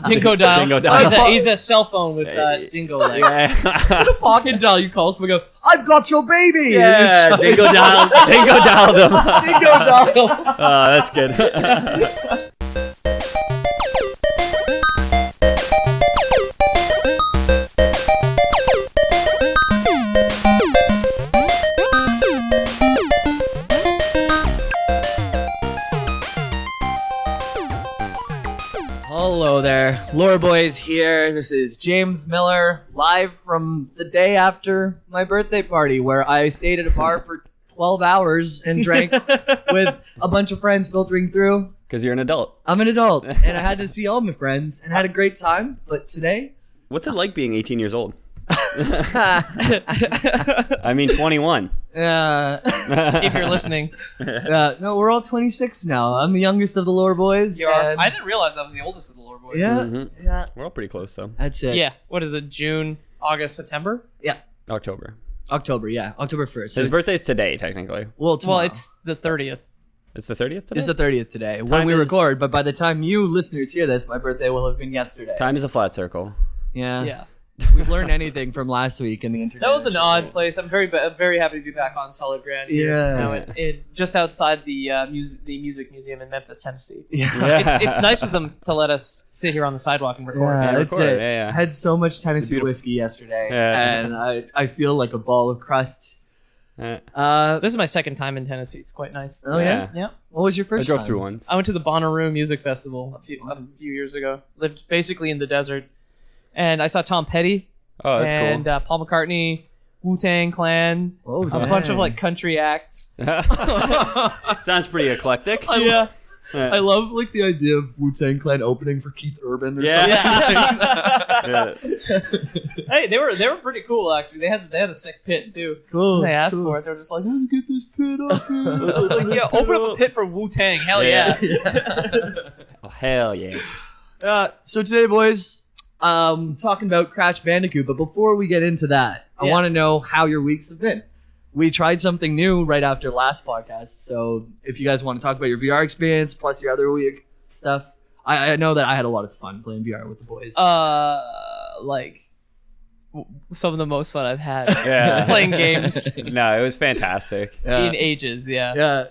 Dingo dial. Dingo dial. He's a cell phone with dingo legs. Yeah. In a pocket dial, you call someone and go, I've got your baby! Yeah, Dingo dialed them. Dingo dial. Oh, that's good. Hello there, Lore Boys here. This is James Miller, live from the day after my birthday party, where I stayed at a bar for 12 hours and drank with a bunch of friends filtering through. Because you're an adult. I'm an adult, and I had to see all my friends and had a great time. But today, What's it like being 18 years old? I mean, 21. If you're listening. no, we're all 26 now. I'm the youngest of the Lore Boys. You are. and- I didn't realize I was the oldest of the lore boys. Yeah, Mhm. yeah, We're all pretty close, though. that's it. Yeah. What is it? June, August, September? October. October 1st. His birthday's today, technically. Well, tomorrow. Well, it's the 30th. It's the 30th today? It's the 30th today when Time we is- record, but by the time you listeners hear this, my birthday will have been yesterday. Time is a flat circle. Yeah. Yeah. We've learned anything from last week in the internet. That was an odd place. I'm very happy to be back on solid ground here. Yeah. Now it just outside the music museum in Memphis, Tennessee. Yeah. Yeah. It's nice of them to let us sit here on the sidewalk and record. Yeah, Yeah, that's record it. it, yeah. I had so much Tennessee Beautiful. whiskey yesterday, Yeah. and I feel like a ball of crust. Uh, This is my second time in Tennessee. It's quite nice. Oh yeah. Yeah. What was your I first? drove time? through once. I went to the Bonnaroo Music Festival a few years ago. Lived basically in the desert, and I saw Tom Petty Oh, that's and Paul McCartney, Wu-Tang Clan, Oh, a bunch of dang. like country acts. cool. Sounds pretty eclectic. Yeah. I love like the idea of Wu-Tang Clan opening for Keith Urban or Yeah. something. Yeah. Hey, they were pretty cool actually. They had a sick pit too. Cool. They asked cool. for it. They were just like, "Let's get this pit up." Let's Like, yeah, open up a pit for Wu-Tang. Hell yeah. Oh, hell yeah. So today, boys, talking about Crash Bandicoot. But before we get into that, I Yeah. want to know how your weeks have been. We tried something new right after last podcast. So if you guys want to talk about your VR experience plus your other week stuff, I know that I had a lot of fun playing VR with the boys. Like some of the most fun I've had Yeah. playing games No, it was fantastic. in ages. Yeah. Yeah.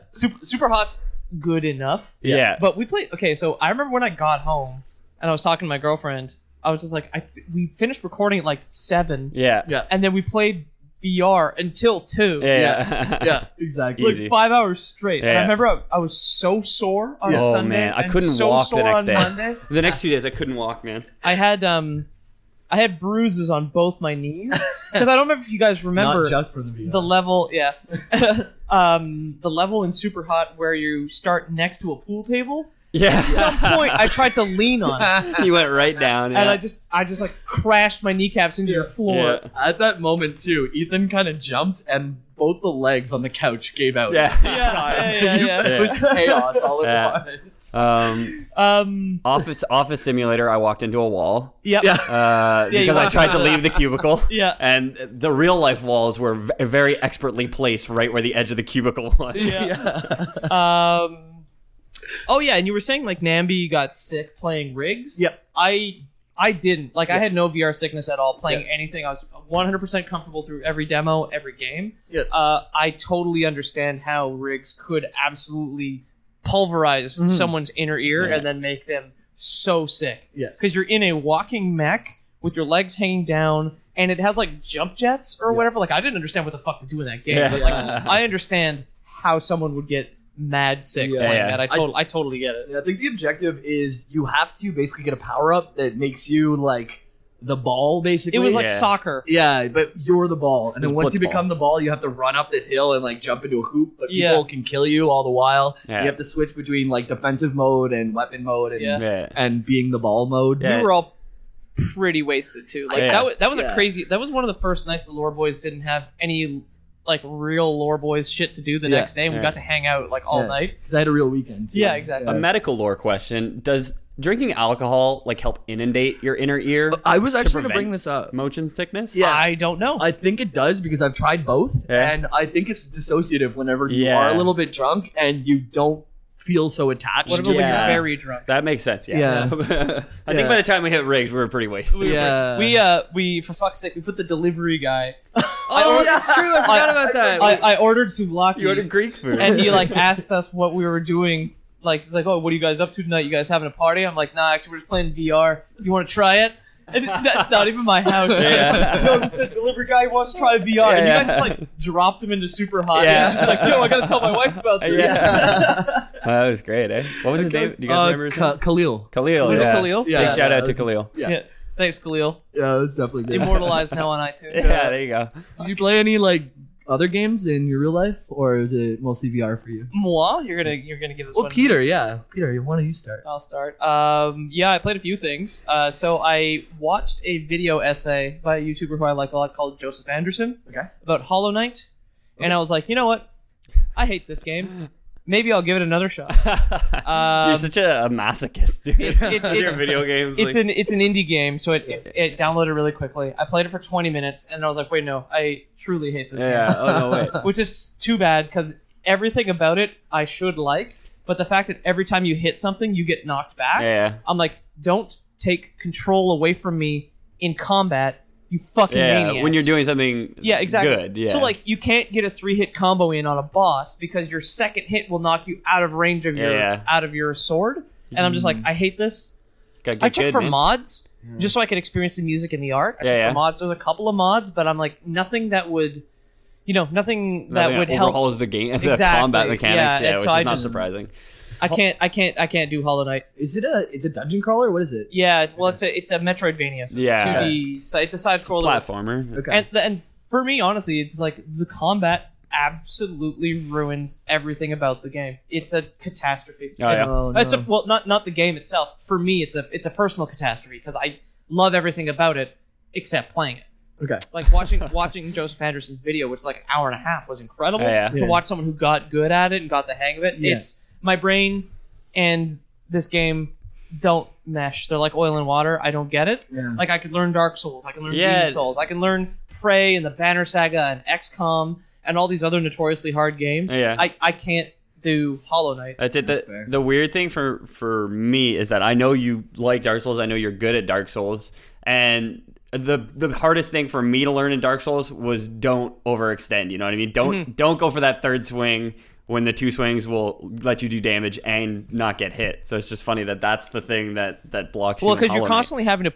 Super Hot's good enough. Yeah. But we played. Okay, so I remember when I got home and I was talking to my girlfriend. I was just like, we finished recording at like 7, Yeah. Yeah. and then we played VR until 2. Yeah. Yeah, exactly. Easy. Like 5 hours straight. And I Yeah. remember I was so sore on Oh, Sunday. man. I and couldn't so walk the sore next on day. Monday. The next 2 days, I couldn't walk, man. I had bruises on both my knees because I don't remember if you guys remember Not just for the VR. the level. Yeah, the level in Super Hot where you start next to a pool table. Yeah. At some point, I tried to lean on it, He went right down. Yeah. and I just like crashed my kneecaps into the floor. Yeah. At that moment too, Ethan kind of jumped and both the legs on the couch gave out. Yeah. At the same Yeah, time. yeah. It was chaos all at Yeah. once. Office simulator. I walked into a wall Yep. Yeah. Yeah, you because I walked tried to into leave the cubicle. Yeah. And the real life walls were very expertly placed right where the edge of the cubicle was. Yeah. Oh yeah, and you were saying like Nambi got sick playing rigs. Yep. I didn't. Like I had no VR sickness at all playing Yeah. anything. I was 100% comfortable through every demo, every game. Yeah. I totally understand how rigs could absolutely pulverize Mhm. someone's inner ear Yeah. and then make them so sick. Yes. Because you're in a walking mech with your legs hanging down, and it has like jump jets or Yeah. whatever. Like I didn't understand what the fuck to do in that game. Yeah. But like I understand how someone would get mad sick Yeah. playing Yeah. that. I totally get it. I think the objective is you have to basically get a power up that makes you like the ball, basically. It was like Yeah. soccer. Yeah, but you're the ball, and then It's once you blitzball. become the ball, you have to run up this hill and like jump into a hoop. But Yeah. people can kill you all the while. Yeah. You have to switch between like defensive mode and weapon mode, and Yeah. Yeah. and being the ball mode. Yeah. We were all pretty wasted too. Like Yeah. that was Yeah. a crazy. That was one of the first nights the Lore Boys didn't have any like real Lore Boys shit to do the Yeah. next day. And we Yeah. got to hang out like all Yeah. night. Because I had a real weekend. Too. Yeah, exactly. A medical lore question: does drinking alcohol like help inundate your inner ear? I was actually going to prevent bring this up. Motion sickness? Yeah. I don't know. I think it does because I've tried both, Yeah. and I think it's dissociative whenever you Yeah. are a little bit drunk and you don't feel so attached. What about to when it. you're very drunk? That makes sense. Yeah. Yeah. I think by the time we hit rigs, we were pretty wasted. Yeah. We for fuck's sake, we put the delivery guy. Oh, that's true. I forgot about that. I ordered souvlaki. You ordered Greek food. And he like asked us what we were doing. Like he's like, oh, what are you guys up to tonight? You guys having a party? I'm like, nah, actually we're just playing VR. You want to try it? And that's not even my house. Yeah. No, this delivery guy wants to try VR. Yeah, and you yeah. guys just like dropped him into super hot. Yeah. And he's just like, yo, I gotta tell my wife about this. Yeah. That was great, eh? What was his name? Do you guys remember his name? Khalil. Khalil. Was it yeah. Khalil? Yeah. Big shout out to that's- Khalil. Yeah. Thanks, Khalil. Yeah, it's definitely good. Immortalized now on iTunes. Yeah, there you go. Did you play any like other games in your real life, or is it mostly VR for you? Moi, you're gonna give this Well, one. Peter, why don't you start? I'll start. Yeah, I played a few things. So I watched a video essay by a YouTuber who I like a lot called Joseph Anderson Okay. about Hollow Knight, and I was like, you know what? I hate this game. Maybe I'll give it another shot. You're such a masochist, dude. It's your video games. It's an indie game, so it downloaded really quickly. I played it for 20 minutes, and I was like, wait, no, I truly hate this Yeah. game. Oh no, wait. Which is too bad because everything about it I should like, but the fact that every time you hit something you get knocked back, Yeah. I'm like, don't take control away from me in combat, you fucking Yeah. maniacs. When you're doing something. Yeah, exactly. Good. Yeah. So like you can't get a 3-hit combo in on a boss because your second hit will knock you out of range of your sword. And I'm just like, I hate this. Gotta I get checked good, for man. mods just so I could experience the music and the art. I checked Yeah. for mods. There's a couple of mods, but I'm like nothing that would, nothing that would help. overhauls the game, the Exactly. combat mechanics. Yeah, Yeah, and which so is I not just- surprising. I can't do Hollow Knight. Is it a dungeon crawler? What is it? Yeah, it's a Metroidvania. So it's Yeah. a 2D. So it's a side scroller. Platformer. Okay. And for me, honestly, it's like the combat absolutely ruins everything about the game. It's a catastrophe. Oh, yeah. Oh, no. It's not the game itself. For me, it's a personal catastrophe because I love everything about it except playing it. Okay. Like watching Joseph Anderson's video, which is like an hour and a half, was incredible. Yeah. To watch someone who got good at it and got the hang of it, Yeah. it's my brain and this game don't mesh. They're like oil and water. I don't get it. Yeah. Like I could learn Dark Souls, I can learn Yeah. Demon Souls, I can learn Prey and the Banner Saga and XCOM and all these other notoriously hard games. Yeah. I can't do Hollow Knight. That's it. That's fair. The weird thing for me is that I know you like Dark Souls. I know you're good at Dark Souls, and the hardest thing for me to learn in Dark Souls was don't overextend. You know what I mean? Don't go for that third swing when the 2 swings will let you do damage and not get hit. So it's just funny that that's the thing that blocks you. Well, in because you're Hollow Knight. constantly having to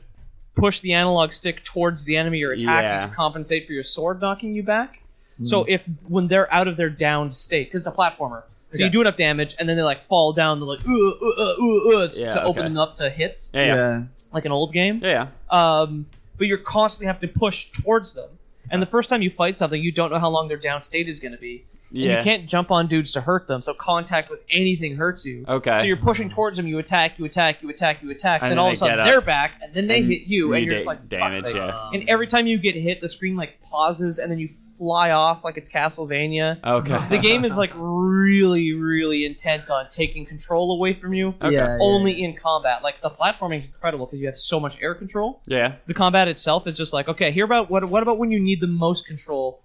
push the analog stick towards the enemy you're attacking Yeah. to compensate for your sword knocking you back. So when they're out of their downed state, because it's a platformer, so Okay. you do enough damage and then they like fall down, they're like Yeah, to open okay. them up to hits, Yeah. like an old game. Yeah. But you're constantly have to push towards them. And the first time you fight something, you don't know how long their down state is going to be. And Yeah. you can't jump on dudes to hurt them, so contact with anything hurts you. Okay. So you're pushing towards them, you attack, And then then all they of a sudden get up. they're back, and then they And hit you, and you you're just da- like, damage, fuck's sake. yeah. And every time you get hit, the screen like pauses, and then you fly off like it's Castlevania. Okay. The game is like really, really intent on taking control away from you, Okay. Yeah, only in combat. Like the platforming is incredible because you have so much air control. Yeah. The combat itself is just like, okay, what about when you need the most control?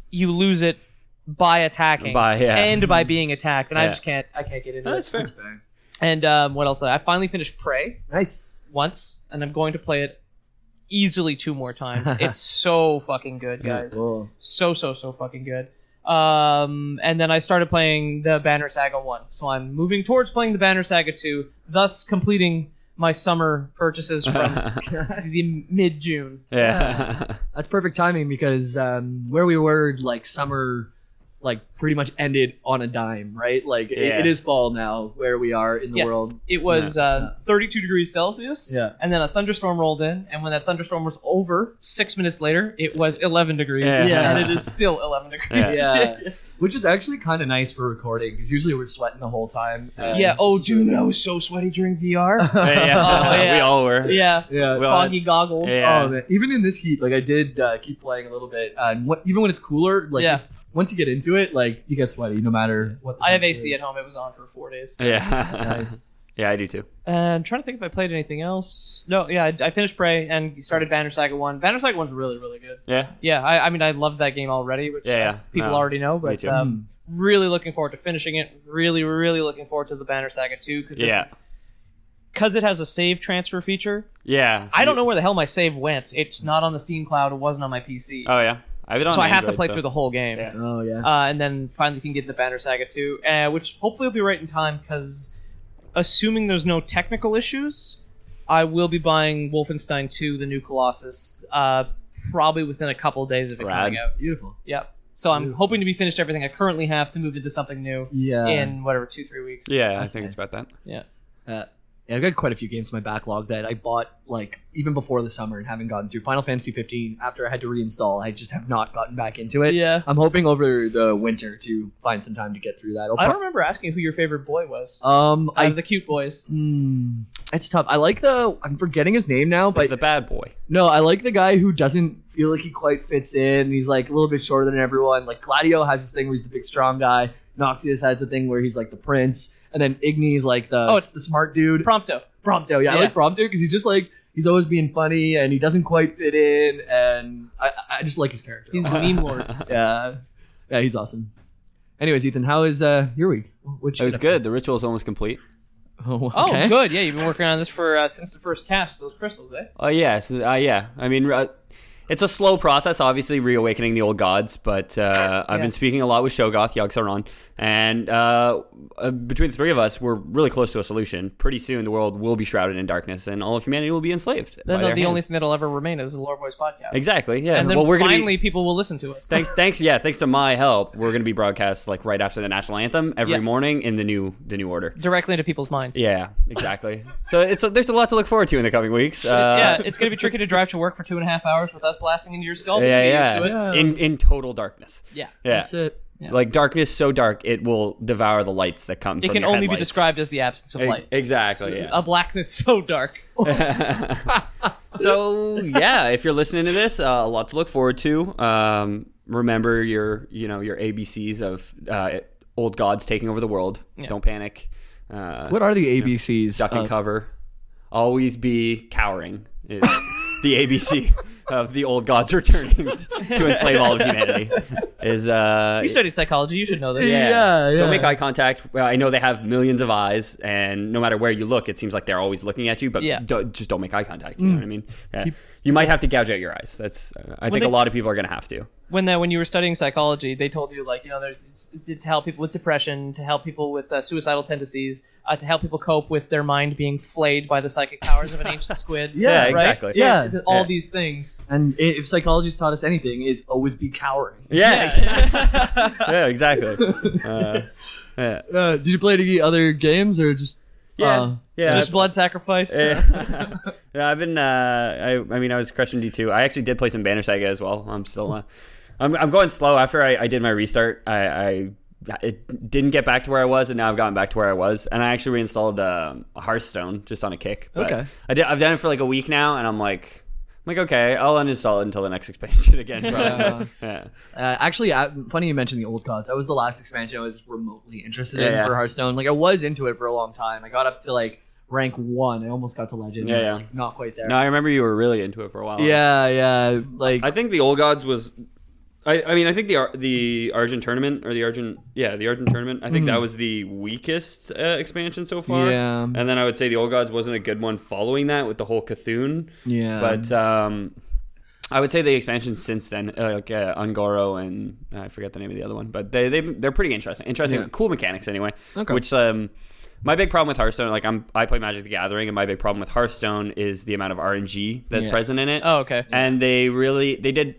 You lose it by attacking and by being attacked, and I Yeah. just can't get into That's it. fair. That's fair. And what else? I finally finished Prey Nice. once, and I'm going to play it easily 2 more times. It's so fucking good, guys. Cool. So fucking good. And then I started playing the Banner Saga 1. So I'm moving towards playing the Banner Saga 2, thus completing my summer purchases from the mid-June. Yeah. That's perfect timing because where we were, like, summer, like, pretty much ended on a dime, right? Like, Yeah. it is fall now where we are in the Yes, world. it was 32 degrees Celsius, Yeah. and then a thunderstorm rolled in, and when that thunderstorm was over, 6 minutes later, it was 11 degrees, Yeah. and it is still 11 degrees. Yeah. Which is actually kind of nice for recording because usually we're sweating the whole time. Yeah. Oh, dude, I was so sweaty during VR. Yeah. Oh, yeah. We all were. Yeah. Yeah. We all- Foggy goggles. Yeah. Oh man, even in this heat, like I did keep playing a little bit. And even when it's cooler, like Yeah. once you get into it, like you get sweaty no matter what. I have AC at home. It was on for 4 days. Yeah. Nice. Yeah, I do too. And I'm trying to think if I played anything else. No, yeah, I finished Prey and started Banner Saga 1. Banner Saga 1's really, really good. Yeah. Yeah, I mean, I loved that game already, which people already know, but really looking forward to finishing it. Really, really looking forward to the Banner Saga 2. Because it has a save transfer feature. Yeah. I don't know where the hell my save went. It's not on the Steam Cloud. It wasn't on my PC. Oh, yeah. I have it on so I have Android, to play through the whole game. Yeah. Oh, yeah. And then finally can get the Banner Saga 2, which hopefully will be right in time because assuming there's no technical issues, I will be buying Wolfenstein 2, the new Colossus, probably within a couple of days of it coming out. Beautiful. Yep. So I'm hoping to be finished everything I currently have to move into something new in whatever 2-3 weeks. Yeah, I think it's about that. Yeah. Yeah, I've got quite a few games in my backlog that I bought like even before the summer and haven't gotten through. Final Fantasy 15, after I had to reinstall, I just have not gotten back into it. Yeah. I'm hoping over the winter to find some time to get through that. I don't remember asking who your favorite boy was. Out of the cute boys. It's tough. I like I'm forgetting his name now, but It's the bad boy. no, I like the guy who doesn't feel like he quite fits in. He's like a little bit shorter than everyone. Like Gladio has this thing where he's the big strong guy. Noxious has a thing where he's like the prince. And then Igni's like the smart dude. Prompto. Yeah, I like Prompto because he's just like, he's always being funny and he doesn't quite fit in. And I just like his character. He's the meme lord. Yeah, he's awesome. Anyways, Ethan, how is your week? It was good. The ritual is almost complete. Oh, Oh, okay. good. Yeah, you've been working on this for since the first cast of those crystals, eh? Oh, yes. Yeah. I mean, it's a slow process, obviously, reawakening the old gods, but I've been speaking a lot with Shogoth, Yogg-Saron, and between the three of us, we're really close to a solution. Pretty soon, the world will be shrouded in darkness, and all of humanity will be enslaved. Then the only thing that'll ever remain is the Lore Boys podcast. Exactly, yeah. And then finally people will listen to us. Thanks to my help, we're going to be broadcast like right after the national anthem every morning in the new order. Directly into people's minds. Yeah, exactly. So there's a lot to look forward to in the coming weeks. It's going to be tricky to drive to work for 2.5 hours with us blasting into your skull. Yeah. In total darkness. Yeah. That's it. Yeah. Like darkness so dark it will devour the lights that come from your It can only be headlights. described as the absence of light. Exactly. A blackness so dark. So yeah, if you're listening to this, a lot to look forward to. Remember your ABCs of old gods taking over the world. Yeah. Don't panic. What are the ABCs? Duck and cover. Always be cowering is the ABC of the old gods returning to enslave all of humanity. Is You studied psychology. You should know this. Yeah. Don't make eye contact. Well, I know they have millions of eyes, and no matter where you look, it seems like they're always looking at you. But just don't make eye contact. You know what I mean? Yeah. You might have to gouge out your eyes. That's. I think a lot of people are going to have to. When you were studying psychology, they told you there's to help people with depression, to help people with suicidal tendencies, to help people cope with their mind being flayed by the psychic powers of an ancient squid. Yeah, right? exactly. Yeah. All these things. And if psychology's taught us anything, is always be cowering. Yeah. Exactly. Did you play any other games or just? Just blood sacrifice. Yeah, I've been. I was crushing D2. I actually did play some Banner Saga as well. I'm still. I'm going slow. After I did my restart, it didn't get back to where I was, and now I've gotten back to where I was. And I actually reinstalled Hearthstone just on a kick. But Okay. I've done it for like a week now, and I'm like, okay, I'll uninstall it until the next expansion again. Yeah. Actually, funny you mentioned the old gods. That was the last expansion I was remotely interested in for Hearthstone. Like I was into it for a long time. I got up to like rank 1. I almost got to legend. Yeah. Like, not quite there. No, I remember you were really into it for a while. Yeah. Like I think the old gods was. I think the Argent tournament the Argent tournament. I think that was the weakest expansion so far. Yeah. And then I would say the Old Gods wasn't a good one following that with the whole Cthulhu. Yeah. But I would say the expansions since then, like Ungoro and I forget the name of the other one, but they're pretty interesting. Cool mechanics anyway. Okay. Which my big problem with Hearthstone, like I play Magic the Gathering, and my big problem with Hearthstone is the amount of RNG that's present in it. Oh, okay. And they did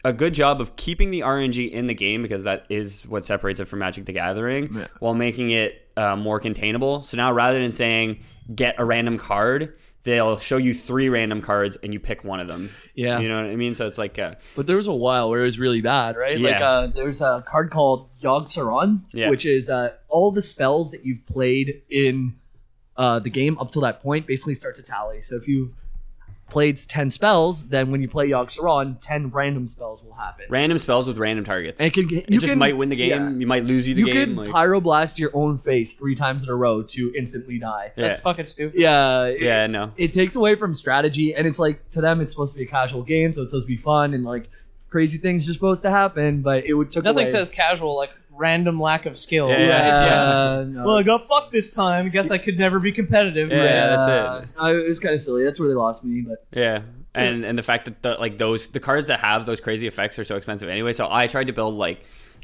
a good job of keeping the RNG in the game because that is what separates it from Magic the Gathering while making it more containable. So now rather than saying get a random card, they'll show you 3 random cards and you pick one of them. Yeah. You know what I mean? So it's like... but there was a while where it was really bad, right? Yeah. Like there's a card called Yogg-Saron, which is all the spells that you've played in the game up till that point basically start to tally. So if you've played 10 spells, then when you play Yogg-Saron, 10 random spells will happen. Random spells with random targets. And you just might win the game. Yeah. You might lose the You game. can pyroblast your own face 3 times in a row to instantly die. That's fucking stupid. Yeah. No. It takes away from strategy, and it's like, to them, it's supposed to be a casual game, so it's supposed to be fun, and like crazy things are supposed to happen, but it took Nothing away. says casual, like random lack of skill. Yeah. No. Well, I got fucked this time. I guess I could never be competitive. Yeah, that's it. It was kind of silly. That's where they lost me, but Yeah. And the fact that the cards that have those crazy effects are so expensive anyway. So I tried to build like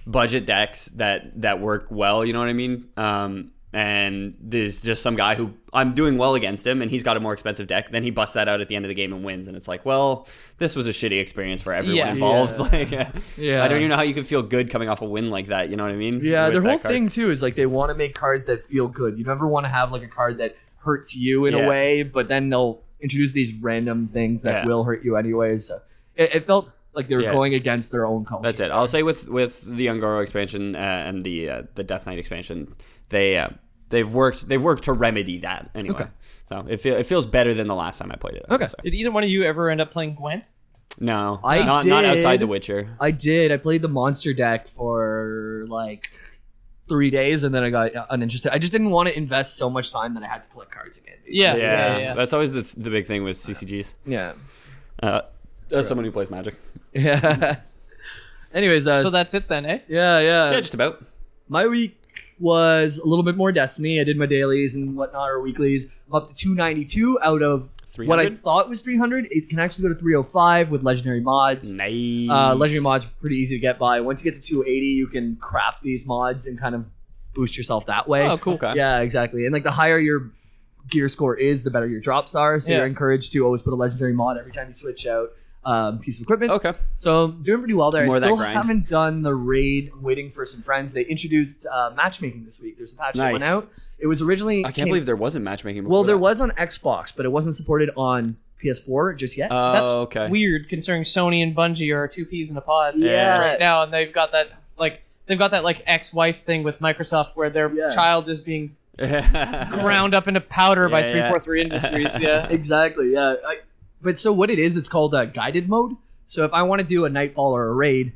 budget decks that work well. You know what I mean? And there's just some guy who I'm doing well against him, and he's got a more expensive deck. Then he busts that out at the end of the game and wins, and it's like, well, this was a shitty experience for everyone involved. Like, I don't even know how you could feel good coming off a win like that. You know what I mean? yeah, With their that whole card. thing too is like they want to make cards that feel good. You never want to have like a card that hurts you in a way, but then they'll introduce these random things that will hurt you anyways. So it felt like they were going against their own culture. That's it. I'll say with the Ungoro expansion and the Death Knight expansion, they've worked to remedy that anyway. Okay. So it feels better than the last time I played it. Okay. Did either one of you ever end up playing Gwent? No, I not did. outside The Witcher. I did. I played the monster deck for like 3 days, and then I got uninterested. I just didn't want to invest so much time that I had to collect cards again. Yeah. Yeah. That's always the big thing with CCGs. Yeah. As someone who plays Magic. Yeah. Anyways, So that's it then, eh? Yeah, just about. My week was a little bit more Destiny. I did my dailies and whatnot, or weeklies. I'm up to 292 out of 300? what I thought was 300. It can actually go to 305 with legendary mods. Nice. Legendary mods are pretty easy to get by. Once you get to 280, you can craft these mods and kind of boost yourself that way. Oh, cool. Okay. Yeah, exactly. And like the higher your gear score is, the better your drops are. So you're encouraged to always put a legendary mod every time you switch out piece of equipment. Okay. So I'm doing pretty well there. More I of that still grind. haven't done the raid. I'm waiting for some friends. They introduced matchmaking this week. There's a patch that went Nice. out. It was originally I can't believe there wasn't matchmaking before. well, there that. was on Xbox, but it wasn't supported on PS4 just yet. That's okay. weird, considering Sony and Bungie are 2 peas in a pod Yeah. right now, and they've got that ex-wife thing with Microsoft where their child is being ground up into powder by 343 Industries. Yeah. Exactly. Yeah. But so what it is, it's called guided mode. So if I want to do a Nightfall or a raid,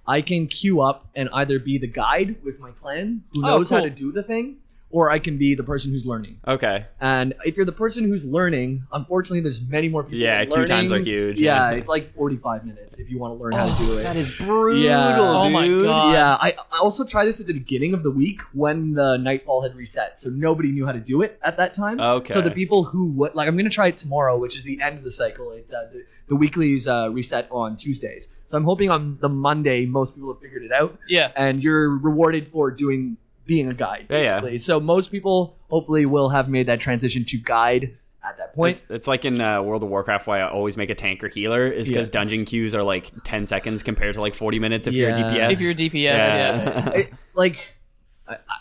I can queue up and either be the guide with my clan who knows how cool. to do the thing, or I can be the person who's learning. Okay. And if you're the person who's learning, unfortunately, there's many more people. Yeah, queue times are huge. Yeah, it's like 45 minutes if you want to learn how to do it. That is brutal, Yeah. Oh my dude. God. Yeah, I also tried this at the beginning of the week when the Nightfall had reset, so nobody knew how to do it at that time. Okay. So the people who would I'm going to try it tomorrow, which is the end of the cycle. The weeklies reset on Tuesdays, so I'm hoping on the Monday most people have figured it out. Yeah. And you're rewarded for being a guide, basically. So most people hopefully will have made that transition to guide at that point. It's like in World of Warcraft why I always make a tank or healer is because dungeon queues are like 10 seconds compared to like 40 minutes if you're a DPS. If you're a DPS, yeah.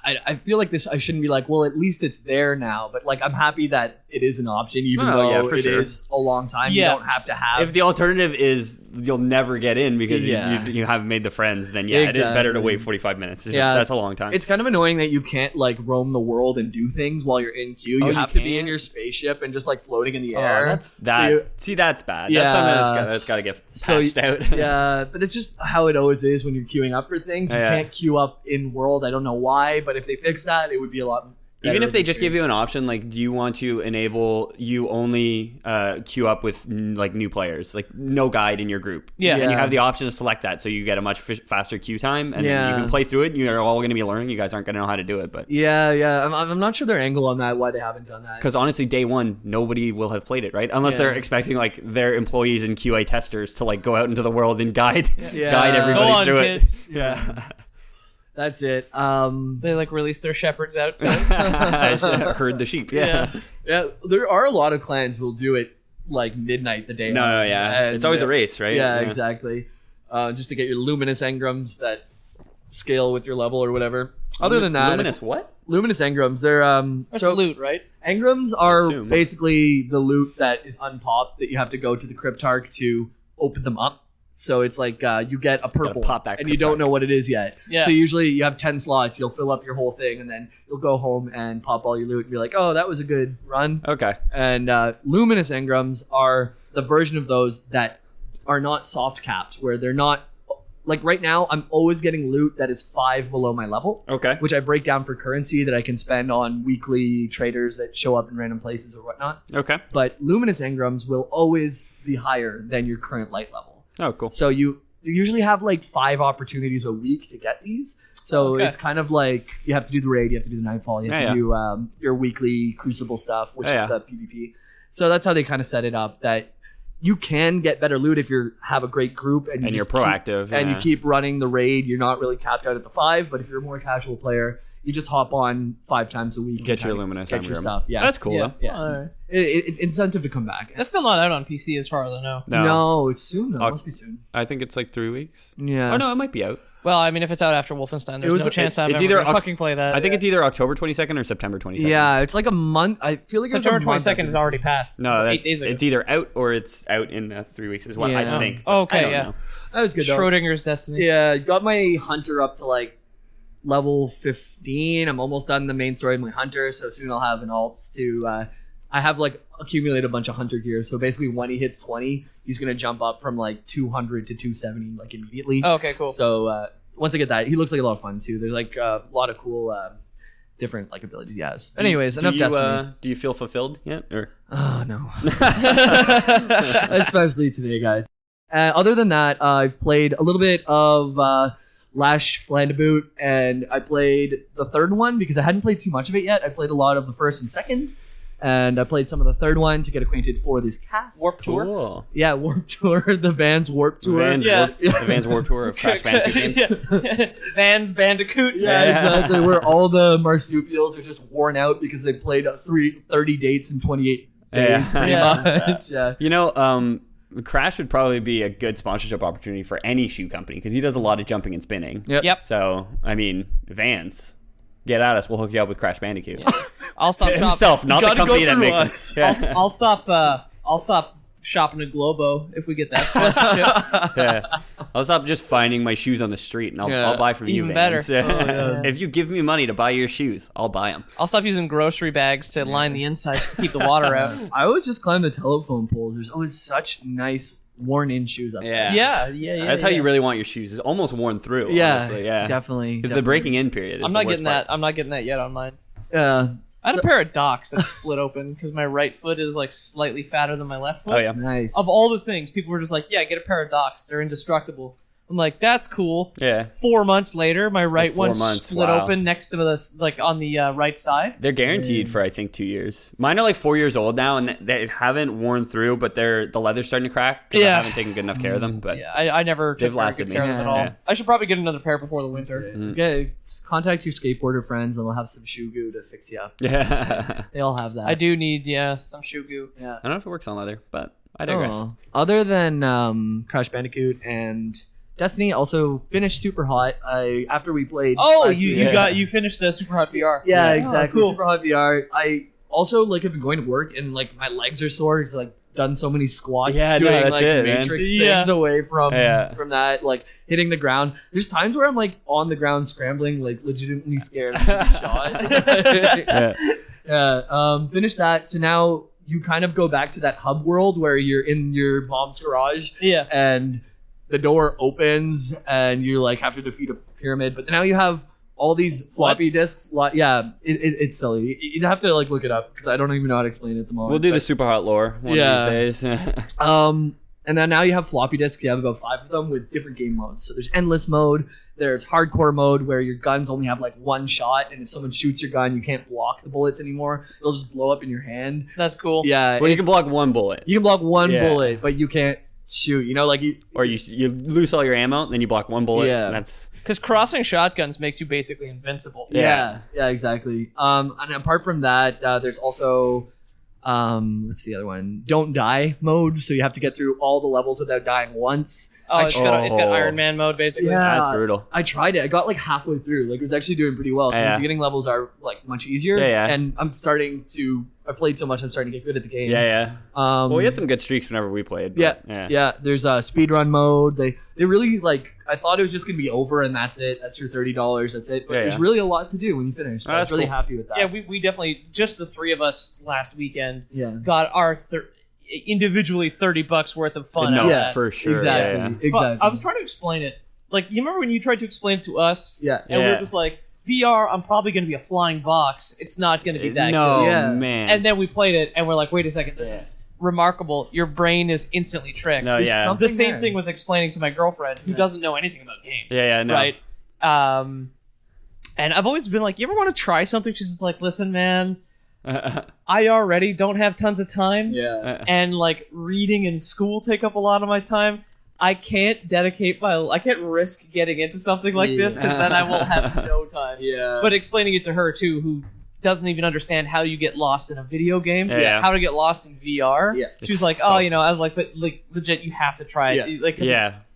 I feel like this. I shouldn't be like, well, at least it's there now. But like, I'm happy that it is an option, even though it is a long time. Yeah. You don't have to have. If the alternative is you'll never get in because Yeah. you haven't made the friends, then it is better to wait 45 minutes. It's just, that's a long time. It's kind of annoying that you can't like roam the world and do things while you're in queue. You you have to be can't? in your spaceship and just like floating in the Oh, air. that's bad. Yeah. That's something that's got to get patched out. Yeah, but it's just how it always is when you're queuing up for things. You can't queue up in world. I don't know why, but if they fix that, it would be a lot better. Even if they just give you an option, like, do you want to enable you only queue up with like new players, like no guide in your group? Yeah. And you have the option to select that, so you get a much faster queue time, and then you can play through it. You're all going to be learning. You guys aren't going to know how to do it, but I'm not sure their angle on that. Why they haven't done that? because honestly, day one, nobody will have played it, right? Unless they're expecting like their employees and QA testers to like go out into the world and guide everybody Go on, through kids. it. Yeah. That's it. They like release their shepherds out too. Herd the sheep. Yeah. Yeah, there are a lot of clans who'll do it like midnight the day. No, of, yeah. and, It's always a race, right? Yeah, exactly. Just to get your luminous engrams that scale with your level or whatever. Other than that, Luminous what? luminous engrams. They're That's loot, right? engrams are Assume. basically the loot that is unpopped that you have to go to the cryptarch to open them up. So it's like you get a purple, pop that and you don't cryptarch. know what it is yet. Yeah. So usually you have 10 slots. You'll fill up your whole thing, and then you'll go home and pop all your loot and be like, oh, that was a good run. Okay. And luminous engrams are the version of those that are not soft capped, where they're not like right now. I'm always getting loot that is 5 below my level, Okay. which I break down for currency that I can spend on weekly traders that show up in random places or whatnot. Okay. But luminous engrams will always be higher than your current light level. Oh, cool. So you usually have like 5 opportunities a week to get these. So Okay. it's kind of like you have to do the raid, you have to do the nightfall, you have to do your weekly crucible stuff, which is the PvP. So that's how they kind of set it up, that you can get better loot if you have a great group and And you're just keep- proactive. and yeah. you keep running the raid. You're not really capped out at the 5, but if you're a more casual player, you just hop on 5 times a week. and Get your kinda luminous get your engram. stuff. Yeah, That's cool, Yeah. though. Yeah. Alright. It's incentive to come back. That's still not out on PC as far as I know. No, it's soon though. Oh. It must be soon. I think it's like 3 weeks. Yeah. Oh, no, it might be out. Well, I mean, if it's out after Wolfenstein, there's was- no chance I'm it's ever either gonna Oc- fucking play that. I think it's either October 22nd or September 22nd. Yeah, it's like a month. I feel like September it's a month 22nd is after already passed. No, It's that, 8 days ago. it's either out or it's out in 3 weeks is what I Yeah. think. Oh, okay, I don't yeah. know. this. That was good though. Schrodinger's Destiny. Yeah, got my hunter up to like level 15. I'm almost done the main story of my hunter, so soon I'll have an alt to. I have like accumulated a bunch of hunter gear, so basically when he hits 20, he's gonna jump up from like 200 to 270 like immediately. Oh, okay, cool. So once I get that, he looks like a lot of fun too. There's like a lot of cool different like abilities he has. Anyways, enough Destiny. Do you feel fulfilled yet? Or Oh no. Especially today, guys. Other than that, I've played a little bit of Lash Flandaboot, and I played the third one because I hadn't played too much of it yet. I played a lot of the first and second, and I played some of the third one to get acquainted for this cast. Warp Tour. cool. Yeah, Warp Tour, the Vans Warp Tour. Vans Yeah. the Vans Warp Tour of Crash Bandicoot games. Yeah. Vans Bandicoot. Yeah, Yeah. exactly. Where all the marsupials are just worn out because they played 30 dates in 28 days, Yeah. pretty Yeah. much. Yeah. You know, Crash would probably be a good sponsorship opportunity for any shoe company because he does a lot of jumping and spinning. Yep. So, I mean, Vans, get at us. We'll hook you up with Crash Bandicoot. I'll stop shopping. Himself, not the Gotta go company that through makes us. it. Yeah. I'll stop shopping at Globo if we get that sponsorship. Yeah. I'll stop just finding my shoes on the street and I'll buy from you, Even better. Vans. yeah. If you give me money to buy your shoes, I'll buy them. I'll stop using grocery bags to line the insides to keep the water out. I always just climb the telephone poles. There's always such nice worn-in shoes up Yeah. Yeah. That's how you really want your shoes. It's almost worn through. there. Yeah, honestly. Yeah. definitely. Because the breaking in period is I'm the not worst getting part. that. I'm not getting that yet on mine. Uh, I had a pair of docks that split open because my right foot is like slightly fatter than my left foot. Oh, yeah. nice. Of all the things, people were just like, "Yeah, get a pair of docks. They're indestructible." I'm like, "That's cool." Yeah. 4 months later, my right 4 one months, split wow. open next to the like on the right side. They're guaranteed for I think 2 years. Mine are like 4 years old now, and they haven't worn through, but the leather's starting to crack because I Yeah. haven't taken good enough care of them. But Yeah, I never They've took very lasted good me. care of them at all. Yeah. I should probably get another pair before the winter. Okay, contact your skateboarder friends, and they'll have some shoe goo to fix you up. yeah, They all have that. I do need some shoe goo. Yeah. I don't know if it works on leather, but I digress. Oh. Other than Crash Bandicoot and Destiny, also finished Super Hot. After we played. Oh, last you week. you finished the Super Hot VR. Yeah, Yeah. exactly. Oh, cool. Super Hot VR. I also like have been going to work and like my legs are sore because like done so many squats Yeah, no, doing that's like it, man. Matrix Yeah. things away from Yeah. that, like hitting the ground. There's times where I'm like on the ground scrambling, like legitimately scared of being shot. Yeah. Yeah. Finished that. So now you kind of go back to that hub world where you're in your mom's garage Yeah. and the door opens and you like have to defeat a pyramid, but now you have all these floppy disks. It's silly. You'd have to like look it up because I don't even know how to explain it at the moment. We'll do the but, super hot lore one Yeah. of these days. and then now you have floppy disks. You have about 5 of them with different game modes. So there's endless mode. There's hardcore mode where your guns only have like one shot, and if someone shoots your gun, you can't block the bullets anymore. It'll just blow up in your hand. That's cool. Yeah, Well, you it's- can block one bullet, you can block one Yeah. bullet, but you can't shoot. You know, like you. or you lose all your ammo, then you block one bullet. Yeah. And that's Because crossing shotguns makes you basically invincible. Yeah. Yeah, exactly. And apart from that, there's also what's the other one? Don't die mode. So you have to get through all the levels without dying once. Oh, it's got Oh. Iron Man mode basically. Yeah. that's brutal. I tried it. I got like halfway through. Like it was actually doing pretty well. 'Cause Yeah. The beginning levels are like much easier. Yeah, yeah. And I'm starting to I played so much, I'm starting to get good at the game. Yeah. Well, we had some good streaks whenever we played. But, yeah. There's a speedrun mode. They really like. I thought it was just gonna be over and that's it. That's your $30. That's it. But there's really a lot to do when you finish. So I was really happy with that. Yeah, we definitely just the three of us last weekend. Yeah. Got our individually $30 worth of fun. No, out of that. for sure. Exactly. But I was trying to explain it. Like, you remember when you tried to explain it to us? Yeah. And we were just like, VR, I'm probably going to be a flying box. It's not going to be that no, good. Yeah. Man. And then we played it, and we're like, wait a second, this is remarkable. Your brain is instantly tricked. No, yeah. The same thing was explaining to my girlfriend, who doesn't know anything about games. Yeah, no. Right? And I've always been like, you ever want to try something? She's just like, listen, man, I already don't have tons of time. Yeah. And, like, reading and school take up a lot of my time. I can't I can't risk getting into something like this because then I will have no time. Yeah. But explaining it to her too, who doesn't even understand how you get lost in a video game, how to get lost in VR. Yeah. She's like, oh, I was like, but like legit, you have to try it. Yeah. Like,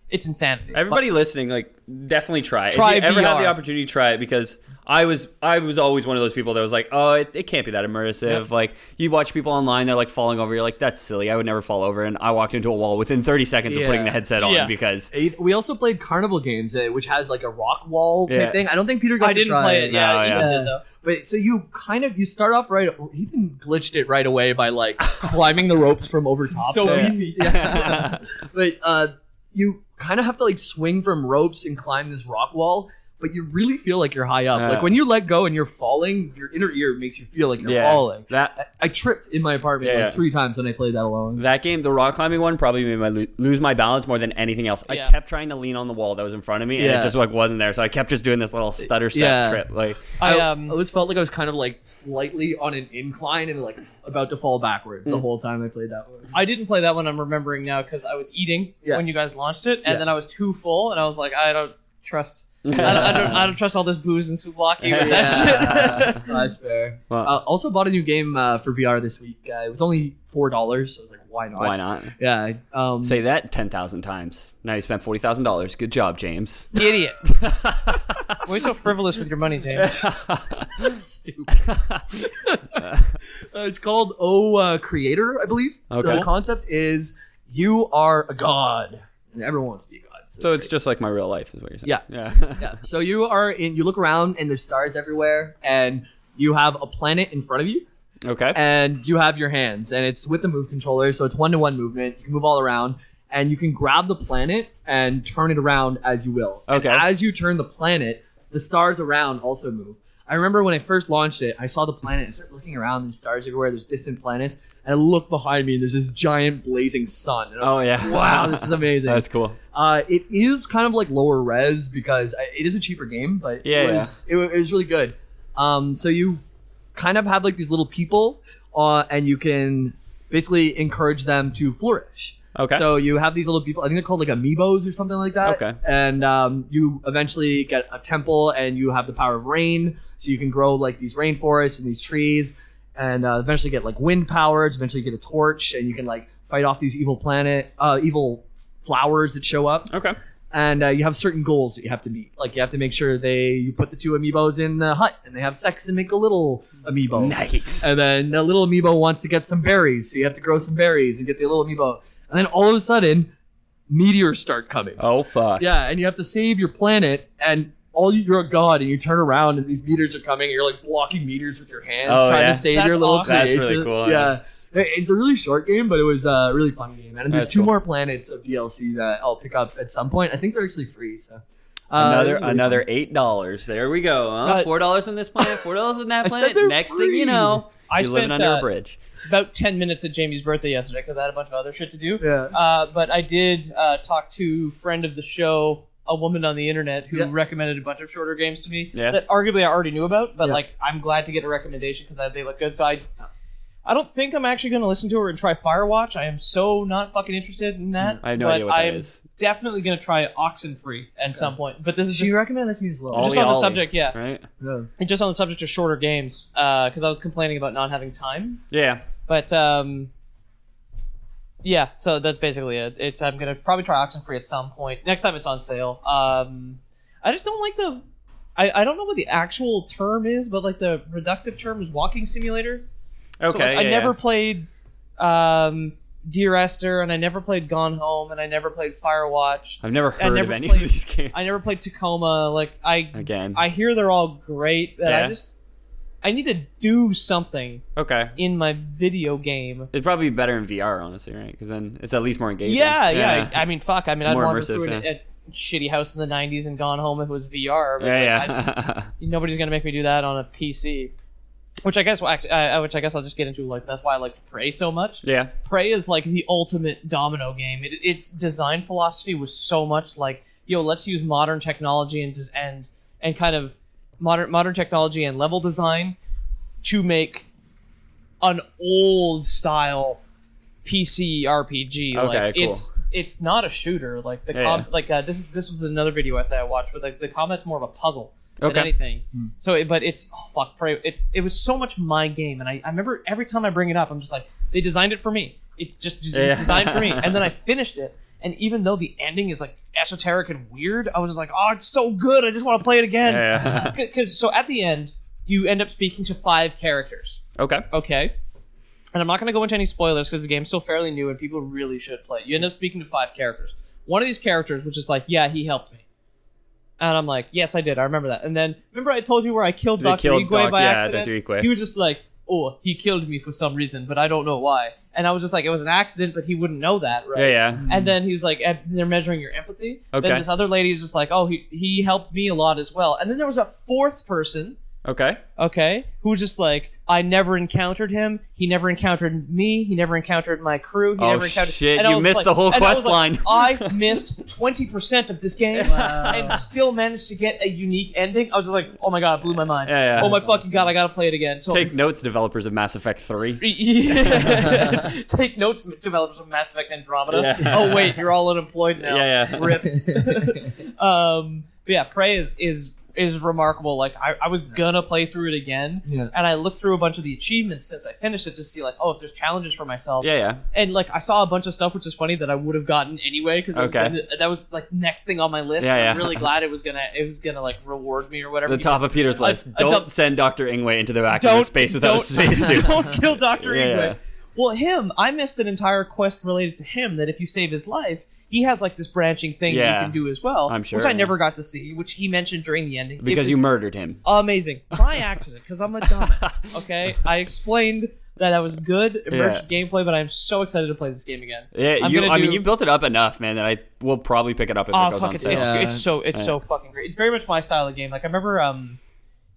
it's insanity. Everybody listening, like, definitely try it. Try if you ever have VR. the opportunity to try it, because I was always one of those people that was like, oh, it can't be that immersive. Yep. Like, you watch people online, they're like falling over. You're like, that's silly. I would never fall over. And I walked into a wall within 30 seconds of putting the headset on because we also played Carnival Games, which has like a rock wall type thing. I don't think Peter got to try play it. Yeah, No, Ethan did though. But so you start off right. Ethan glitched it right away by like climbing the ropes from over top. So easy. Yeah. But you kind of have to like swing from ropes and climb this rock wall. But you really feel like you're high up. Like when you let go and you're falling, your inner ear makes you feel like you're falling. I tripped in my apartment like 3 times when I played that alone. That game, the rock climbing one, probably made me lose my balance more than anything else. I kept trying to lean on the wall that was in front of me, and it just like wasn't there. So I kept just doing this little stutter step trip. Like I always felt like I was kind of like slightly on an incline and like about to fall backwards the whole time I played that one. I didn't play that one. I'm remembering now because I was eating when you guys launched it, and then I was too full, and I was like, I don't trust. I don't trust all this booze and souvlaki with that shit. That's fair. Well, also bought a new game for VR this week. It was only $4, so I was like, why not? Why not? Yeah. Say that 10,000 times. Now you spent $40,000. Good job, James. Idiot. Why are you so frivolous with your money, James? Stupid. It's called Creator, I believe. Okay. So the concept is you are a god, and everyone wants to be a god. So it's just like my real life, is what you're saying. Yeah. So you look around and there's stars everywhere, and you have a planet in front of you. Okay. And you have your hands, and it's with the move controller, so it's 1-to-1 movement. You can move all around, and you can grab the planet and turn it around as you will. Okay. And as you turn the planet, the stars around also move. I remember when I first launched it, I saw the planet, I started looking around, there's stars everywhere, there's distant planets, and I look behind me, and there's this giant blazing sun. And I'm like, wow, this is amazing. That's cool. It is kind of like lower res, because it is a cheaper game, but it was really good. So you kind of have like these little people, and you can basically encourage them to flourish. Okay. So you have these little people, I think they're called like amiibos or something like that. Okay. And you eventually get a temple, and you have the power of rain, so you can grow like these rainforests and these trees, and eventually get like wind powers. Eventually get a torch, and you can like fight off these evil flowers that show up. Okay. And you have certain goals that you have to meet. Like you have to make sure you put the 2 amiibos in the hut, and they have sex and make a little amiibo. Nice. And then the little amiibo wants to get some berries, so you have to grow some berries and get the little amiibo. And then all of a sudden, meteors start coming. Oh, fuck. Yeah, and you have to save your planet, and you're a god, and you turn around, and these meteors are coming, and you're like blocking meteors with your hands, trying to save your little creation. That's really cool. Yeah. It's a really short game, but it was a really fun game. And there's That's 2 cool. more planets of DLC that I'll pick up at some point. I think they're actually free. So Another $8. There we go. Huh? $4 on this planet, $4 on that planet. Next thing you know, you're living under a bridge. About 10 minutes at Jamie's birthday yesterday because I had a bunch of other shit to do. Yeah. But I did talk to friend of the show, a woman on the internet who recommended a bunch of shorter games to me that arguably I already knew about, but like I'm glad to get a recommendation because they look good. So I don't think I'm actually going to listen to her and try Firewatch. I am so not fucking interested in that. I have no idea what that is. Definitely going to try Oxenfree at some point. But this is She recommended that to me as well. Just on the subject, Right? Yeah. And just on the subject of shorter games, because I was complaining about not having time. Yeah. But yeah, so that's basically it. I'm gonna probably try Oxenfree at some point. Next time it's on sale. I just don't like I don't know what the actual term is, but like the reductive term is walking simulator. Okay, So, like, I never played Dear Esther, and I never played Gone Home, and I never played Firewatch. I've never heard of any played, of these games. I never played Tacoma. Like Again. I hear they're all great, but Yeah. I need to do something Okay. in my video game. It'd probably be better in VR, honestly, right? Because then it's at least more engaging. Yeah. I mean, fuck. I mean, I'd More wander immersive, through a shitty house in the '90s and Gone Home if it was VR. But Yeah. nobody's gonna make me do that on a PC. Which I guess I'll just get into. Like, that's why I like Prey so much. Yeah. Prey is like the ultimate domino game. Its design philosophy was so much like, let's use modern technology and kind of modern technology and level design to make an old style PC RPG. Okay, Like, cool. it's not a shooter. Like this was another video essay I watched where the combat's more of a puzzle than anything. So, but it's Prey. It was so much my game, and I remember every time I bring it up, I'm just like, they designed it for me. It just was designed for me, and then I finished it. And even though the ending is like esoteric and weird, I was just like, oh, it's so good. I just want to play it again. Yeah. Because so at the end, you end up speaking to 5 characters. Okay. Okay. And I'm not going to go into any spoilers because the game's still fairly new and people really should play it. You end up speaking to 5 characters. One of these characters was just like, yeah, he helped me. And I'm like, yes, I did. I remember that. And then, remember I told you where I killed Dr. Igwe by accident? Dr. Igwe. He was just like, oh, he killed me for some reason, but I don't know why. And I was just like, it was an accident, but he wouldn't know that, right? Yeah. And then he was like, they're measuring your empathy. Okay. Then this other lady is just like, oh, he helped me a lot as well. And then there was a 4th person, Okay. who was just like, I never encountered him. He never encountered me. He never encountered my crew. He never encountered. Shit! And I You was missed like- the whole and I quest was like, line. I missed 20% of this game and still managed to get a unique ending. I was just like, oh my god, it blew my mind. Yeah. Oh my fucking god, I gotta play it again. So Take notes, developers of Mass Effect 3. Yeah. Take notes, developers of Mass Effect Andromeda. Yeah. Oh wait, you're all unemployed now. Yeah. Rip. But yeah, Prey is remarkable. Like I was gonna play through it again, and I looked through a bunch of the achievements since I finished it to see like, oh, if there's challenges for myself. Yeah. And like I saw a bunch of stuff, which is funny that I would have gotten anyway because that was like next thing on my list. Yeah, and yeah. I'm really glad it was gonna like reward me or whatever. The top of Peter's list. Don't send Dr. Ingwe into the vacuum Don't- of space without a spacesuit. Don't kill Dr. Yeah, Igwe. yeah. Well, I missed an entire quest related to him that if you save his life, he has like this branching thing that Yeah. you can do as well. I'm sure, Which I yeah. never got to see, which he mentioned during the ending. Because you murdered him. Amazing. By accident, because I'm a dumbass, okay? I explained that was good, immersive gameplay, but I'm so excited to play this game again. Yeah, I mean, you built it up enough, man, that I will probably pick it up if it goes on it's sale. so fucking great. It's very much my style of game. Like I remember,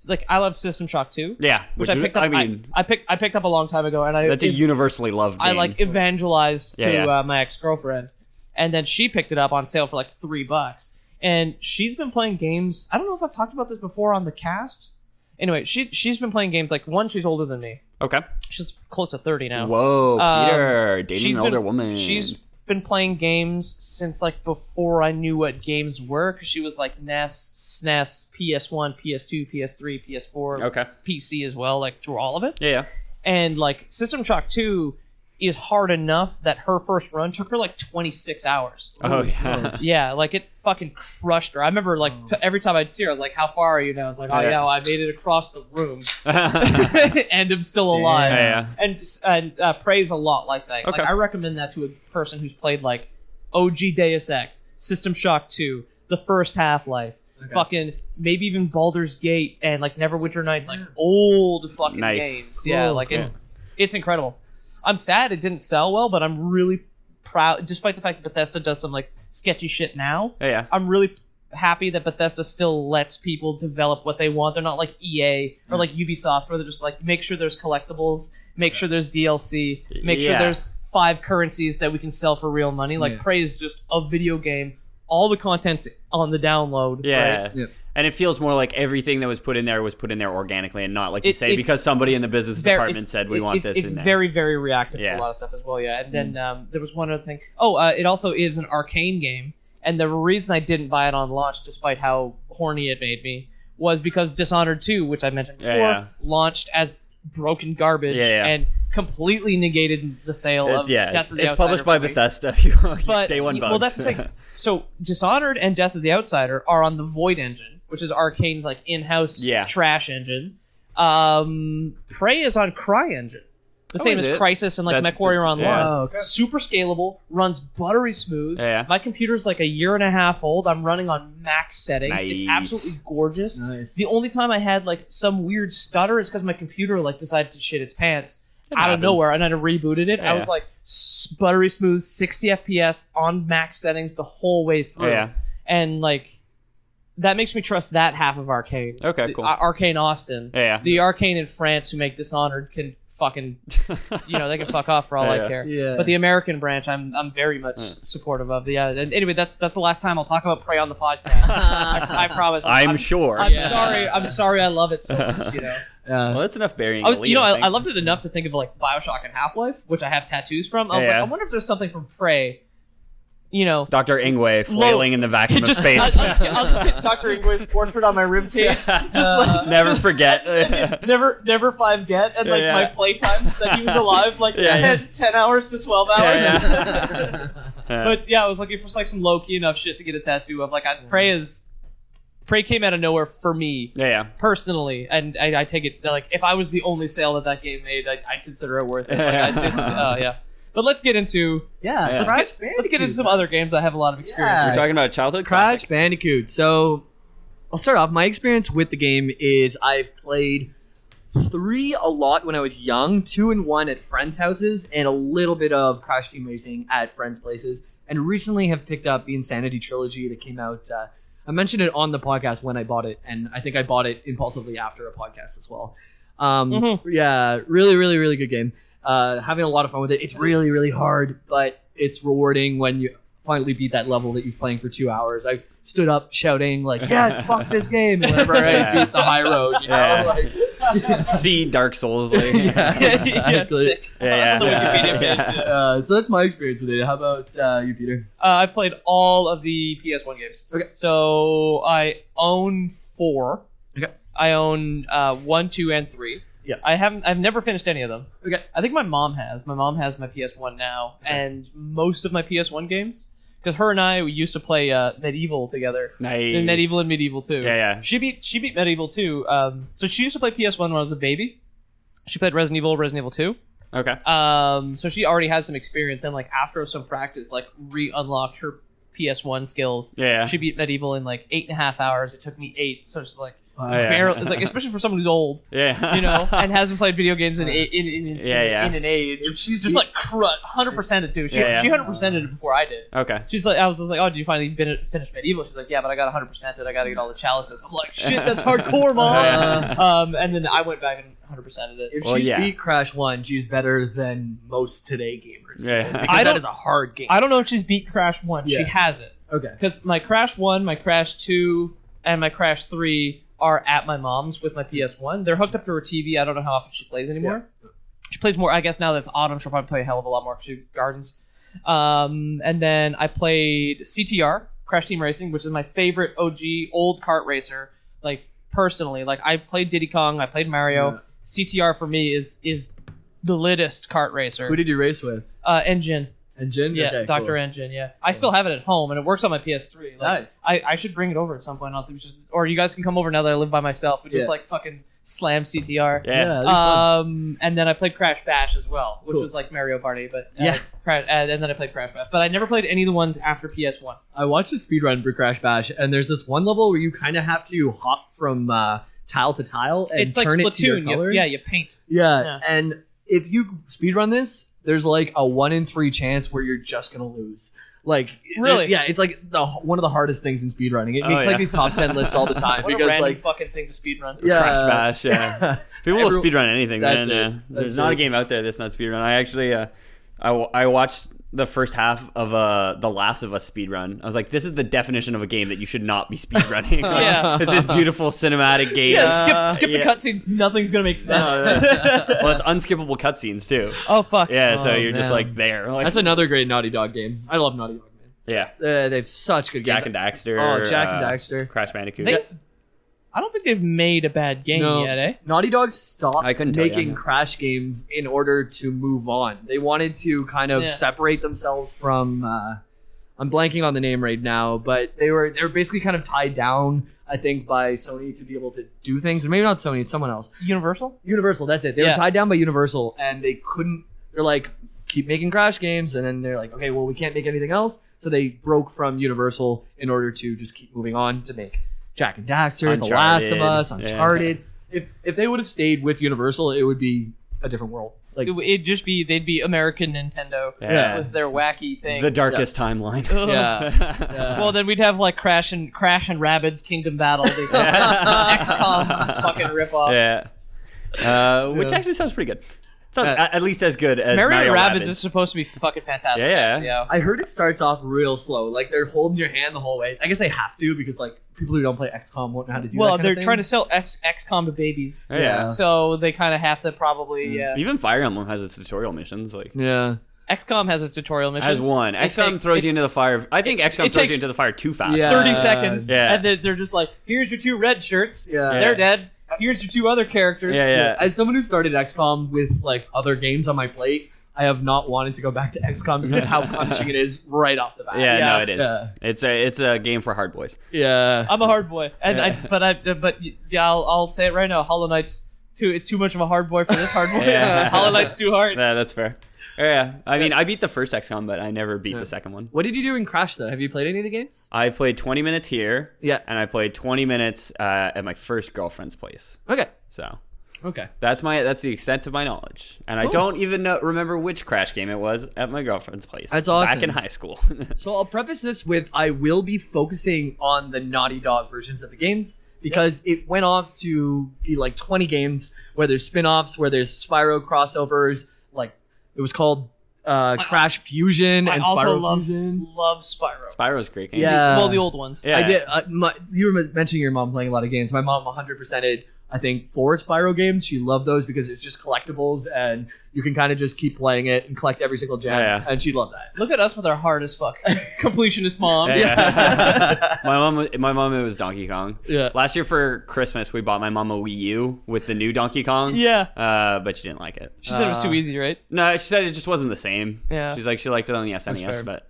like I love System Shock 2. Yeah, which I picked up. I picked up a long time ago, and that's a universally loved game. I like evangelized to Yeah. my ex-girlfriend, and then she picked it up on sale for like $3, and she's been playing games. I don't know if I've talked about this before on the cast. Anyway, she's been playing games. Like she's older than me. Okay. She's close to 30 now. Whoa, Peter, dating an older woman. She's been playing games since like before I knew what games were, because she was like NES, SNES, PS1, PS2, PS3, PS4, Okay. PC as well, like through all of it. Yeah. And like System Shock 2 is hard enough that her first run took her like 26 hours. Oh, yeah. Yeah, like it fucking crushed her. I remember like every time I'd see her, I was like, how far are you now? I was like, oh yeah, I made it across the room. And I'm still alive. Yeah. And Prey's a lot like that. Okay. Like, I recommend that to a person who's played like OG Deus Ex, System Shock 2, the first Half-Life, fucking maybe even Baldur's Gate and like Neverwinter Nights, like old fucking Nice. games. Yeah, Cool. like it's incredible. I'm sad it didn't sell well, but I'm really proud, despite the fact that Bethesda does some like sketchy shit now. Yeah. I'm really happy that Bethesda still lets people develop what they want. They're not like EA or like Ubisoft, where they're just like, make sure there's collectibles, make sure there's DLC, make sure Yeah. there's 5 currencies that we can sell for real money. Like Prey is just a video game. All the content's on the download. Yeah. Right? Yep. And it feels more like everything that was put in there organically, and not like you say It's because somebody in the business department said we want this It's in there. very, very reactive to Yeah. a lot of stuff as well, yeah. And then there was one other thing. It also is an arcane game, and the reason I didn't buy it on launch, despite how horny it made me, was because Dishonored 2, which I mentioned before, launched as broken garbage and completely negated the sale of Death of the Outsider. It's published by for me. Bethesda. But, Day one bugs. well, that's the thing. So Dishonored and Death of the Outsider are on the Void engine, which is Arcane's like in-house trash engine. Prey is on CryEngine. The same is as it? Crysis and like That's MechWarrior Online. yeah. Oh, okay. Super scalable, runs buttery smooth. Yeah. My computer's like a year and a half old. I'm running on max settings. It's Nice. absolutely gorgeous. Nice. The only time I had like some weird stutter is because my computer like decided to shit its pants It out of happens. nowhere, and I rebooted it. Yeah. I was like buttery smooth, 60 FPS on max settings the whole way through. Yeah. And like that makes me trust that half of Arcane. Okay, cool. Arcane Austin. Yeah. The Arcane in France who make Dishonored can fucking, they can fuck off for all I Yeah. care. Yeah. But the American branch, I'm very much supportive of. Yeah. And anyway, that's the last time I'll talk about Prey on the podcast. I promise. I'm sure. I'm Yeah. sorry. I'm sorry. I love it so much. Well, that's enough burying. I was, the lead, I think. I loved it enough to think of like BioShock and Half-Life, which I have tattoos from. I was Yeah. like, I wonder if there's something from Prey. Dr. Ingwe flailing in the vacuum of Just, space. I'll just get Dr. Ingwe's portrait on my ribcage. Just like Never forget. never forget, and like Yeah. my playtime that he was alive, like Yeah. 10 hours to 12 hours. Yeah. But yeah, I was looking for like some low key enough shit to get a tattoo of. Like Prey came out of nowhere for me Yeah. personally, and I take it like if I was the only sale that game made, I'd consider it worth it. Like, I just, yeah. But let's get into Yeah. let's get into some other games I have a lot of experience Yeah. We're with. talking about childhood Crash classic. Bandicoot. So I'll start off. My experience with the game is I've played 3 a lot when I was young, 2 and 1 at friends' houses, and a little bit of Crash Team Racing at friends' places. And recently have picked up the Insanity trilogy that came out. I mentioned it on the podcast when I bought it, and I think I bought it impulsively after a podcast as well. Yeah, really, really, really good game. Having a lot of fun with it. It's really, really hard, but it's rewarding when you finally beat that level that you're playing for 2 hours. I stood up shouting like, "Yes, fuck this game!" whenever Yeah. I beat the high road. You know, Yeah. like, See Dark Souls. Like, Yeah. Yeah, Exactly. sick. Yeah, On the yeah. Wikipedia page. Yeah. so that's my experience with it. How about you, Peter? I've played all of the PS1 games. Okay. So I own 4. Okay. I own 1, 2, and 3. Yeah. I've never finished any of them. Okay. I think my mom has. My mom has my PS1 now, and most of my PS1 games, because her and I we used to play Medieval together. Nice. In Medieval and Medieval 2. Yeah, yeah. She beat Medieval 2. So she used to play PS1 when I was a baby. She played Resident Evil 2. Okay. So she already has some experience, and like after some practice, like re-unlocked her PS1 skills. Yeah. She beat Medieval in like 8.5 hours. It took me 8, so it's like yeah. barely, like especially for someone who's old, Yeah. and hasn't played video games in Yeah. an age. If She's just like 100% it too. She Yeah. 100% it before I did. Okay. She's like, I was just like, oh, did you finally finish Medieval? She's like, yeah, but I got 100% it. I got to get all the chalices. I'm like, shit, that's hardcore, mom. Yeah. And then I went back and 100%ed it. If Well, she's yeah. beat Crash 1, she's better than most today gamers. Yeah. Because I that don't- is a hard game. I don't know if she's beat Crash 1. She Yeah. has it. Okay. Because my Crash 1, my Crash 2, and my Crash 3 are at my mom's with my PS1. They're hooked up to her TV. I don't know how often she plays anymore. She plays more. I guess now that it's autumn, she'll probably play a hell of a lot more because she gardens. And then I played CTR, Crash Team Racing, which is my favorite OG old kart racer. Like, personally. Like, I played Diddy Kong. I played Mario. Yeah. CTR for me is the littest kart racer. Who did you race with? Engine. Engine? Yeah, Okay, Dr. cool. Engine, yeah. I still have it at home, and it works on my PS3. Like, Nice. I should bring it over at some point. Honestly, or you guys can come over now that I live by myself. We just Yeah. like fucking slam CTR. Yeah. that'd be fun. And then I played Crash Bash as well, which Cool. was like Mario Party, but Yeah. and then I played Crash Bash. But I never played any of the ones after PS1. I watched a speedrun for Crash Bash, and there's this one level where you kind of have to hop from tile to tile and It's like turn it to your Splatoon. color. You paint. Yeah, and if you speedrun this, there's like a 1 in 3 chance where you're just gonna lose. Like, Really? Yeah, it's like one of the hardest things in speedrunning. It Oh, makes yeah. like these top 10 lists all the time What a because random like fucking thing to speedrun. yeah, Crash Bash, yeah. People will Every- speedrun anything, That's man. it. Yeah. There's That's not it. a game out there that's not speedrun. I actually, I watched the first half of The Last of Us speedrun. I was like, this is the definition of a game that you should not be speedrunning. Like, Yeah. It's this beautiful cinematic game. Yeah, skip the yeah. cutscenes. Nothing's gonna make sense. Well, it's unskippable cutscenes too. Oh fuck. Yeah, so Oh, you're just man. like there. Like, that's another great Naughty Dog game. I love Naughty Dog, yeah. man. They have such good Jack games. and Daxter. Oh, Jack and Daxter. Crash Bandicoot. They- I don't think they've made a bad game No. yet, eh? Naughty Dog stopped I couldn't tell you, making yeah. Crash games in order to move on. They wanted to kind of Yeah. separate themselves from. I'm blanking on the name right now, but they were basically kind of tied down. I think, by Sony to be able to do things. Or maybe not Sony, it's someone else. Universal. Universal, that's it. They were tied down by Universal, and they couldn't. They're like, keep making Crash games, and then they're like, okay, well, we can't make anything else. So they broke from Universal in order to just keep moving on to make Jak and Daxter, The Last of Us, Uncharted. Yeah. If they would have stayed with Universal, it would be a different world. Like It'd just be, they'd be American Nintendo with their wacky thing. The darkest timeline. Yeah. Well, then we'd have like Crash and Rabbids Kingdom Battle, the XCOM fucking ripoff. Yeah. Which actually sounds pretty good. Sounds at least as good as Mario Rabbids. Rabbids is supposed to be fucking fantastic. Yeah. I heard it starts off real slow. Like they're holding your hand the whole way. I guess they have to because like people who don't play XCOM won't know how to do that. Well, kind they're of thing. trying to sell XCOM to babies. Yeah. So they kind of have to probably. Even Fire Emblem has its tutorial missions. Like XCOM has a tutorial mission. Has one. XCOM throws you into the fire. I think XCOM throws you into the fire too fast. 30 seconds. Yeah. And then they're just like, here's your 2 red shirts. Yeah. They're dead. Here's your 2 other characters. Yeah. As someone who started XCOM with like other games on my plate, I have not wanted to go back to XCOM because of how punishing it is right off the bat. No, it is. Yeah. It's a game for hard boys. Yeah. I'm a hard boy, and I'll say it right now. Hollow Knight's too much of a hard boy for this hard boy. Yeah. Hollow Knight's too hard. Yeah, that's fair. Yeah, I mean, I beat the first XCOM, but I never beat the second one. What did you do in Crash though? Have you played any of the games? I played 20 minutes here. Yeah. And I played 20 minutes at my first girlfriend's place. Okay. So. Okay. That's the extent of my knowledge, and I don't even remember which Crash game it was at my girlfriend's place. That's awesome. Back in high school. So I'll preface this with I will be focusing on the Naughty Dog versions of the games because it went off to be like 20 games where there's spin-offs, where there's Spyro crossovers. Like it was called Crash Fusion and Spyro Fusion. Love Spyro. Spyro's a great game. Yeah. Well, the old ones. Yeah. I did. You were mentioning your mom playing a lot of games. My mom 100%ed, I think, 4 Spyro games. She loved those because it's just collectibles and you can kind of just keep playing it and collect every single gem. Yeah. And she loved that. Look at us with our hard as fuck completionist moms. Yeah. my mom, it was Donkey Kong. Yeah. Last year for Christmas, we bought my mom a Wii U with the new Donkey Kong. Yeah. But she didn't like it. She said it was too easy, right? No, she said it just wasn't the same. Yeah. She's like, she liked it on the SNES, fair. but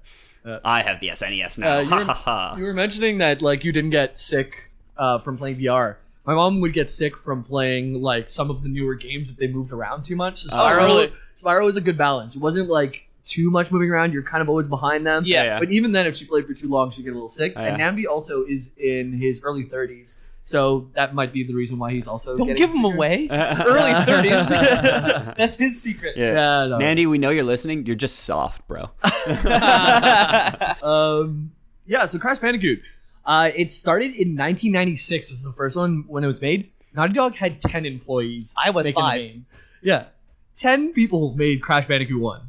I have the SNES now. You were mentioning that like you didn't get sick from playing VR. My mom would get sick from playing like some of the newer games if they moved around too much. So Spyro was a good balance. It wasn't like too much moving around. You're kind of always behind them. Yeah. But even then, if she played for too long, she'd get a little sick. Yeah. And Nambi also is in his early 30s. So that might be the reason why he's also Don't getting give him sicker. away. Early 30s. That's his secret. Yeah, no. Nandy, we know you're listening. You're just soft, bro. Yeah, so Crash Bandicoot. It started in 1996 was the first one when it was made. Naughty Dog had 10 employees. I was making the 5. game. Yeah. 10 people made Crash Bandicoot 1.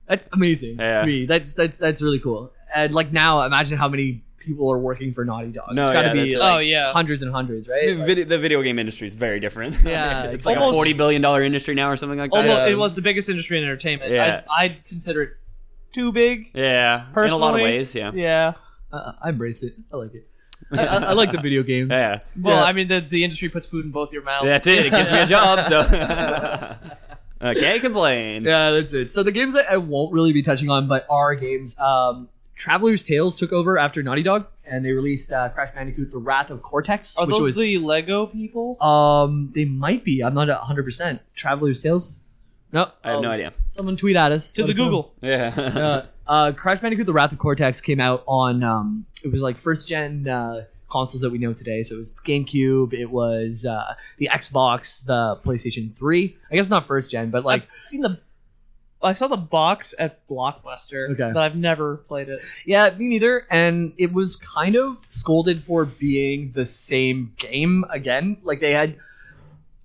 That's amazing to me. That's really cool. And like now, imagine how many people are working for Naughty Dog. No, it's got to yeah, be that's like hundreds and hundreds, right? The video game industry is very different. Yeah, it's like like almost- a $40 billion industry now or something like that. Almost, it was the biggest industry in entertainment. Yeah. I'd consider it too big. Yeah, Personally, in a lot of ways, yeah. Yeah. I embrace it. I like it. I like the video games. Yeah. Well, Yeah. I mean, the industry puts food in both your mouths. That's it. It gives me a job, so can't complain. Yeah, that's it. So the games that I won't really be touching on, but are games. Traveler's Tales took over after Naughty Dog, and they released Crash Bandicoot: The Wrath of Cortex. Are which those was, the Lego people? They might be. I'm not 100%. Traveler's Tales. No, I have no idea. Someone tweet at us. To Let the us know. Google. Yeah. Crash Bandicoot: The Wrath of Cortex came out on. It was like first gen consoles that we know today. So it was GameCube. It was the Xbox, the PlayStation 3. I guess not first gen, but like I saw the box at Blockbuster, Okay. but I've never played it. yeah, me neither. And it was kind of scolded for being the same game again. Like they had.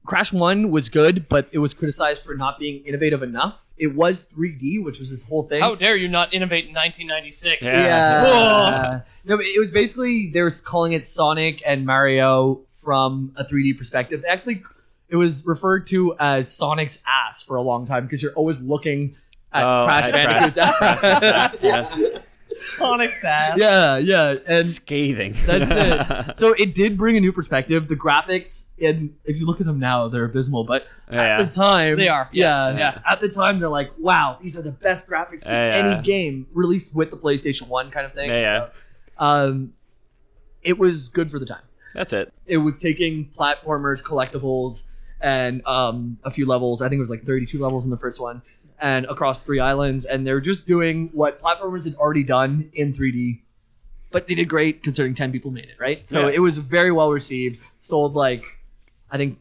Crash 1 was good, but it was criticized for not being innovative enough. It was 3D, which was this whole thing. How dare you not innovate in 1996? Yeah. Yeah. No, but it was basically they were calling it Sonic and Mario from a 3D perspective. Actually, it was referred to as Sonic's ass for a long time because you're always looking at Crash at Bandicoot's ass. Yeah. Sonic's ass. Yeah, and Scathing. that's it. So it did bring a new perspective. The graphics, and if you look at them now, they're abysmal. But at the time, They are, Yeah, yes, yeah. At the time, they're like, wow, these are the best graphics in any game released with the PlayStation 1 kind of thing. Yeah. So, it was good for the time. That's it. It was taking platformers, collectibles, and a few levels. I think it was like 32 levels in the first one, and across 3 islands. And they're just doing what platformers had already done in 3D, but they did great considering 10 people made it, right? So Yeah. it was very well received. Sold like, I think,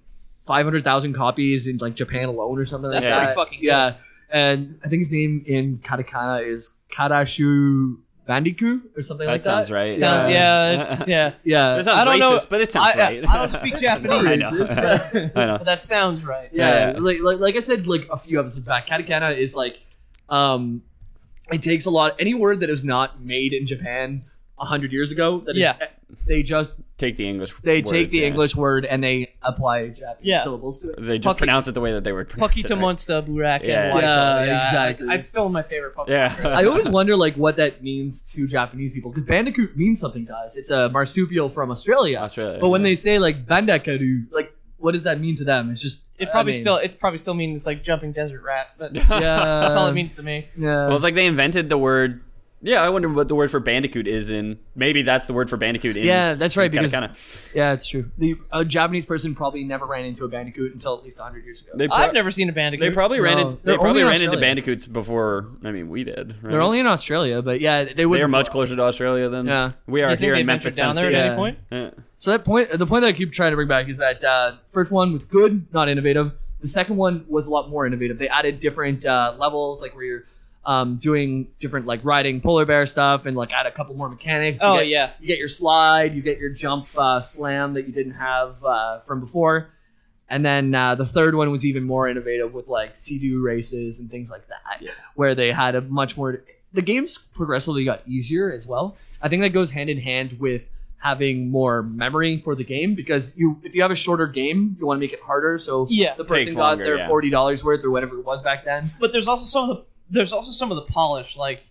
500,000 copies in like Japan alone or something like That's that. pretty fucking good. Yeah, and I think his name in katakana is Karashu Bandicoot or something like That that. sounds right. Yeah. Yeah. That sounds I don't know- racist, but it sounds right. I don't speak Japanese. I know. I know. But that sounds right. Yeah, Yeah. like I said, like a few episodes back, katakana is like, it takes a lot. Any word that is not made in Japan 100 years ago, that is, Yeah. they just Take the English. take words, the yeah. English word and they apply Japanese Yeah. syllables to it. They just Pocky- pronounce it the way that they would pronounce Pakita it. Right? Monster, Burak, Yeah. and Waito. Yeah, exactly. It's still my favorite Pokemon. Yeah. I always wonder like what that means to Japanese people because Bandicoot means something to us. It's a marsupial from Australia. Australia. But when yeah. they say like Bandicoot, like what does that mean to them? It's just It probably I mean, still means like jumping desert rat, but yeah, that's all it means to me. Yeah. Well, it's like they invented the word. Yeah, I wonder what the word for Bandicoot is in. Maybe that's the word for Bandicoot in. Yeah, that's right, in because katakana. yeah, it's true. A Japanese person probably never ran into a Bandicoot until at least 100 years ago. They pro- I've never seen a Bandicoot. They probably ran No, into. they're They probably only in ran into Australia. Bandicoots before. I mean, we did. Right? They're only in Australia, but yeah, they would. They are much closer to Australia than Yeah. we Do are you think here they in Memphis, ventured down there at Tennessee. any point? Yeah. So the point that I keep trying to bring back is that first one was good, not innovative. The second one was a lot more innovative. They added different levels, like where you're doing different like riding polar bear stuff, and like add a couple more mechanics. Oh yeah. You get your slide, you get your jump slam that you didn't have from before. And then the third one was even more innovative with like Sea-Doo races and things like that, where they had a much more. The games progressively got easier as well. I think that goes hand in hand with having more memory for the game because if you have a shorter game, you want to make it harder. So Yeah. the person Takes got longer, their yeah. $40 worth or whatever it was back then. But there's also some of the polish. Like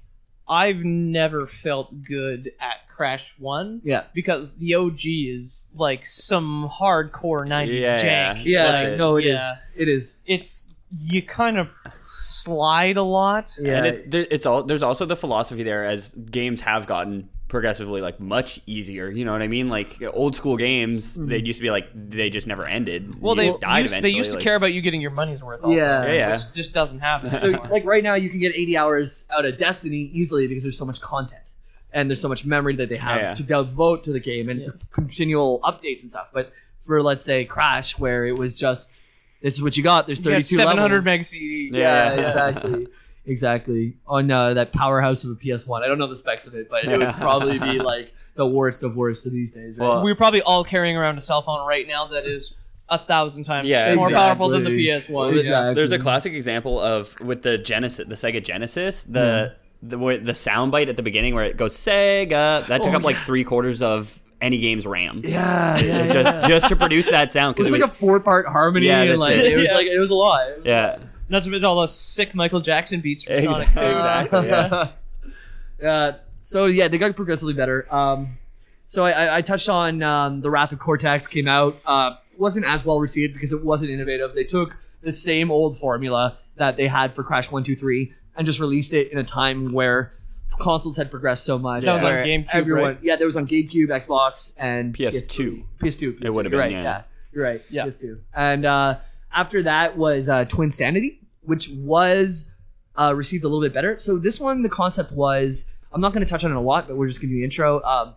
I've never felt good at Crash 1 Yeah. because the OG is like some hardcore 90s Yeah. jank. Yeah, Like, no, it is. yeah. It is. It's you kind of slide a lot. Yeah. And there's also the philosophy there as games have gotten progressively like much easier. You know what I mean? Like old school games, they used to be like they just never ended. Well, You they just died used, eventually. they used to like- care about you getting your money's worth. Also, Yeah. Yeah. which just doesn't happen. So anymore. like right now you can get 80 hours out of Destiny easily because there's so much content and there's so much memory that they have Yeah. to devote to the game and continual updates and stuff. But for let's say Crash, where it was just this is what you got. There's You got 32 700 levels. meg CD. Yeah, Yeah. exactly. On that powerhouse of a PS1. I don't know the specs of it, but it would probably be like the worst of these days. Right? Well, We're probably all carrying around a cell phone right now that is 1,000 times Yeah, more exactly. powerful than the PS1. Exactly. There's a classic example of with the Sega Genesis, the soundbite at the beginning where it goes Sega. That took up like 3/4 of any game's RAM. yeah. just to produce that sound It because was like a 4-part harmony, Yeah, and that's like it. it was Yeah. like it was a lot. yeah. Not to mention all those sick Michael Jackson beats from Sonic 2. Exactly. Yeah. So yeah, they got progressively better. So I touched on the Wrath of Cortex came out. Wasn't as well received because it wasn't innovative. They took the same old formula that they had for Crash 1, 2, 3 and just released it in a time where consoles had progressed so much. That was on where GameCube, right? Yeah, that was on GameCube, Xbox, and PS2. PS2. It would have You're been, right, yeah. You're right. Yeah. PS2. And after that was Twin Sanity, which was received a little bit better. So this one, the concept was, I'm not going to touch on it a lot, but we're just going to do the intro.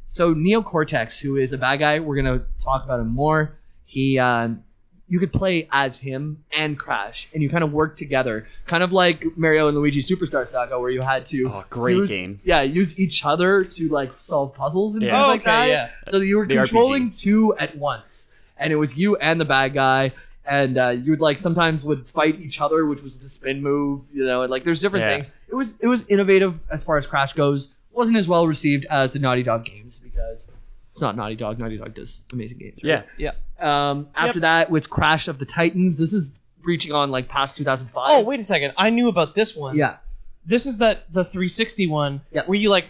So Neo Cortex, who is a bad guy, we're going to talk about him more. He, you could play as him and Crash, and you kind of work together, kind of like Mario and Luigi Superstar Saga, where you had to Oh, great game. use each other to like solve puzzles and Yeah. things Oh, like okay, that. yeah. So you were The controlling RPG. two at once, and it was you and the bad guy, and you would like sometimes would fight each other, which was the spin move, and like there's different Yeah. things. It was innovative as far as Crash goes. Wasn't as well received as the Naughty Dog games because it's not Naughty Dog. Naughty Dog does amazing games. Right? Yeah. After that was Crash of the Titans. This is reaching on like past 2005. Oh, wait a second. I knew about this one. Yeah. This is the 360 one Yep. where you like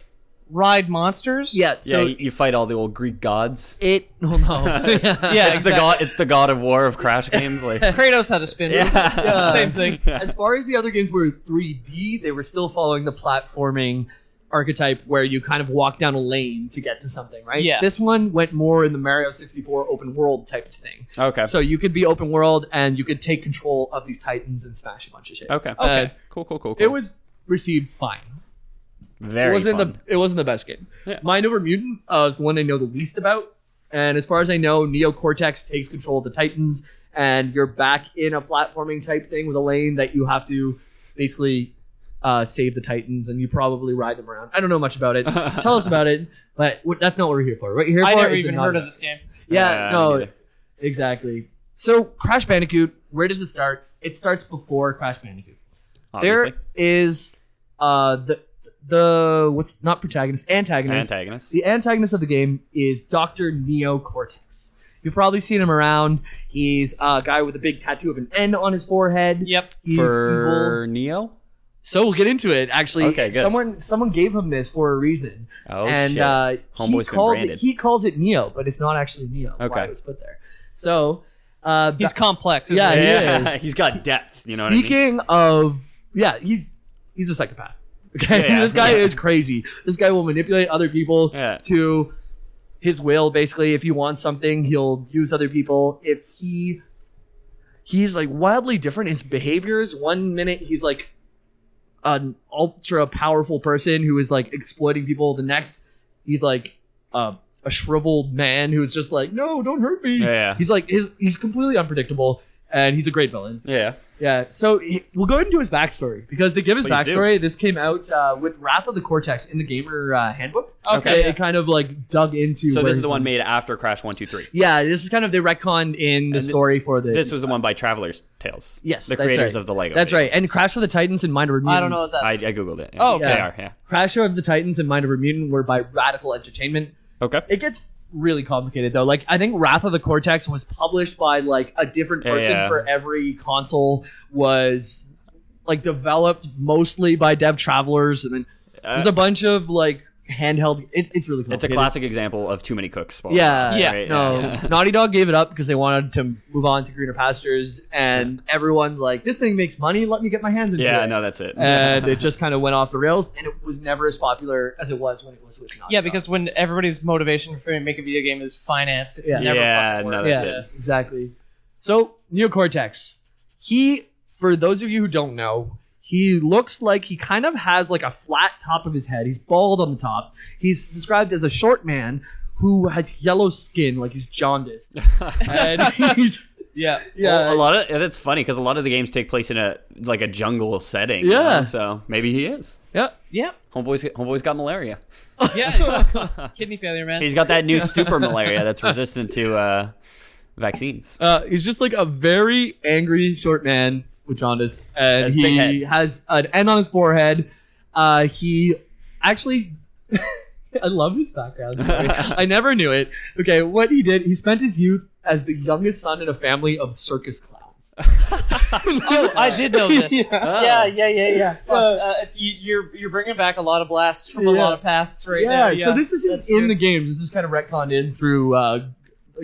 ride monsters. Yeah. So Yeah, you fight all the old Greek gods. no. Yeah, exactly. It's the god of war of Crash games. Like, Kratos had a spin move. Yeah. Same thing. As far as the other games were 3D, they were still following the platforming archetype where you kind of walk down a lane to get to something, right? Yeah. This one went more in the Mario 64 open world type of thing. Okay. So you could be open world and you could take control of these titans and smash a bunch of shit. Okay. Cool. It was received fine. Very It wasn't the best game. Yeah. Mind Over Mutant is the one I know the least about. And as far as I know, Neo Cortex takes control of the titans, and you're back in a platforming type thing with a lane that you have to basically save the titans, and you probably ride them around. I don't know much about it. Tell us about it, but that's not what we're here for. What you're here I for never is even the heard non- of this game. Yeah, me no, neither. exactly. So Crash Bandicoot, where does it start? It starts before Crash Bandicoot. Obviously. There is the what's not protagonist, antagonist. The antagonist of the game is Dr. Neo Cortex. You've probably seen him around. He's a guy with a big tattoo of an N on his forehead. Yep. He's For evil. Neo? So we'll get into it. Actually, Okay, good. someone gave him this for a reason. Oh, and shit. Homeboy's been branded. he calls it Neo, but it's not actually Neo. Okay. Why it was put there. So He's complex. Isn't Yeah, he? he Yeah, is. he's got depth. You know what I mean? Speaking of, he's a psychopath. Okay, Yeah, this guy yeah. is crazy. This guy will manipulate other people Yeah. to his will. Basically, if he wants something, he'll use other people. If he's like wildly different in his behaviors. One minute he's like an ultra powerful person who is like exploiting people. The next he's like a shriveled man who's just like, no, don't hurt me. Yeah. He's like he's completely unpredictable, and he's a great villain. Yeah. Yeah, so we'll go into his backstory, because to give his Please do. backstory, this came out with Wrath of the Cortex in the Gamer Handbook. Okay. It kind of like dug into. So where this is he the one from- made after Crash 1, 2, 3. Yeah, this is kind of the retcon in the And story for the. This was the one by Traveler's Tales. Yes, The that's creators right. of the Lego. That's video right, and Crash of the Titans and Mind Over Mutant. I don't know what that. I googled it. Oh, they okay. are. Yeah. Crasher of the Titans and Mind Over Mutant were by Radical Entertainment. Okay. It gets really complicated though. Like, I think Wrath of the Cortex was published by like a different person Yeah. for every console. Was like developed mostly by Dev Travelers, and then there's a bunch of like handheld. It's really complicated. It's a classic example of too many cooks. Yeah, Yeah. Right? No, Yeah. Naughty Dog gave it up because they wanted to move on to greener pastures, and everyone's like, "This thing makes money. Let me get my hands into it." Yeah, no, that's it. And it just kind of went off the rails, and it was never as popular as it was when it was with Naughty Yeah, Dog. because when everybody's motivation for making a video game is finance, it Yeah. never Yeah, fucking no, works. that's yeah, it. exactly. So Neocortex, for those of you who don't know, he looks like he kind of has like a flat top of his head. He's bald on the top. He's described as a short man who has yellow skin, like he's jaundiced. And he's Yeah. Well, a lot of that's funny because a lot of the games take place in a jungle setting. you Yeah. know? So maybe he is. yeah. Yeah. Homeboy's got malaria. Yeah. Kidney failure, man. He's got that new super malaria that's resistant to vaccines. He's just like a very angry short man with jaundice, and Has big he head. has an N on his forehead. He actually, I love his background story. I never knew it. Okay, what he did, he spent his youth as the youngest son in a family of circus clowns. Oh, I did know this. Yeah. Yeah. You're bringing back a lot of blasts from a Yeah. lot of pasts right Yeah, now. so this isn't That's in true. the games. This is kind of retconned in through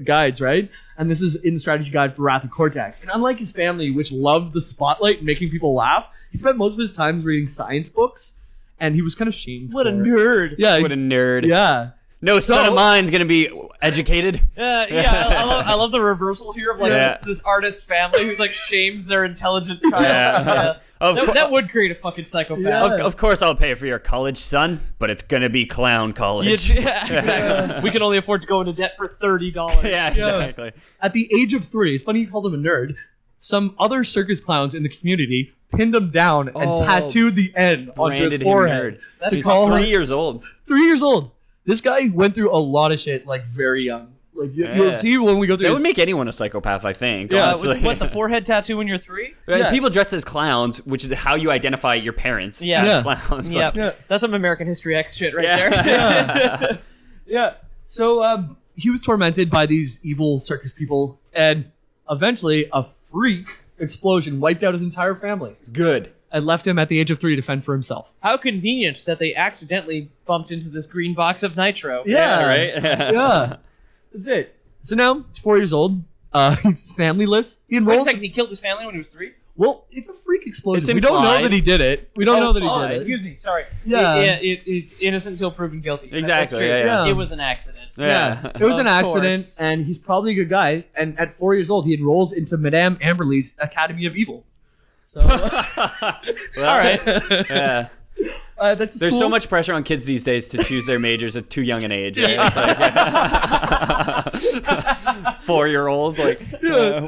guides, right? And this is in the strategy guide for Wrath of Cortex. And unlike his family, which loved the spotlight and making people laugh, he spent most of his time reading science books, and he was kind of shamed. What a for it. nerd. Yeah, What a nerd. yeah. No son So- of mine's gonna be educated. I love the reversal here of like Yeah. this artist family who like shames their intelligent child. Yeah. Of That, cour- that would create a fucking psychopath. Yeah. Of course, I'll pay for your college, son, but it's gonna be clown college. Yeah, exactly. We can only afford to go into debt for $30. Yeah, exactly. At the age of 3, it's funny you called him a nerd. Some other circus clowns in the community pinned him down and Oh. tattooed the N onto his Branded him forehead. nerd. That's He's call him- 3 years old. 3 years old. This guy went through a lot of shit, like, very young. Like, you'll Yeah. see when we go through That his... would make anyone a psychopath, I think. Yeah, honestly. What, the forehead tattoo when you're 3? Yeah. People dressed as clowns, which is how you identify your parents. Yeah. as Yeah. clowns. Yeah. Like, Yeah. That's some American History X shit right Yeah. there. Yeah. So he was tormented by these evil circus people, and eventually a freak explosion wiped out his entire family Good. and left him at the age of 3 to fend for himself. How convenient that they accidentally bumped into this green box of nitro. Yeah. right? Yeah. That's it. So now he's 4 years old. He's familyless. He Wait a enrolls. second, he killed his family when he was 3? Well, it's a freak explosion. It's We don't know implied. that he did it. We don't know that he did it. Excuse me. Sorry. Yeah. It's innocent until proven guilty. That's Exactly, true. yeah. It was an accident. Yeah. It was an Of accident, course. and he's probably a good guy. And at 4 years old, he enrolls into Madame Amberley's Academy of Evil. So, Well, All right. Yeah. that's a There's school. so much pressure on kids these days to choose their majors at too young an age. Right? It's like 4-year-olds, like,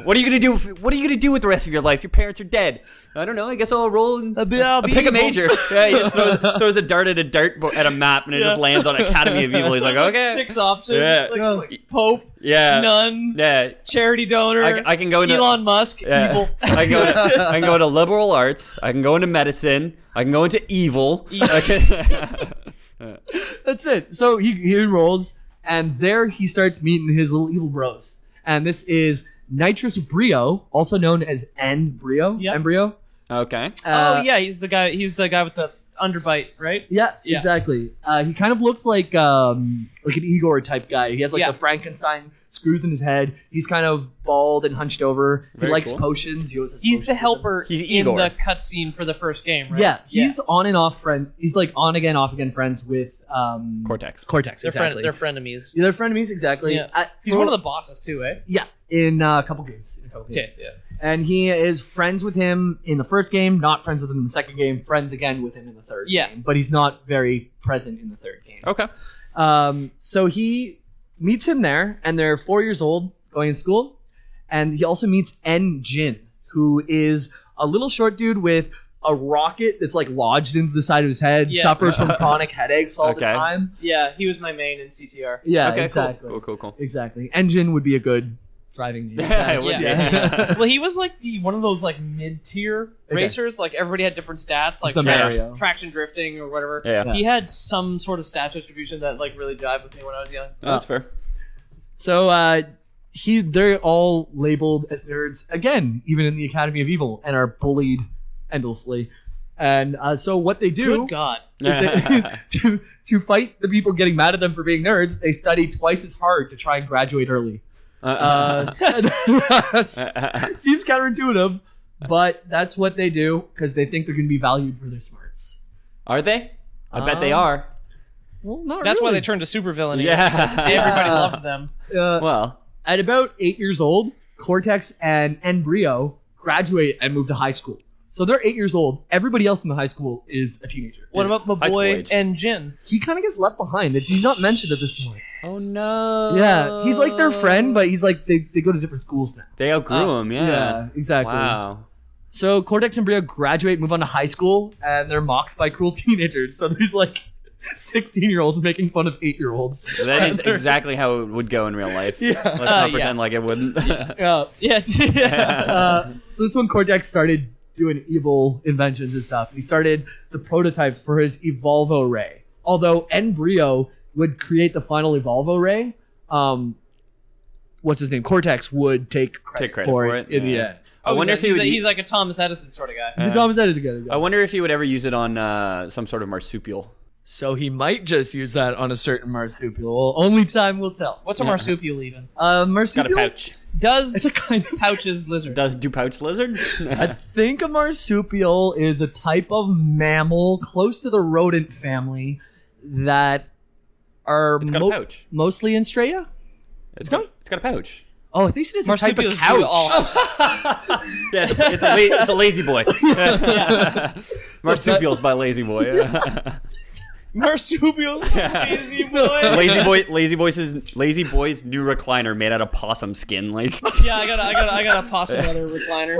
what are you gonna do? What are you gonna do with the rest of your life? Your parents are dead. I don't know. I guess I'll roll and I'll I'll be pick a evil. major. Yeah, he just throws a dart at at a map, and it just lands on Academy of Evil. He's like, okay, 6 options. Yeah. Like Pope, yeah, nun, yeah. charity donor, I can go into Elon Musk, Yeah. evil. I can go to liberal arts. I can go into medicine. I can go into evil. I can- That's it. So he enrolls, and there he starts meeting his little evil bros. And this is Nitrous Brio, also known as N Brio. Yep. Embryo. Okay. Oh yeah, he's the guy. He's the guy with the underbite, right? Yeah, Yeah. exactly. He kind of looks like an Igor type guy. He has like Yeah. the Frankenstein screws in his head. He's kind of bald and hunched over. He Very likes cool. potions. He always has He's potions the with him. helper He's in Igor. the cutscene for the first game, right? Yeah, he's on and off friend. He's like on again, off again friends with Cortex. Cortex. They're Exactly. they're frenemies. Yeah, they're frenemies, exactly. Yeah. He's one of the bosses too, eh? Yeah, in a couple games. Okay, yeah. And he is friends with him in the first game, not friends with him in the second game, friends again with him in the third Yeah. game. But he's not very present in the third game. Okay. So he meets him there, and they're 4 years old, going to school. And he also meets N Jin, who is a little short dude with a rocket that's like lodged into the side of his head, Yeah. suffers from chronic headaches all the Okay. time. Yeah, he was my main in CTR. Yeah, Okay. exactly. Cool. Exactly. N Jin would be a good driving name. Yeah, it would be. Yeah. Well, he was like one of those like mid-tier racers. Like everybody had different stats, like the Mario. traction drifting or whatever. Yeah. He had some sort of stat distribution that like really jived with me when I was young. That's fair. So they're all labeled as nerds again, even in the Academy of Evil, and are bullied endlessly. And so what they do Good God. is they, to fight the people getting mad at them for being nerds, they study twice as hard to try and graduate early. Seems counterintuitive, but that's what they do because they think they're going to be valued for their smarts. Are they? I bet they are. Well, not That's why really. they turned to supervillainy. Yeah. Everybody loved them. Well, At about 8 years old, Cortex and Embryo graduate and move to high school. So they're 8 years old. Everybody else in the high school is a teenager. What about my high school boy age. and Jin? He kind of gets left behind. He's not mentioned at this point. oh no. Yeah, he's like their friend, but he's like they go to different schools now. They outgrew him. Yeah. exactly. Wow. So Cortex and Brio graduate, move on to high school, and they're mocked by cruel teenagers. So there's like 16-year-olds making fun of 8-year-olds. That is exactly how it would go in real life. Yeah. Let's not yeah. pretend like it wouldn't. Yeah. So this one, Cortex started doing evil inventions and stuff. And he started the prototypes for his Evolvo Ray. Although Embryo would create the final Evolvo Ray, what's his name? Cortex would take credit, for it in the yeah. end. I wonder if he would. He's like a Thomas Edison sort of guy. He's a Thomas Edison together. I wonder if he would ever use it on some sort of marsupial. So he might just use that on a certain marsupial. Only time will tell. What's a marsupial even? Got Marsupial? a pouch. It's a kind of Pouches lizards. Do pouch lizard? I think a marsupial is a type of mammal close to the rodent family that are It's got a pouch. mostly in Straya. It's got a pouch. Oh, I think it's a type of Marsupials couch. do all- Yeah, it's a lazy boy. Marsupials by lazy boy. Marsupials, lazy boy. Lazy boy's new recliner made out of possum skin. Like, Yeah, I got a possum leather recliner.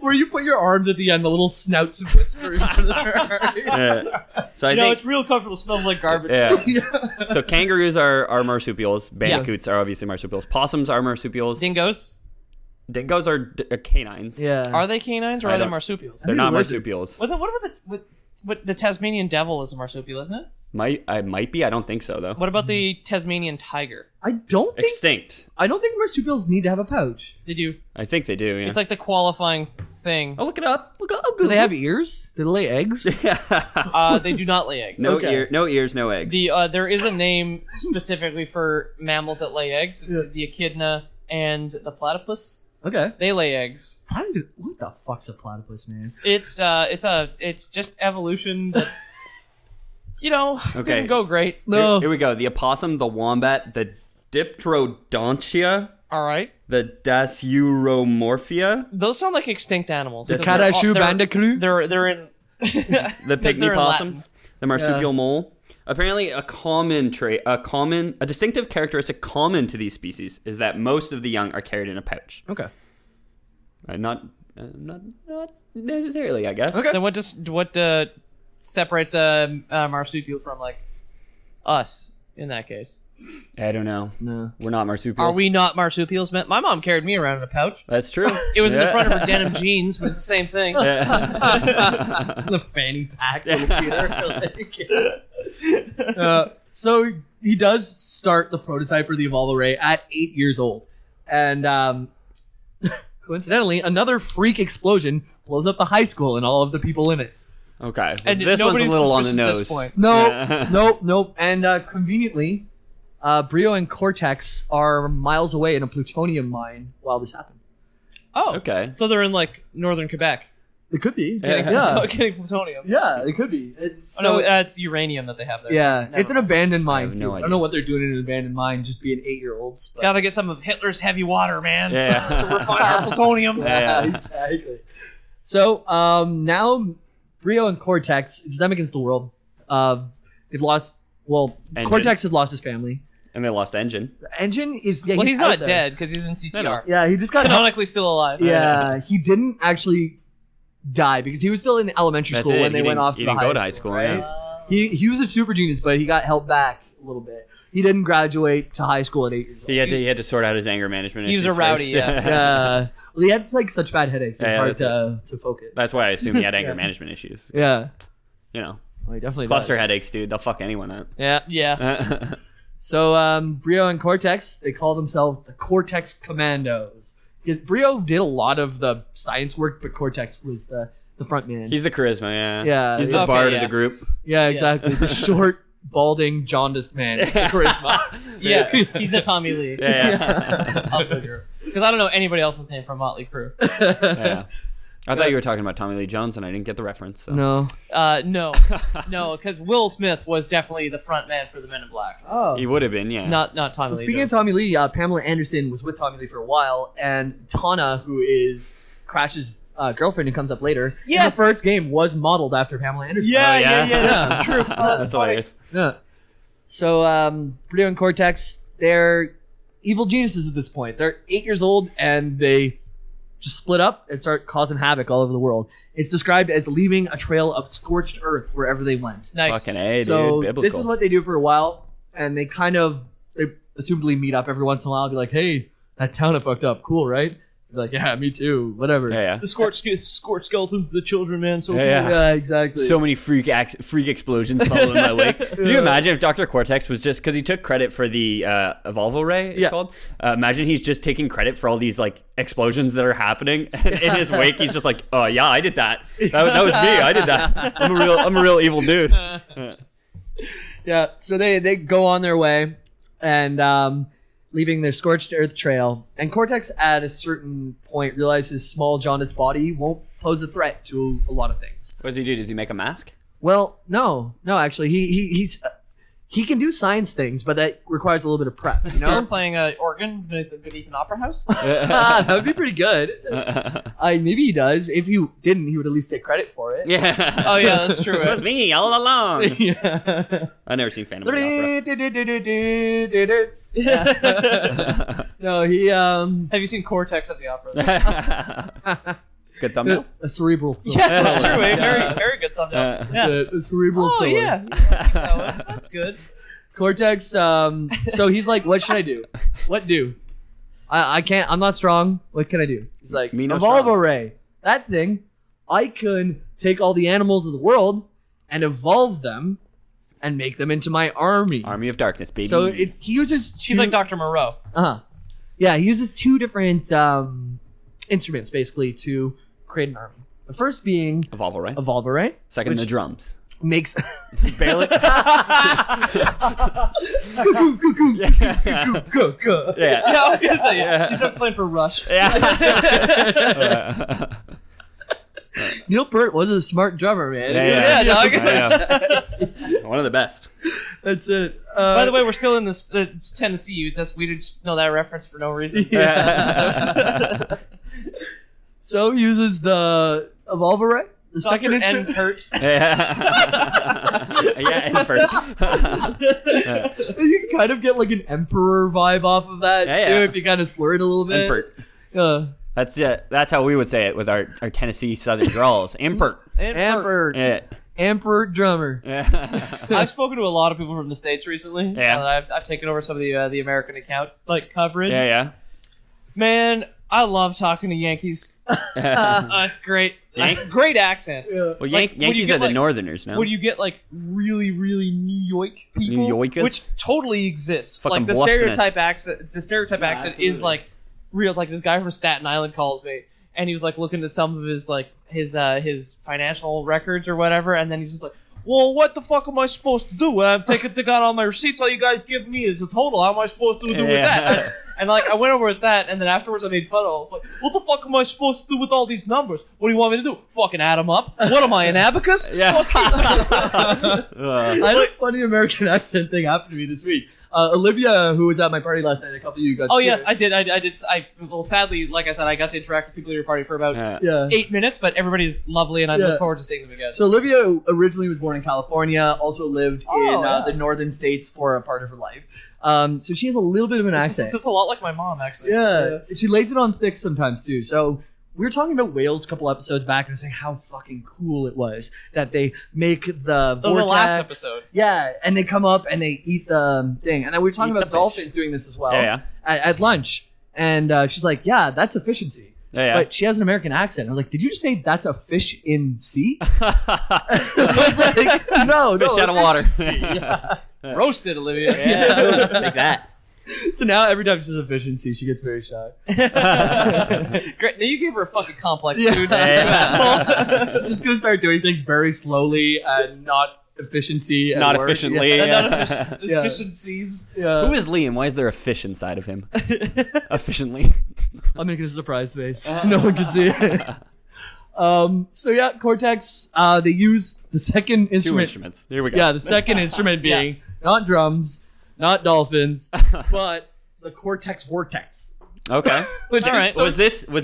Where you put your arms at the end, the little snouts and whiskers. yeah. So I You know, think it's real comfortable. Smells like garbage. yeah. So kangaroos are marsupials. Bandicoots are obviously marsupials. Possums are marsupials. Dingoes. Dingoes are canines. Yeah. Are they canines or I are they don't- marsupials? They're not lizards. marsupials. What about the Tasmanian devil is a marsupial, isn't it? Might be. I don't think so though. What about the Tasmanian tiger? I don't think Extinct. marsupials need to have a pouch. They do. I think they do. Yeah. It's like the qualifying thing. I'll look it up. Do they have ears? Do they lay eggs? They do not lay eggs. no Okay. no ears, no eggs. There is a name specifically for mammals that lay eggs. It's the echidna and the platypus. Okay. They lay eggs. What the fuck's a platypus, man? It's just evolution that didn't go great. No. Here we go. The opossum, the wombat, the Dipterodontia, All right. the Dasyuromorphia, Those sound like extinct animals. The Kadashu Bandicoot? They're in the Because pygmy they're in possum, Latin. the marsupial mole. Apparently, a distinctive characteristic common to these species is that most of the young are carried in a pouch. Okay. Not necessarily, I guess. Okay. Then what separates a marsupial from like us in that case? I don't know. No. We're not marsupials. Are we not marsupials? My mom carried me around in a pouch. That's true. It was in the Yeah. front of her denim jeans, but it's the same thing. Yeah. The fanny pack. So he does start the prototype for the Evolve Array at 8 years old. And coincidentally, another freak explosion blows up the high school and all of the people in it. Okay. And This one's a nobody's little on the suspicious at nose. this point. No, Yeah. nope. And conveniently, Brio and Cortex are miles away in a plutonium mine while this happened. Oh, Okay. so they're in like northern Quebec, It could be. Yeah. getting plutonium. Yeah, it could be. Oh, no, it's uranium that they have there. Yeah, Never it's an mind. abandoned mine, have too. no I idea. don't know what they're doing in an abandoned mine, just being 8-year-olds. But... Gotta get some of Hitler's heavy water, man. Yeah. To refine our plutonium. Yeah. Exactly. So now Brio and Cortex, it's them against the world. They've lost. Well, Engine. Cortex has lost his family. And they lost Engine. Engine is. Yeah, Well, he's out not there. dead because he's in CTR. Yeah, he just got. Canonically still alive. Yeah, he didn't actually die because he was still in elementary That's school it. when they He went didn't- off to he the didn't high go to high school, right? yeah. He was a super genius, but he got held back a little bit. He didn't graduate to high school at 8 years old. He had to sort out his anger management. He was a issues rowdy, first. yeah. Well, he had like such bad headaches. It's Yeah, hard that's to focus. That's why I assume he had anger Yeah. management issues. Yeah, You know, well, he definitely cluster does. headaches, dude. They'll fuck anyone up. Yeah. Yeah. So Brio and Cortex, they call themselves the Cortex Commandos. Because Brio did a lot of the science work, but Cortex was the front man. He's the charisma, yeah. Yeah. He's the Okay, bard yeah. of the group. Yeah, exactly. The short, balding, jaundiced man. Is the charisma. Yeah. He's a Tommy Lee. Yeah. Of the group. Because I don't know anybody else's name from Motley Crue. Yeah. I thought you were talking about Tommy Lee Jones, and I didn't get the reference. So. No. No, because Will Smith was definitely the front man for the Men in Black. Oh. He would have been, yeah. Not Tommy Well, Lee. speaking of Jones. Tommy Lee, Pamela Anderson was with Tommy Lee for a while, and Tana, who is Crash's girlfriend who comes up later, in Yes! the first game was modeled after Pamela Anderson. Yeah, Oh, yeah? yeah, that's true. Oh, That's funny. hilarious. Yeah. So, Brio and Cortex, they're evil geniuses at this point. They're 8 years old, and they just split up and start causing havoc all over the world. It's described as leaving a trail of scorched earth wherever they went. Nice. Fucking A, So dude. Biblical. this is what they do for a while, and they assumably meet up every once in a while and be like, hey, that town I fucked up. Cool, right? Be like, yeah, me too. Whatever. Yeah, The scorched skeletons, the children, man. So Yeah, cool. yeah. Exactly. So many freak explosions follow in my wake. Can you imagine if Dr. Cortex was just because he took credit for the Evolve Array? It's Yeah. called. Imagine he's just taking credit for all these like explosions that are happening, and in his wake he's just like, "Oh yeah, I did that. That was me. I did that. I'm a real evil dude." Yeah, so they go on their way and leaving their scorched earth trail. And Cortex, at a certain point, realizes his small jaundiced body won't pose a threat to a lot of things. What does he do? Does he make a mask? Well, no, actually, he can do science things, but that requires a little bit of prep. You Start know, playing an organ beneath an opera house. that would be pretty good. Maybe he does. If he didn't, he would at least take credit for it. Yeah. Oh yeah, that's true. It was me all along. Yeah. I've never seen Phantom of the Opera. No, he Have you seen Cortex at the opera? Good thumbnail. a cerebral film. Yeah, that's true. A very, very good thumbnail. Yeah. A cerebral Oh film. yeah, that's good. Cortex. So he's like, what should I do? What do? I can't. I'm not strong. What can I do? He's like, Me no Evolve strong. Array. That thing. I can take all the animals of the world and evolve them and make them into my army. Army of Darkness, baby. So he uses. She's like Dr. Moreau. Yeah, he uses two different instruments basically to create an army. The first being Evolve Array. Evolve Array. Second, which- the drums. makes Bail it. Go. Yeah. Yeah, I was gonna say Yeah. he starts playing for Rush. Yeah. Neil Peart was a smart drummer, man. Yeah, dog. One of the best. That's it. By the way, we're still in this Tennessee. We just know that reference for no reason. Yeah. So uses the Evolve Array, the second Dr. instrument. N. Kurt. Yeah, and first. You can kind of get like an Emperor vibe off of that Yeah, too, yeah. if you kind of slur it a little bit. Impert. Yeah. That's how we would say it with our Tennessee Southern drawls. Impert. Emperor. Yeah. Emperor drummer. I've spoken to a lot of people from the States recently. Yeah. I've taken over some of the American account coverage. Yeah. Man, I love talking to Yankees. It's great. Great accents. Yeah. Well, Like, when you Yankees get, are the like- Northerners, no? When you get like really, really New York people, New Yorkers? which totally exist. Fucking Like the Bostoners. stereotype accent. The stereotype accent absolutely. is like real. Like this guy from Staten Island calls me, and he was like looking at some of his his financial records or whatever, and then he's just like, "Well, what the fuck am I supposed to do? I'm taking out all my receipts. All you guys give me is a total. How am I supposed to do with that?" And like I went over with that, and then afterwards I made fun of it. I was like, "What the fuck am I supposed to do with all these numbers? What do you want me to do? Fucking add them up? What am I, an abacus? Yeah. I had a funny American accent thing happen to me this week. Olivia, who was at my party last night, a couple of you got. Oh to see yes, her. I did. Well, sadly, like I said, I got to interact with people at your party for about Yeah. 8 minutes, but everybody's lovely, and I Yeah. look forward to seeing them again. So Olivia originally was born in California, also lived in yeah. the northern states for a part of her life. So she has a little bit of an accent. It's a lot like my mom, actually. Yeah, she lays it on thick sometimes too. So we were talking about Wales a couple episodes back and saying how fucking cool it was that they make the That was the vortex. last episode. Yeah, and they come up and they eat the thing. And then we were talking Eat about the fish. dolphins doing this as well Yeah. at lunch. And she's like, yeah, that's efficiency. Yeah. But she has an American accent. I was like, did you just say that's a fish in sea? I was like, no, Fish out of water. efficiency. Yeah. Roasted, Olivia. Yeah. Take that. So now every time she says efficiency, she gets very shy. Great. Now you gave her a fucking complex, Yeah. dude. Yeah. You asshole. She's gonna start doing things very slowly and not efficiency. at Not work. efficiently. And Yeah. none of Yeah. efficiencies. Yeah. Who is Liam? Why is there a fish inside of him? Efficiently. I'll make it a surprise face. No one can see it. So yeah, Cortex. They use the second Two instrument. instruments. Here we go. Yeah, the second instrument being not drums, not dolphins, but the Cortex Vortex. Okay. Which All is right. so Was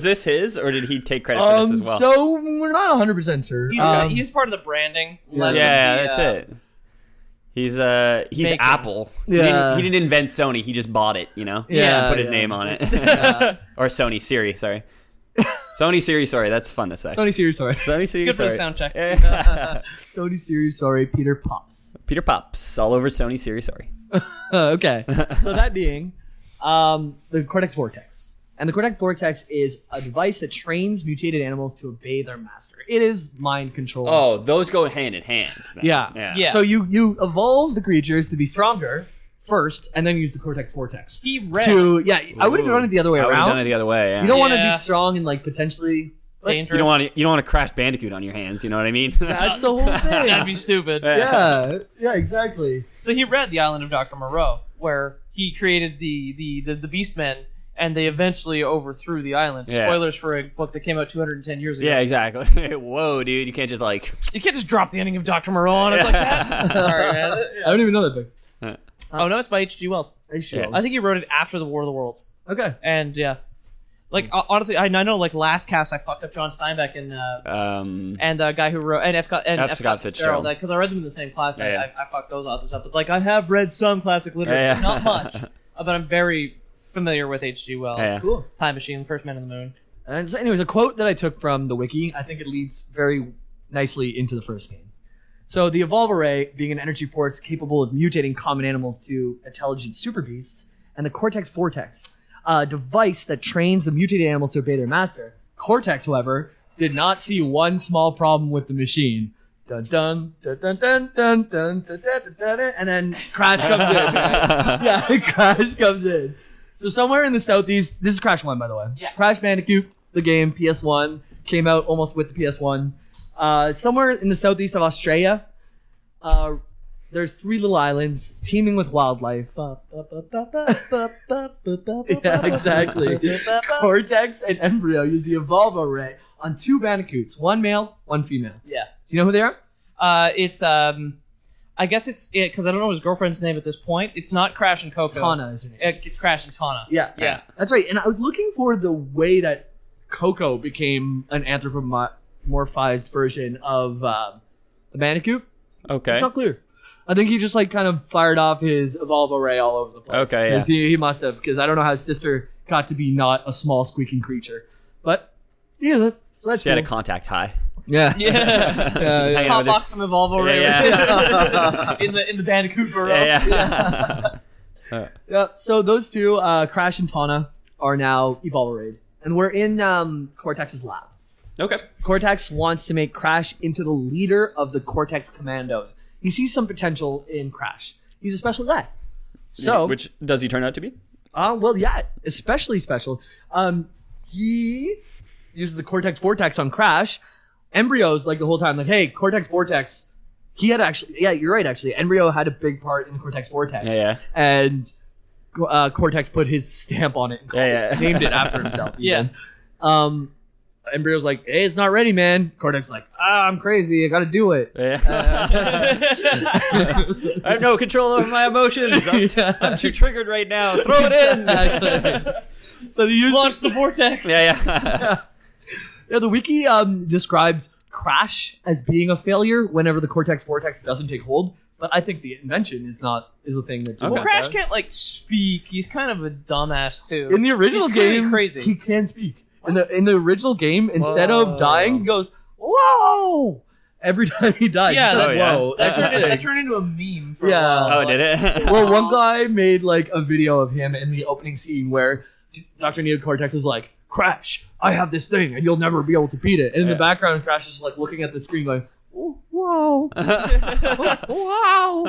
this his, or did he take credit for this as well? So we're not 100% sure. He's part of the branding. Yeah. less of Yeah, the, that's it. He's Making. Apple. Yeah. He didn't invent Sony. He just bought it. You know. Yeah, And put his yeah. name on it. Yeah. Or Sony Siri. Sorry. Sony Siri. Sorry. That's fun to say. Sony Series, sorry. Sony Siri. Good for the sorry. sound checks. Yeah. Sony Series, sorry. Peter Pops. Peter Pops all over Sony Siri. Sorry. Okay. So that being the Cortex Vortex. And the Cortex Vortex is a device that trains mutated animals to obey their master. It is mind control. Oh, those go hand in hand. then. Yeah. Yeah. So you evolve the creatures to be stronger first, and then use the Cortex Vortex. He read. I would have done it the other way I would have done it around. the other way. Yeah. You don't want to Yeah. be strong and like potentially. Dangerous. You don't want to crash Bandicoot on your hands. You know what I mean? That's the whole thing. That'd be stupid. Yeah, exactly. So he read The Island of Dr. Moreau, where he created the Beastmen, and they eventually overthrew the island. Yeah. Spoilers for a book that came out 210 years ago. Yeah, exactly. Whoa, dude, you can't just like. You can't just drop the ending of Dr. Moreau on us like that. Sorry, man. I don't even know that book. Oh, no, it's by H.G. Wells. Yeah. I think he wrote it after the War of the Worlds. Okay. And, yeah. Like, honestly, I know, like, last cast I fucked up John Steinbeck and the guy who wrote... And F. Scott Fitzgerald. Because I read them in the same class. Yeah, I fucked those authors up. But, like, I have read some classic literature. Yeah. Not much. But I'm very familiar with H.G. Wells. Yeah. Cool. Time Machine, First Man on the Moon. And so anyways, a quote that I took from the wiki, I think it leads very nicely into the first game. So the Evolve Array, being an energy force capable of mutating common animals to intelligent super beasts, and the Cortex Vortex, a device that trains the mutated animals to obey their master. Cortex, however, did not see one small problem with the machine. Dun dun dun dun dun dun dun dun dun dun dun, and then Crash comes in. Right? Yeah, Crash comes in. So somewhere in the southeast, this is Crash 1, by the way. Yeah. Crash Bandicoot, the game, PS1, came out almost with the PS1. Somewhere in the southeast of Australia, There's 3 little islands teeming with wildlife. Yeah, exactly. Cortex and Embryo use the Evolve Array on 2 Bandicoots, 1 male, 1 female. Yeah. Do you know who they are? It's I guess it's because I don't know his girlfriend's name at this point. It's not Crash and Coco. Tana is her name. It's Crash and Tana. Yeah. That's right. And I was looking for the way that Coco became an anthropomorphized version of the Bandicoot. Okay. It's not clear. I think he just like kind of fired off his Evolve Array all over the place. Okay, yeah. He must have, because I don't know how his sister got to be not a small squeaking creature. But he isn't. So that's She had a contact high. Yeah. Yeah. Hot box some Evolve Array Yeah. in the Bandicoot burrow. Yeah. So those 2, Crash and Tana, are now Evolve Arrayed. And we're in Cortex's lab. Okay. Cortex wants to make Crash into the leader of the Cortex Commandos. He sees some potential in Crash. He's a special guy. So, which does he turn out to be? well, yeah, especially special. He uses the Cortex Vortex on Crash. Embryo's like the whole time, like, hey, Cortex Vortex. He had actually, yeah, you're right. Actually, Embryo had a big part in the Cortex Vortex. Yeah. And Cortex put his stamp on it and named it after himself. Yeah. Embryo's like, hey, it's not ready, man. Cortex like, I'm crazy. I got to do it. I have no control over my emotions. I'm too triggered right now. Throw it in. So they Launch the vortex. Yeah, the wiki describes Crash as being a failure whenever the Cortex Vortex doesn't take hold. But I think the invention is a thing that. Well, Crash can't like speak. He's kind of a dumbass too. In the original He's really game, crazy. he can speak. In the original game, instead of dying, he goes, "Whoa!" Every time he dies. Yeah, he says, "Whoa!" That turned into a meme for a Yeah. while. Oh, did it? Well, one guy made like a video of him in the opening scene where Dr. Neo Cortex is like, "Crash, I have this thing, and you'll never be able to beat it." And in the background, Crash is like looking at the screen, going, "Oh, "Whoa, wow, wow!"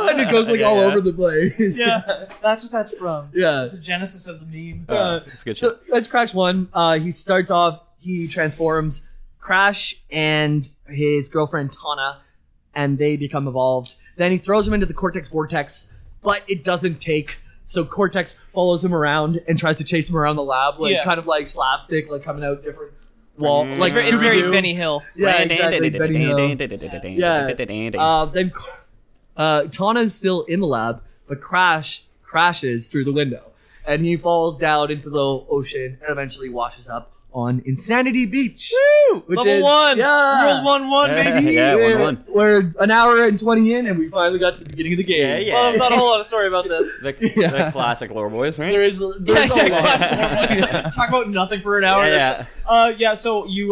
And it goes like all over the place. Yeah, that's what that's from. Yeah. It's the genesis of the meme. That's good So shit. that's Crash 1. He starts off, he transforms Crash and his girlfriend Tana, and they become evolved. Then he throws him into the Cortex Vortex, but it doesn't take. So Cortex follows him around and tries to chase him around the lab, kind of like slapstick, like coming out different wall. Like It's very Scooby-Doo. Benny Hill. Yeah, exactly. Benny Hill. Yeah. Then Tana's still in the lab, but Crash crashes through the window, and he falls down into the ocean and eventually washes up on Insanity Beach. Woo! Which Level is- 1. yeah. World 1-1, baby. Yeah, 1-1. We're an hour and 20 in, and we finally got to the beginning of the game. Yeah. Well, there's not a whole lot of story about this. The classic lore boys, right? There's Yeah, a lot. classic. Talk about nothing for an hour. Yeah. So you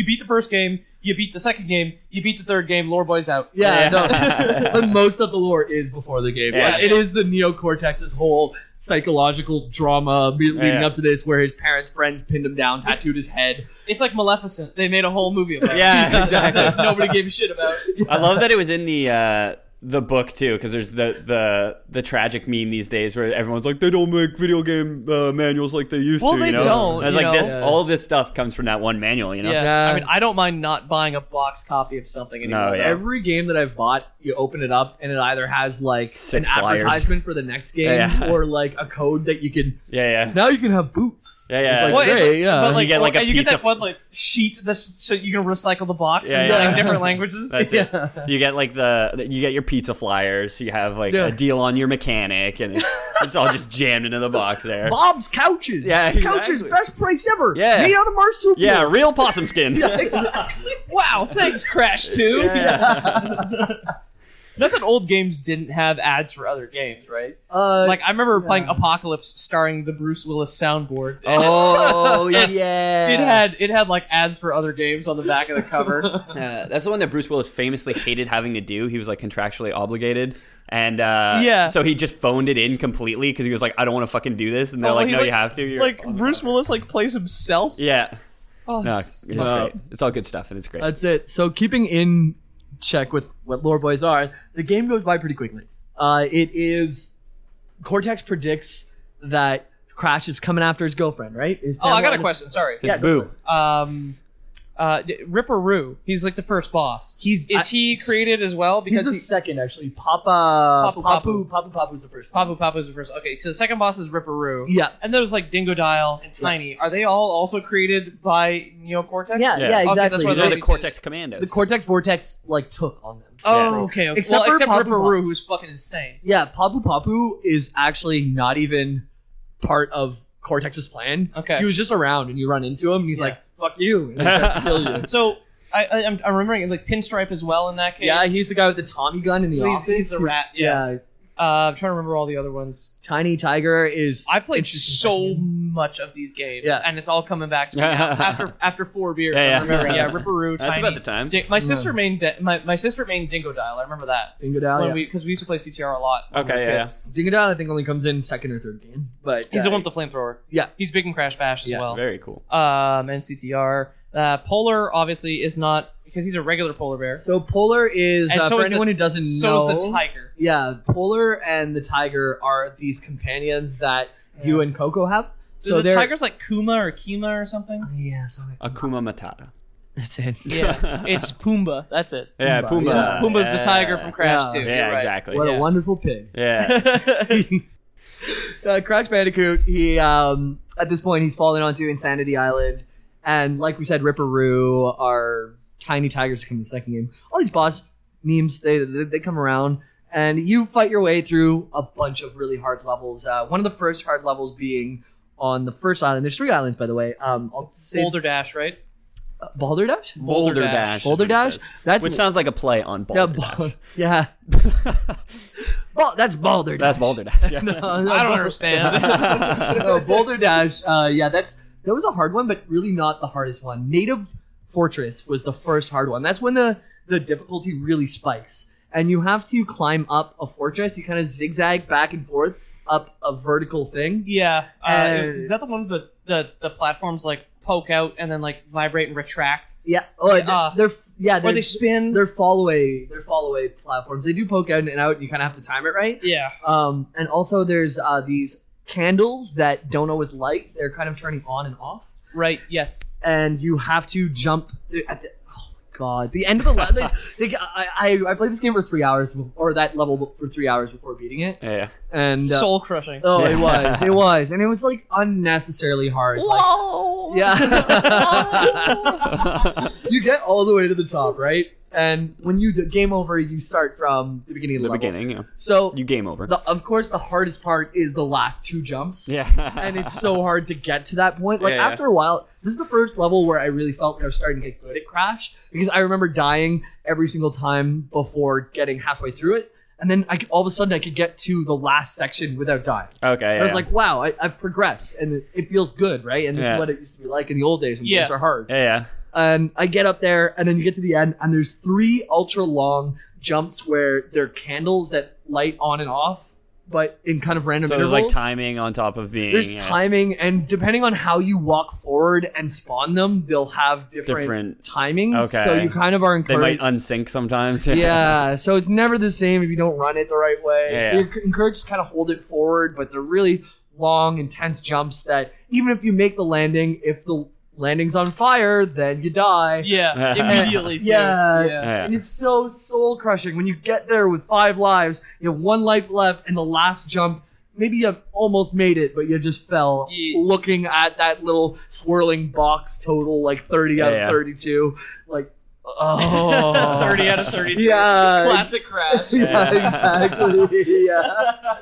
beat the first game, you beat the second game, you beat the third game. Lore Boy's out. Yeah, no, but most of the lore is before the game. Yeah. Like, it is the Neocortex's whole psychological drama leading up to this, where his parents' friends pinned him down, tattooed his head. It's like Maleficent. They made a whole movie about it. Yeah, exactly. That nobody gave a shit about. I love that it was in the book too, because there's the tragic meme these days where everyone's like, they don't make video game manuals like they used to. Well, they you know? don't, And it's you like know? this, all this stuff comes from that one manual, you know. Yeah. Yeah. I mean, I don't mind not buying a box copy of something anymore. No, yeah. Every game that I've bought, you open it up and it either has like 6 an flyers. advertisement for the next game Yeah. or like a code that you can. Yeah. Now you can have boots. Yeah, yeah. It's like, Well, great, yeah. But like, You get, like, a you get pizza that one like sheet that's so you can recycle the box Yeah, in yeah. like, different languages. That's it. You get like you get your pizza flyers. You have like a deal on your mechanic, and it's all just jammed into the box there. Bob's couches. Yeah, Couches, exactly. best price ever. Yeah. Made out of marsupials. Yeah, real possum skin. Yeah, exactly. Wow, thanks, Crash 2. Yeah. Not that old games didn't have ads for other games, right? Like, I remember playing Apocalypse starring the Bruce Willis soundboard. Oh yeah. It had like ads for other games on the back of the cover. That's the one that Bruce Willis famously hated having to do. He was like contractually obligated, and so he just phoned it in completely because he was like, I don't want to fucking do this, and they're like, no, you have to. You're like Bruce Willis like plays himself. Yeah. Oh, No, it's great. It's all good stuff, and it's great. That's it. So keeping in check with what lore boys are, the game goes by pretty quickly. It is Cortex predicts that Crash is coming after his girlfriend, right? I got a question. Sorry. His boo. Ripperoo. He's like the first boss. Is he created as well? He's the second, actually. Papu's the first. Papu's the first. Okay, so the second boss is Ripperoo. Yeah. And there's like Dingodile and Tiny. Yeah. Are they all also created by Neocortex? Yeah, exactly. These are the Cortex Commandos. The Cortex Vortex like took on them. Oh, okay. Except Ripperoo, who's fucking insane. Yeah, Papu is actually not even part of Cortex's plan. Okay. He was just around, and you run into him, and he's like, "Fuck you," and he tries to kill you. So I'm remembering like Pinstripe as well in that case. Yeah, he's the guy with the Tommy gun in the office. He's the rat. Yeah. I'm trying to remember all the other ones. Tiny Tiger is. I've played so much of these games, and it's all coming back to me after 4 beers. Yeah, I remember, Ripperoo, That's Tiny. about the time. My sister main Dingodile. I remember that. Dingodile, because we used to play CTR a lot. Okay, yeah. Dingodile, I think, only comes in second or third game, but he's the one with the flamethrower. Yeah, he's big in Crash Bash as well. Very cool. And CTR. Polar obviously is not. Because he's a regular polar bear. So Polar is, for anyone who doesn't know... So is the tiger. Yeah, Polar and the tiger are these companions that you and Coco have. So the tiger's like Kuma or Kima or something? Yeah, something like Akuma Matata. That's it. Yeah, it's Pumbaa. That's it. Yeah, Pumbaa. Yeah. Pumbaa's the tiger from Crash 2. Yeah, right. exactly. What a wonderful pig. Yeah. Crash Bandicoot, he at this point, he's fallen onto Insanity Island. And like we said, Ripperoo are... Tiny Tigers come in the second game. All these boss memes, they come around, and you fight your way through a bunch of really hard levels. One of the first hard levels being on the first island. There's 3 islands, by the way. I'll say Boulder Dash, right? Boulder Dash? Boulder Dash. Boulder Dash? Which sounds like a play on Boulder Dash. Yeah. That's Boulder Dash. That's Boulder Dash. Yeah. No, I don't understand. No, Boulder Dash, that was a hard one, but really not the hardest one. Native Fortress was the first hard one. That's when the difficulty really spikes. And you have to climb up a fortress. You kind of zigzag back and forth up a vertical thing. Yeah. Is that the one with the platforms like poke out and then like vibrate and retract? Yeah. They spin. They're fall away platforms. They do poke out and out, and you kind of have to time it right. Yeah. And also there's these candles that don't always light. They're kind of turning on and off. Right, yes. And you have to jump at the... Oh, my God. The end of the level... I played this game for 3 hours, or that level for 3 hours before beating it. Yeah. And soul-crushing. Oh, it was. It was. And it was, like, unnecessarily hard. Whoa! Like, yeah. You get all the way to the top, right? And when you game over, you start from the beginning of the level. Yeah. So you game over. Of course, the hardest part is the last 2 jumps. Yeah. And it's so hard to get to that point. Like, after a while, this is the first level where I really felt like I was starting to get good at Crash. Because I remember dying every single time before getting halfway through it. And then all of a sudden, I could get to the last section without dying. Okay, I was like, wow, I've progressed. And it feels good, right? And this is what it used to be like in the old days when games are hard. Yeah. And I get up there, and then you get to the end, and there's 3 ultra long jumps where they're candles that light on and off, but in kind of random intervals. So there's like timing on top of being... There's timing, and depending on how you walk forward and spawn them, they'll have different timings. Okay. So you kind of are encouraged... They might unsync sometimes. Yeah, so it's never the same if you don't run it the right way. Yeah. So you're encouraged to kind of hold it forward, but they're really long, intense jumps that even if you make the landing, if the landing's on fire, then you die. Yeah, immediately too. Yeah. And it's so soul crushing when you get there with 5 lives, you have 1 life left, and the last jump, maybe you almost made it, but you just fell. Looking at that little swirling box total, like 30 out of 32, like, oh. 30 out of 32. Yeah. Classic Crash. Yeah, exactly. Yeah.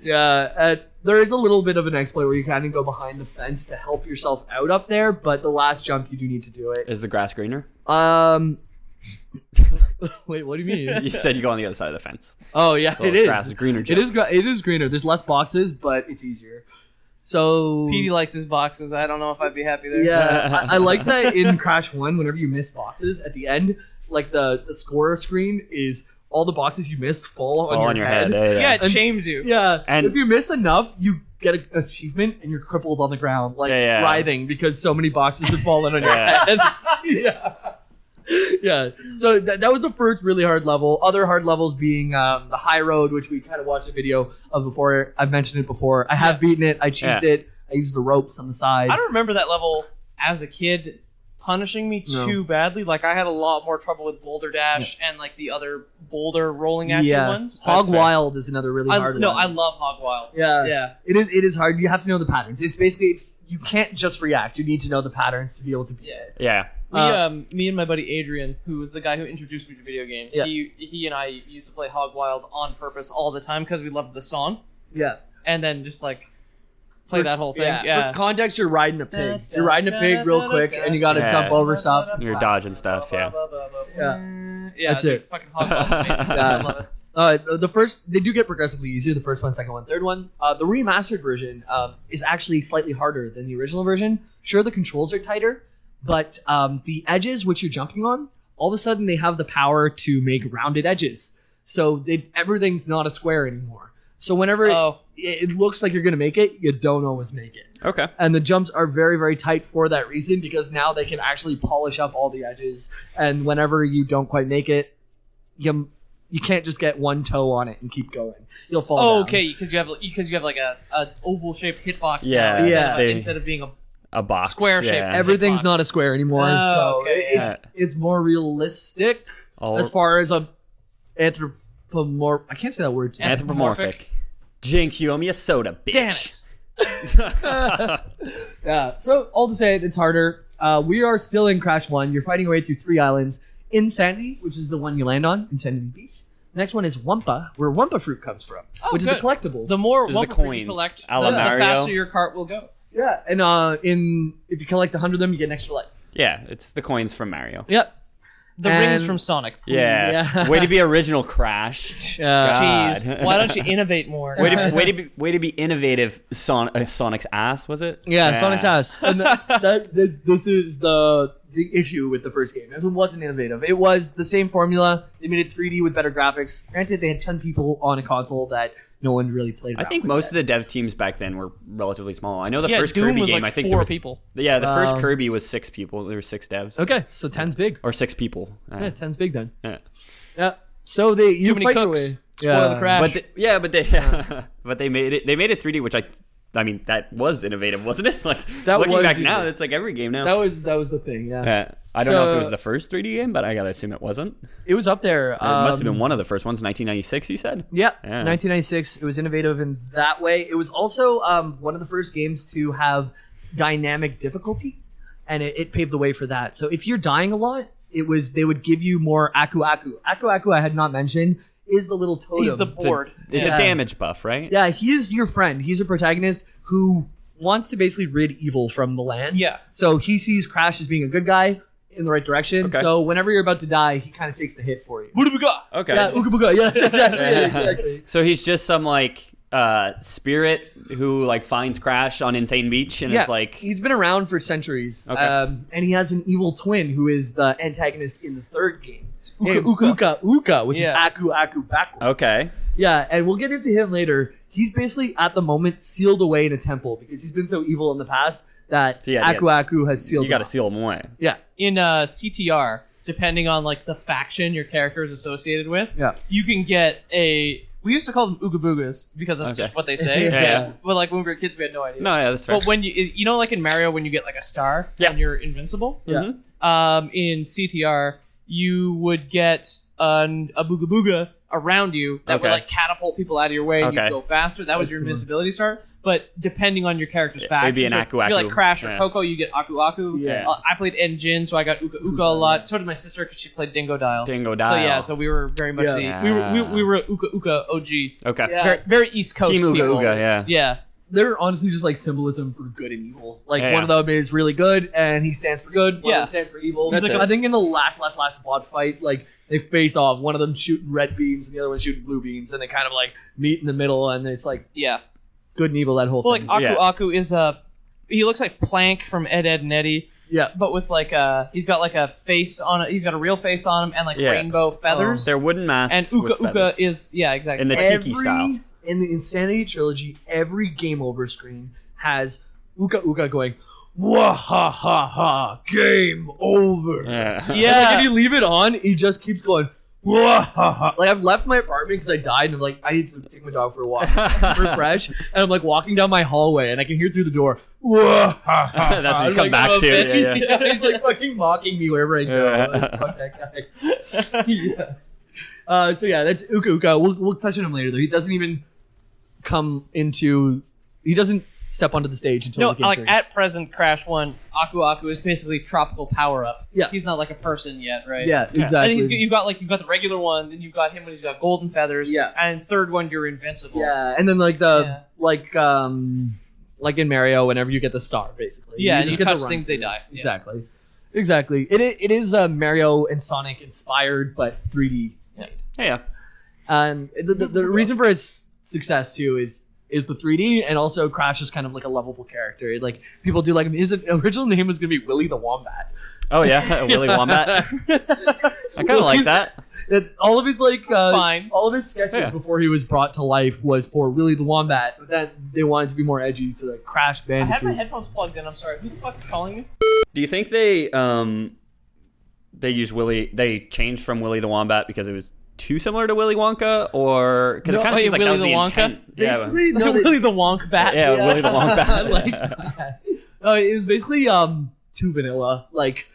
Yeah. There is a little bit of an exploit where you kind of go behind the fence to help yourself out up there, but the last jump you do need to do it. Is the grass greener? Wait, what do you mean? You said you go on the other side of the fence. Oh yeah, So it is. grass is greener. Jump. It is greener. There's less boxes, but it's easier. So Petey likes his boxes. I don't know if I'd be happy there. Yeah, I like that in Crash 1, whenever you miss boxes at the end, like the score screen is all the boxes you missed fall on your head. Yeah, it shames you. Yeah, and if you miss enough, you get an achievement and you're crippled on the ground, like writhing because so many boxes have fallen on your head. Yeah. So that was the first really hard level. Other hard levels being the high road, which we kind of watched a video of before. I've mentioned it before. I have beaten it. I cheesed it. I used the ropes on the side. I don't remember that level as a kid punishing me too badly. Like, I had a lot more trouble with Boulder Dash and like the other boulder rolling at you ones. Hog Wild is another really hard one. No, I love Hog Wild. Yeah. It is hard. You have to know the patterns. It's basically, you can't just react. You need to know the patterns to be able to beat it. Yeah. Me and my buddy Adrian, who was the guy who introduced me to video games, he and I used to play Hog Wild on purpose all the time because we loved the song. Yeah. And then just like play that whole thing. Yeah. For context, you're riding a pig. You're riding a pig real quick, and you got to jump over stuff. You're dodging stuff. Yeah. That's it. Fucking Hog Wild. I love it. The first, they do get progressively easier. The first one, second one, third one. The remastered version is actually slightly harder than the original version. Sure, the controls are tighter, but the edges which you're jumping on, all of a sudden they have the power to make rounded edges. So everything's not a square anymore. So whenever it looks like you're going to make it, you don't always make it. Okay. And the jumps are very, very tight for that reason, because now they can actually polish up all the edges. And whenever you don't quite make it, you can't just get one toe on it and keep going. You'll fall down. Okay, because you have like a oval shaped hitbox now instead of being a box square shaped. Everything's not a square anymore, it's more realistic as far as a anthropomorphic. I can't say that word. Anthropomorphic. Jinx, you owe me a soda, bitch. Damn it. So all to say, it's harder. We are still in Crash 1. You're fighting your way through 3 islands. Insanity, which is the one you land on, Insanity Beach. Next one is Wumpa, where Wumpa fruit comes from, which is the collectibles. The more Wumpa Wumpa fruit you collect, the faster your cart will go. Yeah, and if you collect 100 of them, you get an extra life. Yeah, it's the coins from Mario. Yep. The rings from Sonic. Please. Yeah. Way to be original, Crash. Jeez, why don't you innovate more? Way to be innovative. Sonic's ass, was it? Yeah, Sonic's ass. And this is the issue with the first game. It wasn't innovative. It was the same formula. They made it 3D with better graphics. Granted, they had 10 people on a console that no one really played. I think most of the dev teams back then were relatively small. I know the first Doom Kirby was game, like I think 4 people. Yeah, the first Kirby was 6 people. There were 6 devs. Okay, so 10's big. Or 6 people. Yeah, 10's big then. Yeah. So you Too many fight cooks. your way. Spoil the Crash. But they made it 3D, which I mean, that was innovative, wasn't it? Like that looking was back now, it's like every game now. That was the thing. Yeah. I don't know if it was the first 3D game, but I gotta assume it wasn't. It was up there. It must have been one of the first ones, 1996. You said? Yeah, 1996. It was innovative in that way. It was also one of the first games to have dynamic difficulty, and it paved the way for that. So if you're dying a lot, they would give you more Aku Aku. Aku Aku, I had not mentioned, is the little totem. He's the board. It's a damage buff, right? Yeah, he is your friend. He's a protagonist who wants to basically rid evil from the land. Yeah. So he sees Crash as being a good guy in the right direction. Okay. So whenever you're about to die, he kind of takes the hit for you. What do we got? Okay. Yeah, Ooga Booga. Yeah, exactly. So he's just some like spirit who like finds Crash on Insane Beach, and it's like he's been around for centuries. Okay. And he has an evil twin who is the antagonist in the third game. Uka Uka, which is Aku Aku backwards. Okay. Yeah, and we'll get into him later. He's basically at the moment sealed away in a temple because he's been so evil in the past that Aku Aku has sealed. You got to seal him away. Yeah. In CTR, depending on like the faction your character is associated with, you can get a. We used to call them Ooga Boogas because that's just what they say. Yeah. But like when we were kids, we had no idea. No, yeah, that's fair. But when you know, like in Mario, when you get like a star and you're invincible. Yeah. In CTR, you would get a Booga Booga around you that would like catapult people out of your way and you'd go faster. That was your invincibility star. But depending on your character's faction, maybe an Aku if you're Aku. like Crash or Coco, you get Aku Aku. Yeah. I played Engine, so I got Uka Uka a lot. So did my sister because she played Dingo Dial. Dingo Dial. So yeah, so we were very much we were Uka Uka OG. Okay. Yeah. Very, very East Coast Team Uga people. Uga, yeah. Yeah. They're honestly just like symbolism for good and evil. Like one of them is really good and he stands for good. One of them stands for evil. That's I think in the last boss fight, like they face off. One of them shooting red beams and the other one shooting blue beams, and they kind of like meet in the middle, and it's like good and evil, that whole thing. Well, like Aku Aku is he looks like Plank from Ed, Ed and Eddie. Yeah. But with like he's got like a face on it. He's got a real face on him and like rainbow feathers. They're wooden masks. And Uka Uka is exactly in the Tiki style. In the Insanity trilogy, every game over screen has Uka Uka going, "Wah ha ha ha, game over." Yeah. Like if you leave it on, he just keeps going, like I've left my apartment because I died, and I'm like, I need to take my dog for a walk, refresh, and I'm like walking down my hallway, and I can hear through the door. That's when you come back to. Yeah, he's like fucking mocking me wherever I go. Like, fuck that guy. Yeah. So yeah, that's Uka Uka. We'll touch on him later though. He doesn't even come into. He doesn't step onto the stage until No, the game like turns. at present, Crash 1, Aku Aku is basically tropical power up. Yeah. He's not like a person yet, right? Yeah, exactly. And you've got the regular one, then you've got him when he's got golden feathers. Yeah. And third one, you're invincible. Yeah, and then like like in Mario, whenever you get the star, basically. Yeah, and you just get touch the things, run they through. die. Yeah. Exactly. It is Mario and Sonic inspired, but 3D. Yeah. And the reason for its success too is the 3D, and also Crash is kind of like a lovable character. Like people do like him. His original name was gonna be Willy the Wombat. Oh yeah, Willy Wombat. I kind of like that. All of his fine. all of his sketches before he was brought to life was for Willy the Wombat, but then they wanted to be more edgy, so like Crash I Bandicoot. had my headphones plugged in. I'm sorry. Who the fuck is calling me? Do you think they use Willy? They changed from Willy the Wombat because it was too similar to Willy Wonka, or because it kind of seems like that was the intent. Yeah, Willy the Wonk Bat. yeah, Willy the Wombat. It was basically too vanilla. Like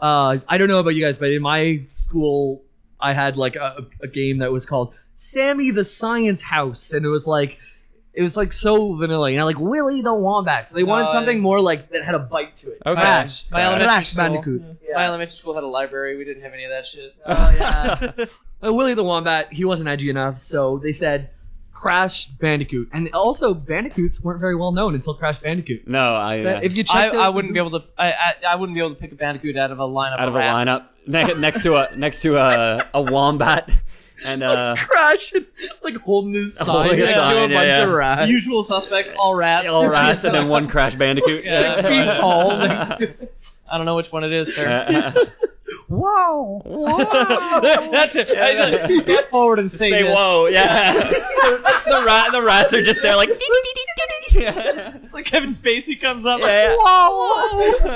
I don't know about you guys, but in my school I had like a game that was called Sammy the Science House, and it was like so vanilla, like Willy the Wombat. So they wanted something more like that had a bite to it. Okay. Crash Crash Bandicoot. Yeah. My elementary school had a library. We didn't have any of that shit. Oh yeah. Willy the Wombat, he wasn't edgy enough, so they said Crash Bandicoot. And also Bandicoots weren't very well known until Crash Bandicoot. No, If you check I wouldn't be able to. I wouldn't be able to pick a Bandicoot out of a lineup. out of of a rats. lineup next to a wombat and Crash like holding his sign Holding a next to a sign, bunch yeah. of rats. Usual suspects, all rats. all rats, and then one Crash Bandicoot. 6 feet tall next to I don't know which one it is, sir. Wow. That's it. Step forward and say, Say this. whoa, yeah. the rats are just there like. It's like Kevin Spacey comes up. Yeah. Whoa.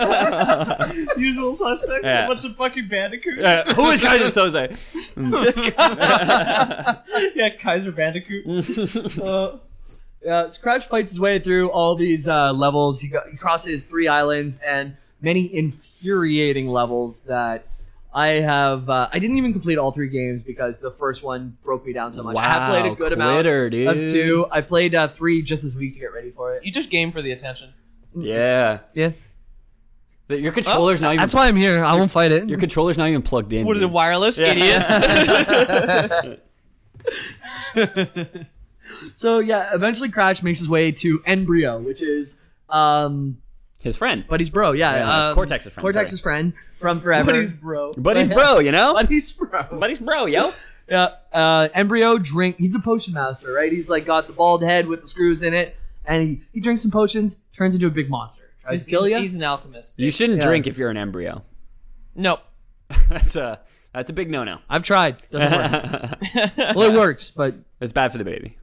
Usual suspect. Yeah. A bunch of fucking bandicoots. Who is Crasher Soze? Yeah, Kaiser Bandicoot. Crash fights his way through all these levels. He crosses 3 islands and many infuriating levels that I have. I didn't even complete all 3 games because the first one broke me down so much. I have played a good amount of 2. I played 3 just this week to get ready for it. You just game for the attention. Yeah. Your controller's not even. That's why I'm here. I won't fight it. Your controller's not even plugged in. What is it, dude. wireless? Yeah. Idiot. So yeah, eventually Crash makes his way to Embryo, which is His friend. Buddy's bro. Yeah, Cortex's friend. Cortex's friend from forever. Buddy's bro. Buddy's bro, you know? Buddy's bro. Buddy's bro, yo. Yeah. Embryo he's a potion master, right? He's like got the bald head with the screws in it, and he drinks some potions, turns into a big monster. Tries to kill you. He's an alchemist. You shouldn't drink if you're an embryo. Nope. That's a big no-no. I've tried. Doesn't work. Well, it works, but It's bad for the baby.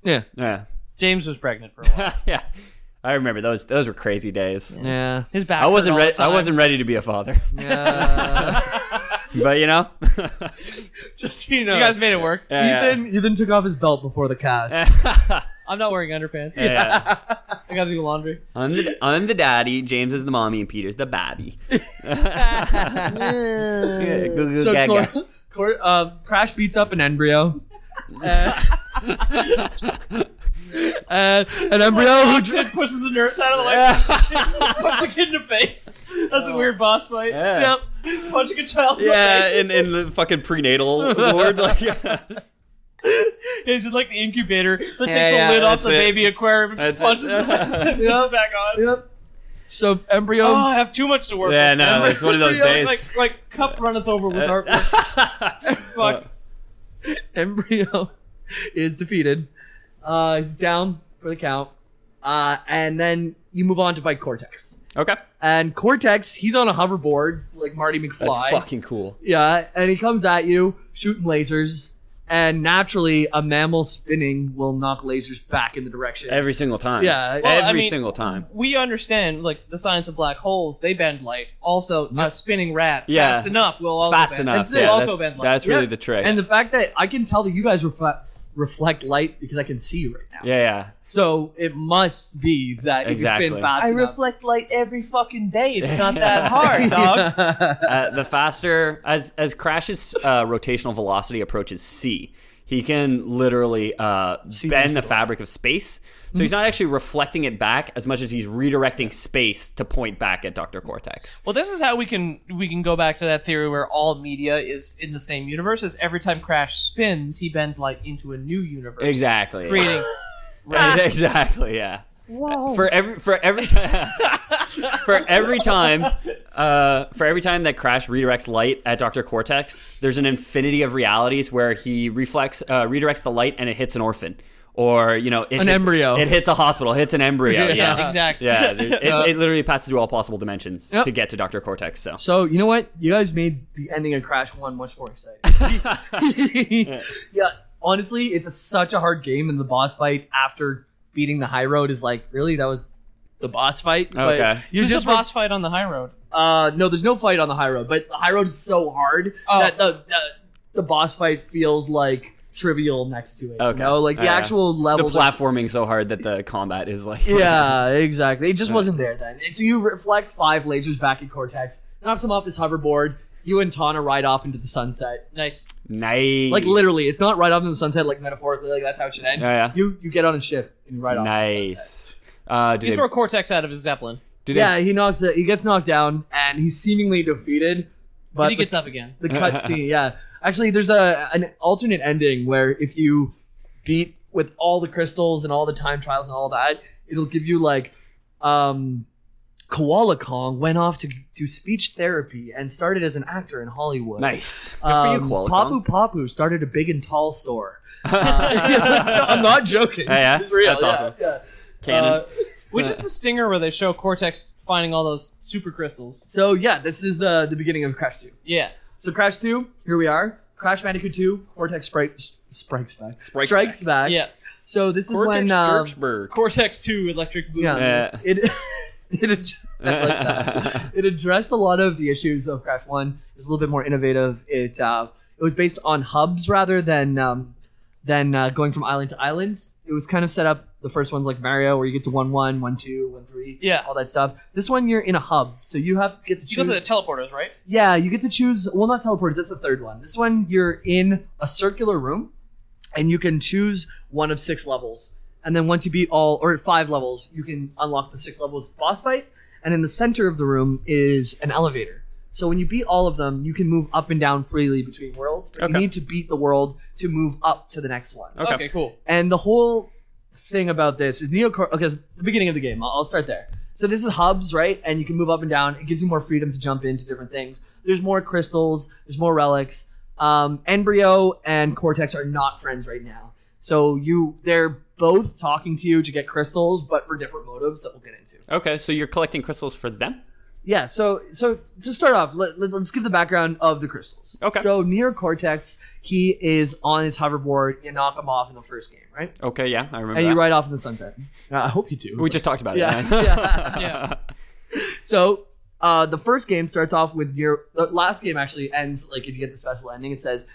yeah. Yeah. James was pregnant for a while. Yeah. I remember those were crazy days. Yeah. His back. I wasn't hurt all ready. the time. I wasn't ready to be a father. Yeah. But you know. Just so you know. You guys made it work. Yeah, Ethan took off his belt before the cast. yeah. I'm not wearing underpants. Yeah. I gotta do laundry. I'm the daddy. James is the mommy, and Peter's the babby. So Crash beats up an embryo. An embryo who Kid pushes a nurse out of the way. Punch a kid in the face. That's a weird boss fight. Yeah. Yep. Punching a child in the Yeah, face. in the fucking prenatal ward, like. He's in like the incubator. Takes the yeah, lid off that's the it. baby aquarium and just That's punches it. it. Puts it back on. Yep. So embryo. Oh, I have too much to work Yeah, with. no, it's one of those days. Like cup runneth over with our fuck. Embryo is defeated. He's down for the count. And then you move on to fight Cortex. Okay. And Cortex, he's on a hoverboard like Marty McFly. That's fucking cool. Yeah, and he comes at you, shooting lasers. And naturally, a mammal spinning will knock lasers back in the direction. Every single time. Yeah. Well, Every single time. We understand, like, the science of black holes. They bend light. Also, a spinning rat, Yeah. fast enough, will also Fast bend. enough. Will Yeah, also bend light. that's really the trick. And the fact that I can tell that you guys reflect light because I can see you right now. yeah. So it must be that if you Exactly. spin fast I enough. reflect light every fucking day. It's not that hard, dog. The faster as Crash's rotational velocity approaches c, he can literally bend the fabric of space. So he's not actually reflecting it back as much as he's redirecting space to point back at Dr. Cortex. Well, this is how we can go back to that theory where all media is in the same universe. Is every time Crash spins, he bends light into a new universe. Exactly. Creating. Right. Exactly. Yeah. Whoa. For every time that Crash redirects light at Dr. Cortex, there's an infinity of realities where he redirects the light and it hits an orphan, or An embryo. It hits a hospital, hits an embryo. Yeah, Exactly. Yeah, it literally passes through all possible dimensions to get to Dr. Cortex. So you know what? You guys made the ending of Crash 1 much more exciting. Yeah, honestly, it's such a hard game, and the boss fight after beating the high road is like, really? That was the boss fight? Okay. But you Who's just the boss fight on the high road? No, there's no fight on the high road, but the high road is so hard that the boss fight feels like trivial next to it. Okay. Like the actual The levels. platforming so hard that the combat is like. Yeah, exactly. It just wasn't there then. And so you reflect 5 lasers back at Cortex, knocks him off his hoverboard. You and Tana ride off into the sunset. Nice. Nice. Like literally, it's not right off into the sunset, like metaphorically, like that's how it should end. Yeah. You get on a ship and you ride off into the sunset. Nice. You throw Cortex out of his Zeppelin. He gets knocked down and he's seemingly defeated. But He gets up again. the cutscene, yeah. Actually, there's an alternate ending where if you beat with all the crystals and all the time trials and all that, it'll give you like Koala Kong went off to do speech therapy and started as an actor in Hollywood. Nice. Good for you, Koala Kong. Papu started a big and tall store. I'm not joking. Yeah? It's real. That's awesome. Yeah. Canon. Which is the stinger where they show Cortex finding all those super crystals. So yeah, this is the beginning of Crash 2. Yeah. So Crash 2, here we are. Crash Bandicoot 2, Cortex strikes back. Yeah. So this is Cortex when Dirksburg. Cortex 2 Electric Boogaloo. yeah, it addressed a lot of the issues of Crash 1. It was a little bit more innovative. It was based on hubs rather than going from island to island. It was kind of set up. The first one's like Mario, where you get to 1-1, 1-2, 1-3, Yeah. all that stuff. This one, you're in a hub, so you get to choose. You go to the teleporters, right? Yeah, you get to choose. Well, not teleporters. That's the third one. This one, you're in a circular room, and you can choose one of 6 levels. And then once you beat 5 levels, you can unlock the 6th level. It's the boss fight. And in the center of the room is an elevator. So when you beat all of them, you can move up and down freely between worlds. But you need to beat the world to move up to the next one. Okay, cool. And the whole thing about this is okay, so the beginning of the game. I'll start there. So this is hubs, right? And you can move up and down. It gives you more freedom to jump into different things. There's more crystals. There's more relics. Embryo and Cortex are not friends right now. So they're both talking to you to get crystals, but for different motives that we'll get into. Okay, so you're collecting crystals for them? Yeah, so to start off, let's give the background of the crystals. Okay. So near Cortex, he is on his hoverboard. You knock him off in the first game, right? Okay, yeah, I remember And that. you ride off in the sunset. I hope you do. We just talked about it. Yeah. Man. Yeah. So the first game starts off with the last game actually ends like if you get the special ending. It says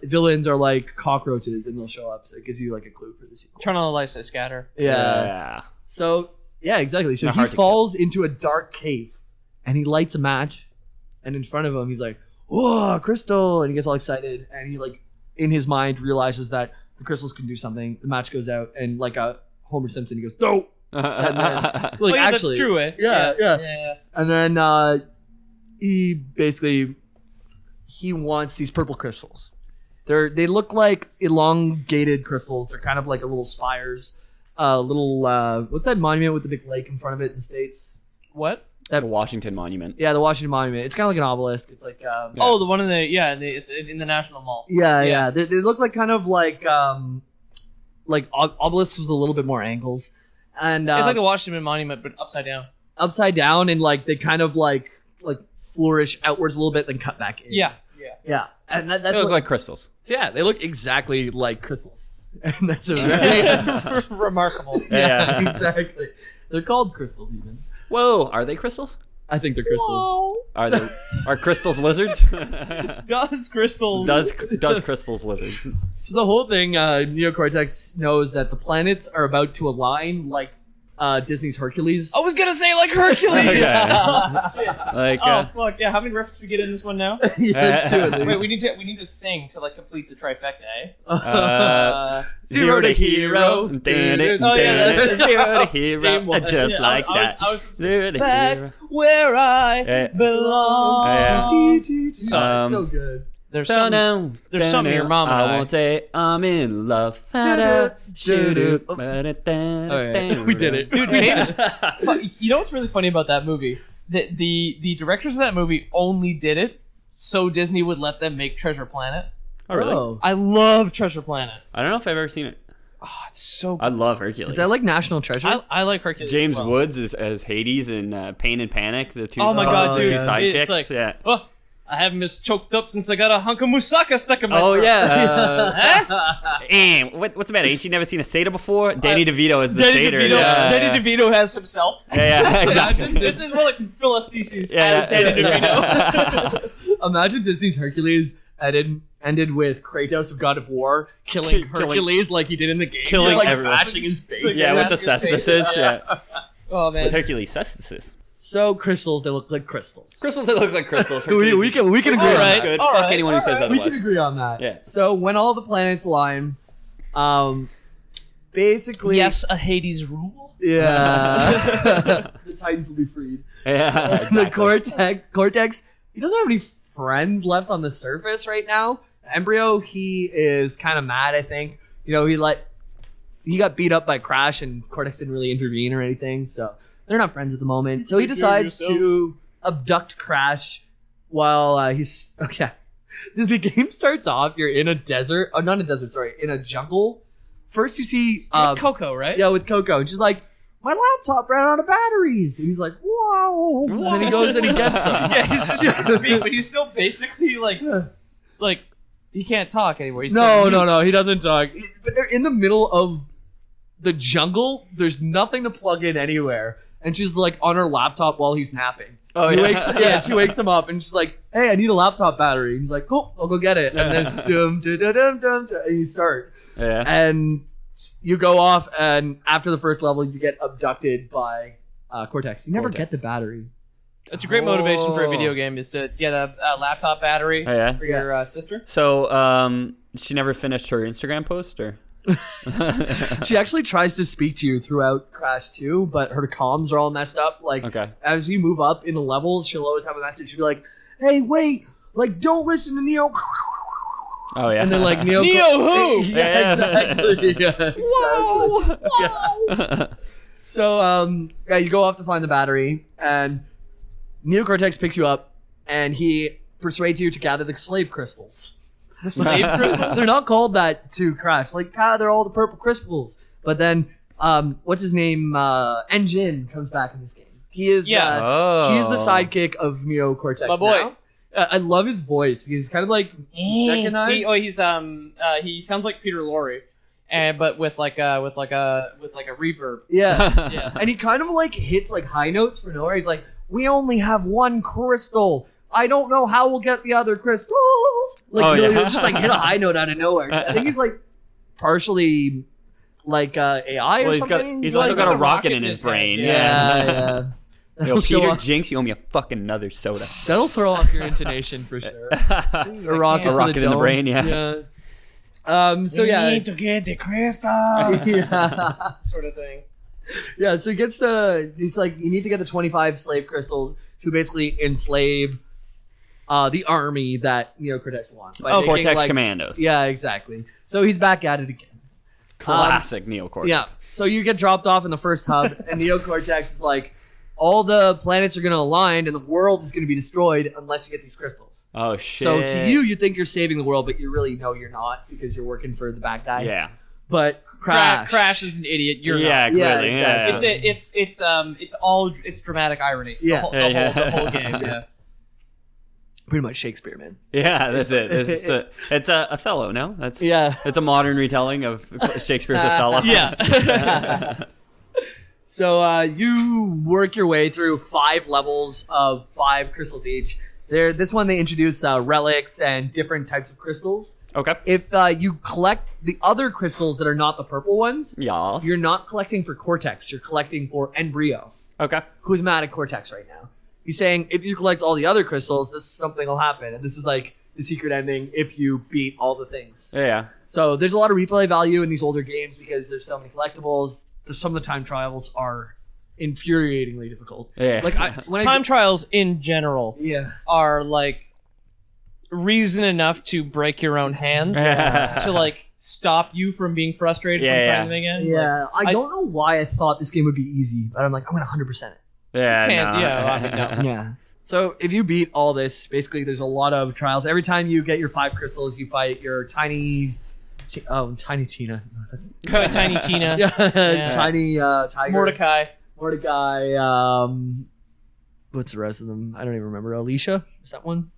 villains are like cockroaches and they'll show up. So it gives you like a clue for the sequel. Turn on the lights, they scatter. Yeah. So yeah, exactly. So Not he hard to falls into a dark cave. And he lights a match, and in front of him, he's like, "Whoa, crystal!" And he gets all excited, and he like, in his mind, realizes that the crystals can do something. The match goes out, and like a Homer Simpson, he goes, "No!" And then, like, yeah, actually, that's true, eh? Yeah. And then he wants these purple crystals. They look like elongated crystals. They're kind of like a little spires. What's that monument with the big lake in front of it in the States? What? The Washington Monument. Yeah, the Washington Monument. It's kind of like an obelisk. It's like Oh, the one in the National Mall. yeah. They look like kind of like obelisk with a little bit more angles, and It's like the Washington Monument, but upside down. upside down, and like they kind of like flourish outwards a little bit, then cut back in. Yeah. Yeah, and They that's look what, like crystals. yeah, they look exactly like crystals, and that's a very Remarkable. Yeah. exactly. They're called crystals even. Whoa, are they crystals? I think they're crystals. Are crystals lizards? Does crystals? does crystals lizards? So the whole thing, Neocortex knows that the planets are about to align like Disney's Hercules. I was gonna say like Hercules. Okay. Shit. Like, Oh fuck yeah! How many references we get in this one now? Yeah, let's do it. Wait, we need to sing to like complete the trifecta, eh? Zero to hero. Oh, yeah, Zero to hero. Same one. Just Yeah, like that. I was Zero to back hero. where I Yeah. belong. Yeah. So good. There's something in your mom and I won't say I'm in love. Shoot Okay, we did it. Dude, James, you know what's really funny about that movie? The directors of that movie only did it so Disney would let them make Treasure Planet. Oh, really? Oh. I love Treasure Planet. I don't know if I've ever seen it. Oh, it's so good. I love Hercules. Is that like National Treasure? I like Hercules. James as well. Woods as Hades in Pain and Panic, the two, Oh my god, the dude! two sidekicks. It's like, yeah. oh, I haven't been choked up since I got a hunk of moussaka stuck in my Oh throat. yeah. What's the matter? Ain't you never seen a satyr before? Danny DeVito is the satyr. DeVito, Yeah, Danny DeVito has himself. Yeah, exactly. This is more like Philostheses Yeah, as Danny yeah. DeVito. Imagine Disney's Hercules ended with Kratos of God of War killing Hercules like he did in the game. Killing Just, like everyone. bashing his face. Yeah, with the Smashing his cestices. face. Yeah. Oh man. With Hercules cestices. So crystals, they look like crystals. Crystals that look like crystals. We can agree on Alright. that. Good. All Fuck right, anyone who says all right. We otherwise. can agree on that. Yeah. So when all the planets align, basically, Yes, a Hades rule. yeah, the Titans will be freed. Yeah. Exactly. The Cortex, he doesn't have any friends left on the surface right now. Embryo, he is kind of mad. I think he got beat up by Crash, and Cortex didn't really intervene or anything, so they're not friends at the moment. So he decides to abduct Crash while he's okay. The game starts off. You're in a desert. Oh, not a desert. Sorry, in a jungle. First, you see Coco, right? yeah, with Coco. And she's like, my laptop ran out of batteries. And he's like, whoa. And then he goes and he gets them. Yeah, but he's still basically like he can't talk anymore. He's No, still mute. he doesn't talk. But they're in the middle of the jungle. There's nothing to plug in anywhere. And she's like on her laptop while he's napping. Oh He yeah. she wakes him up and she's like, hey, I need a laptop battery. He's like, cool, I'll go get it. And then dum, dum, dum, dum, dum, dum, and you start. Yeah. And you go off, and after the first level, you get abducted by Cortex. You never Cortex. get the battery. That's a great motivation for a video game is to get a laptop battery Oh, yeah. for your sister. So, she never finished her Instagram post, or? She actually tries to speak to you throughout Crash 2, but her comms are all messed up. Like, Okay. as you move up in the levels, she'll always have a message. She'll be like, hey, wait, like, don't listen to Neo. Oh yeah. And then, like, Neo who? Yeah, exactly. Yeah, exactly. Whoa. Yeah. So, yeah, you go off to find the battery, and Neocortex picks you up, and he persuades you to gather the slave crystals. The slave crystals. They're not called that to Crash. Like, they're all the purple crystals. But then, what's his name? Engine comes back in this game. He is, he's the sidekick of Neocortex My boy. now. I love his voice. He's kind of like mechanized. He sounds like Peter Lorre, but with like a reverb. Yeah. Yeah. And he kind of like hits like high notes for nowhere. He's like, we only have one crystal. I don't know how we'll get the other crystals. Like, he'll just like hit a high note out of nowhere. I think he's like partially like AI or something. He's also He's got got a a rocket rocket in in his his brain. head. Yeah. Yo, That'll show Peter off- Jinx, you owe me a fucking another soda. That'll throw off your intonation for sure. A rocket, A rocket to in the dome. brain, yeah. So yeah. need to get the crystals. Yeah. Sort of thing. Yeah, so he gets he's like, you need to get the 25 slave crystals to basically enslave the army that Neocortex wants. by making, Cortex like, Commandos. Yeah, exactly. So he's back at it again. Classic Neocortex. Yeah, so you get dropped off in the first hub, and Neocortex is like, all the planets are going to align, and the world is going to be destroyed unless you get these crystals. Oh, shit. So to you think you're saving the world, but you really know you're not because you're working for the bad guy. Yeah. But Crash. Crash is an idiot. You're Yeah, not. clearly. Yeah, exactly. It's dramatic irony. Yeah. The whole game. Yeah. Pretty much Shakespeare, man. Yeah, that's it. It's a Othello, no? It's a modern retelling of Shakespeare's Othello. Yeah. So you work your way through 5 levels of 5 crystals each. This one they introduce relics and different types of crystals. Okay. If you collect the other crystals that are not the purple ones, Yeah. you're not collecting for Cortex. You're collecting for Embryo, Okay. who's mad at Cortex right now. He's saying if you collect all the other crystals, something will happen. And this is like the secret ending if you beat all the things. Yeah. So there's a lot of replay value in these older games because there's so many collectibles. Some of the time trials are infuriatingly difficult. Yeah. Like Time trials in general Yeah. are like reason enough to break your own hands to like stop you from being frustrated Yeah, from yeah. trying them again. Yeah. Like, I don't know why I thought this game would be easy, but I'm like, I'm going to 100% it. Yeah. Can't- No. yeah, I mean, no. Yeah. So if you beat all this, basically there's a lot of trials. Every time you get your 5 crystals, you fight your tiny Tina. That's, Tiny Tina, yeah. Tiny tiger. Mordecai. What's the rest of them? I don't even remember. Alicia? Is that one?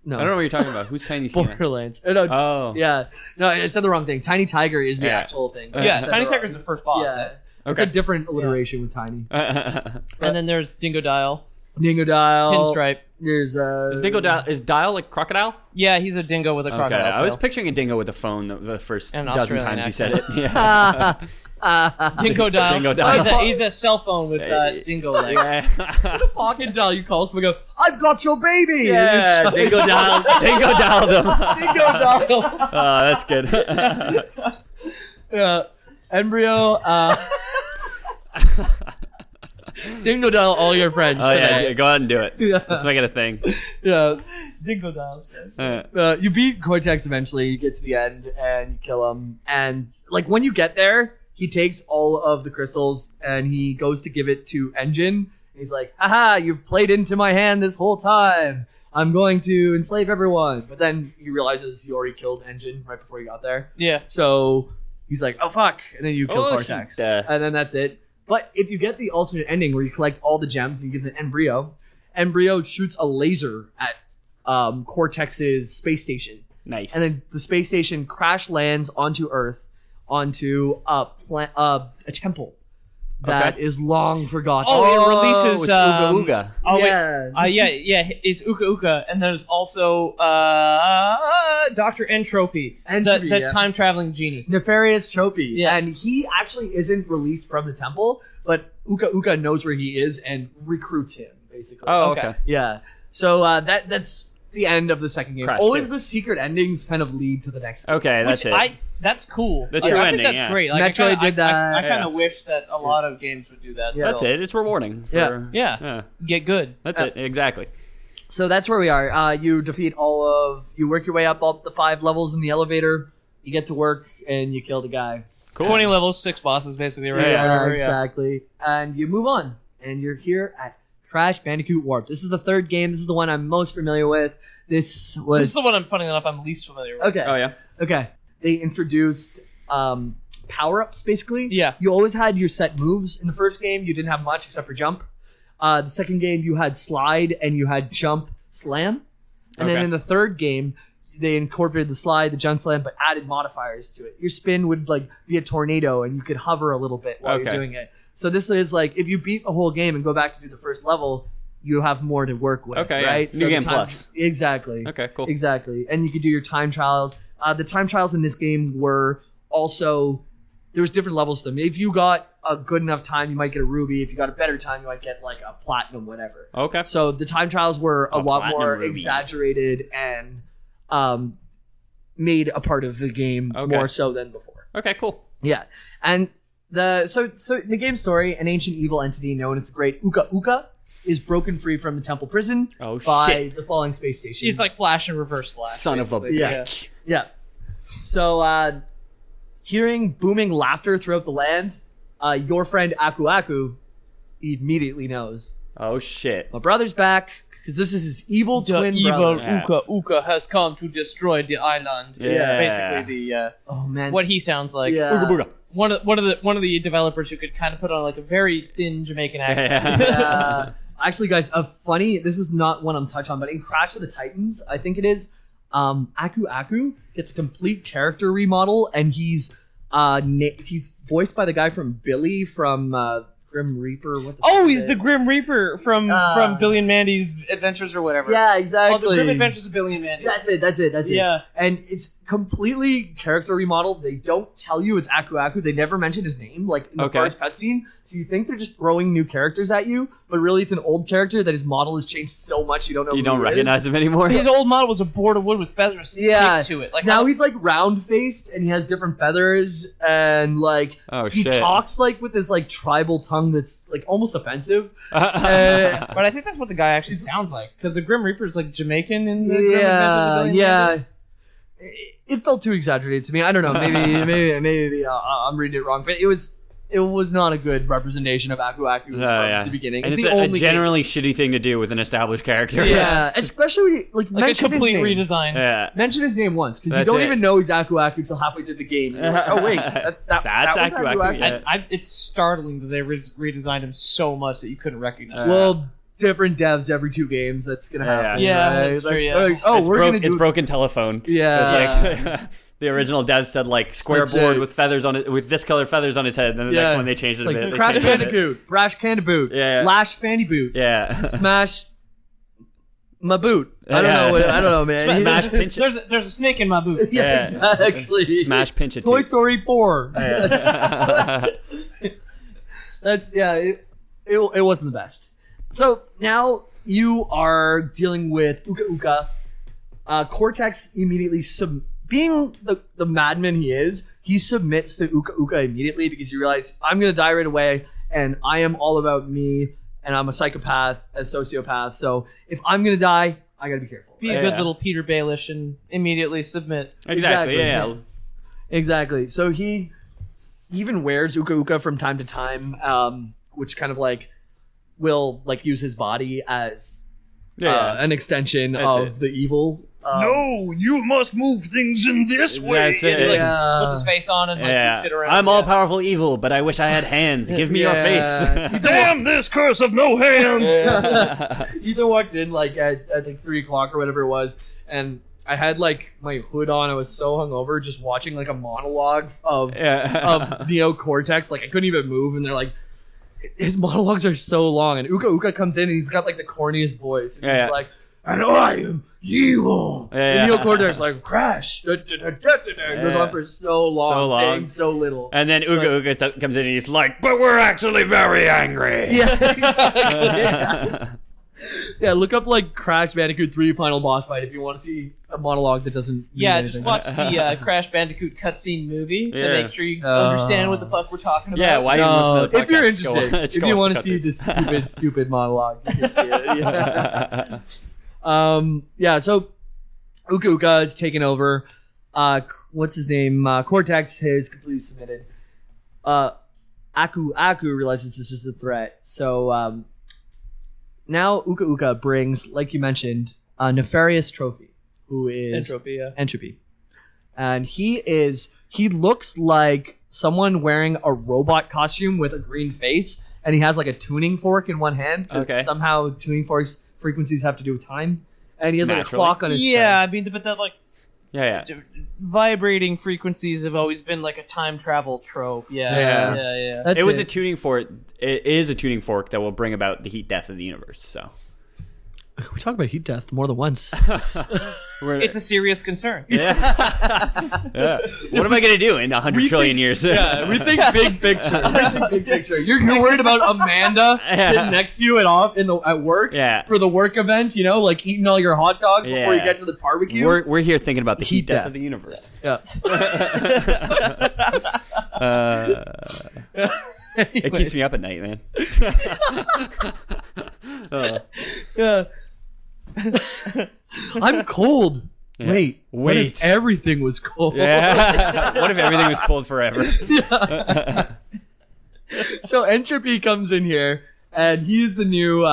No. I don't know what you're talking about. Who's Tiny Tina? Borderlands. No, Oh. yeah. No, I said the wrong thing. Tiny Tiger is the Yeah. actual thing. Yeah, Yeah, I said Tiny the Tiger's wrong the first boss. thing. Yeah. eh? It's a different alliteration with Tiny. And then there's Dingo Dial, Dingo Dial. Pinstripe. There's is Dial like crocodile? Yeah, he's a dingo with a Okay. crocodile I was tail. picturing a dingo with a phone the first And dozen Australian times you said it. accent. Yeah. Dingo Dial. Dingo Dial. He's a cell phone with dingo legs. Yeah. pocket dial. You call someone, go, I've got your baby. Yeah, And you dingo dial them. Dingo Dial. Oh, that's good. Yeah. Embryo. Dingo Dial all your friends. Oh yeah, today. go ahead and do it. Yeah. Let's make it a thing. Yeah. Dingo Dial's good. You beat Cortex eventually. You get to the end and you kill him. And like when you get there, he takes all of the crystals and he goes to give it to Engine. And he's like, "Haha! You've played into my hand this whole time. I'm going to enslave everyone." But then he realizes you already killed Engine right before you got there. Yeah. So he's like, "Oh fuck!" And then you kill Oh, Cortex, shit. and then that's it. But if you get the alternate ending where you collect all the gems and you give the Embryo shoots a laser at Cortex's space station, Nice. and then the space station crash lands onto Earth, onto a temple that is long forgotten. Oh, it releases with Ooga Ooga. Oh yeah. wait, yeah, it's Uka Uka, and there's also Dr. Entropy, Entropy, the yeah. time traveling genie. Nefarious Tropy. Yeah. And he actually isn't released from the temple, but Uka Uka knows where he is and recruits him, basically. Oh, Okay. okay. Yeah. So that's the end of the second game. Crash Always 2. the secret endings kind of lead to the next game. Okay, that's Which it. that's cool. The Like, true I ending, think that's yeah. great. Like, Metroid I did that. I kind Yeah. of wish that a lot of games would do that. Yeah. That's So, it. It's rewarding. Yeah. yeah, get good. That's it. Exactly. So that's where we are. You defeat you work your way up the 5 levels in the elevator. You get to work and you kill the guy. Cool. 20 levels, 6 bosses, basically, right? Yeah, Whatever, exactly. And you move on. And you're here at Crash Bandicoot Warped. This is the 3rd game. This is the one I'm most familiar with. This This is the one funny enough I'm least familiar with. Okay. Oh yeah. Okay. They introduced power-ups, basically. Yeah. You always had your set moves. In the first game, you didn't have much except for jump. The second game, you had slide and you had jump slam. And then Okay. in the third game, they incorporated the slide, the jump slam, but added modifiers to it. Your spin would like be a tornado and you could hover a little bit while you're Okay. doing it. So this is like, if you beat the whole game and go back to do the first level, you have more to work with, Okay, yeah. right? New the game time- plus. Exactly. Okay. Cool. Exactly. And you could do your time trials. The time trials in this game were also, there was different levels to them. If you got a good enough time, you might get a ruby. If you got a better time, you might get like a platinum, whatever. Okay. So the time trials were a lot platinum more ruby. exaggerated and made a part of the game Okay. more so than before. Okay. Cool. Yeah. And so the game story, an ancient evil entity known as the Great Uka Uka is broken free from the temple prison Oh by shit. the falling space station. He's like Flash and Reverse Flash. Son of a basically. Yeah. bitch. Yeah. So, hearing booming laughter throughout the land, your friend Aku Aku immediately knows Oh shit. my brother's back because this is his evil The twin evil brother. Yeah. Uka Uka has come to destroy the island. Is Yeah. basically the Oh man. what he sounds like. Yeah. Ooga booga. One of the developers who could kind of put on like a very thin Jamaican accent. Yeah. Actually, guys, this is not one I'm touching on, but in Crash of the Titans, I think it is, Aku Aku gets a complete character remodel, and he's voiced by the guy from Billy from Grim Reaper. What the fuck He's the Grim Reaper from Billy and Mandy's Adventures or whatever. Yeah, exactly. Oh, the Grim Adventures of Billy and Mandy. That's it. Yeah. And it's completely character remodeled. They don't tell you it's Aku Aku. They never mention his name, like in the first cutscene. So you think they're just throwing new characters at you, but really it's an old character that his model has changed so much you don't know. You don't recognize him anymore. His old model was a board of wood with feathers stick to it. Like now he's like round faced and he has different feathers and like he talks like with this like tribal tongue that's like almost offensive. But I think that's what the guy actually sounds like, because the Grim Reaper is like Jamaican in the Grim Adventures of Billy and Mandy. It felt too exaggerated to me. I don't know. Maybe I'm reading it wrong, but it was not a good representation of Aku Aku from the beginning. And it's a generally shitty thing to do with an established character. Yeah, especially like a complete redesign. Yeah. Mention his name once, because you don't even know he's Aku Aku until halfway through the game. You're like, oh wait, that's Aku Aku. It's startling that they redesigned him so much that you couldn't recognize. Well, different devs every 2 games. That's gonna happen. That's true. It's broken telephone. Yeah. It's like the original devs said like square board with feathers on it, with this color feathers on his head, and then the next one they changed it a bit. Crash Bandicoot, Brash Candiboot, Lash Fanny Boot, Smash my boot. I don't know, man. Smash pinch it. There's a snake in my boot. Yeah, exactly. Smash pinch it. Toy Story 4. That's it wasn't the best. So now you are dealing with Uka Uka. Cortex immediately being the madman he submits to Uka Uka immediately, because you realize I'm gonna die right away, and I am all about me, and I'm a psychopath, a sociopath. So if I'm gonna die, I gotta be careful. Be a good little Peter Baelish and immediately submit. Exactly. Exactly. So he even wears Uka Uka from time to time, which kind of like will like use his body as an extension of the evil. No, you must move things in this way. That's it. He puts his face on and like sit around. I'm all powerful evil, but I wish I had hands. Give me your face. Damn this curse of no hands. Ethan walked in like at like 3 o'clock or whatever it was, and I had like my hood on. I was so hungover, just watching like a monologue of Neo Cortex. Like I couldn't even move, and they're like, his monologues are so long, and Uka Uka comes in and he's got like the corniest voice. And he's like, and I am evil. And Neo Cortex like Crash. Goes on for so long, saying so little. And then Uka Uka comes in and he's like, but we're actually very angry. Yeah, exactly. Yeah, look up like Crash Bandicoot 3 final boss fight if you want to see a monologue that doesn't mean anything. Just watch the Crash Bandicoot cutscene movie to make sure you understand what the fuck we're talking about. Yeah, why do you listen to the podcast? If you're interested, if you want to see this stupid monologue, you can see it. So Uka Uka is taken over. What's his name? Cortex is completely submitted. Aku realizes this is a threat, so now Uka Uka brings, like you mentioned, a nefarious trophy, who is Entropy. And he looks like someone wearing a robot costume with a green face, and he has like a tuning fork in one hand, because somehow tuning forks frequencies have to do with time, and he has like a clock on his chest. I mean, but that like vibrating frequencies have always been like a time travel trope. It was a tuning fork. It is a tuning fork that will bring about the heat death of the universe. So we talk about heat death more than once. It's a serious concern. What am I gonna do in 100 trillion years? We think big picture. You're worried about Amanda sitting next to you at work for the work event, like eating all your hot dogs before you get to the barbecue. We're here thinking about the heat death of the universe. It keeps me up at night, man. I'm cold. Wait. What if everything was cold? What if everything was cold forever? So Entropy comes in here, and he's the new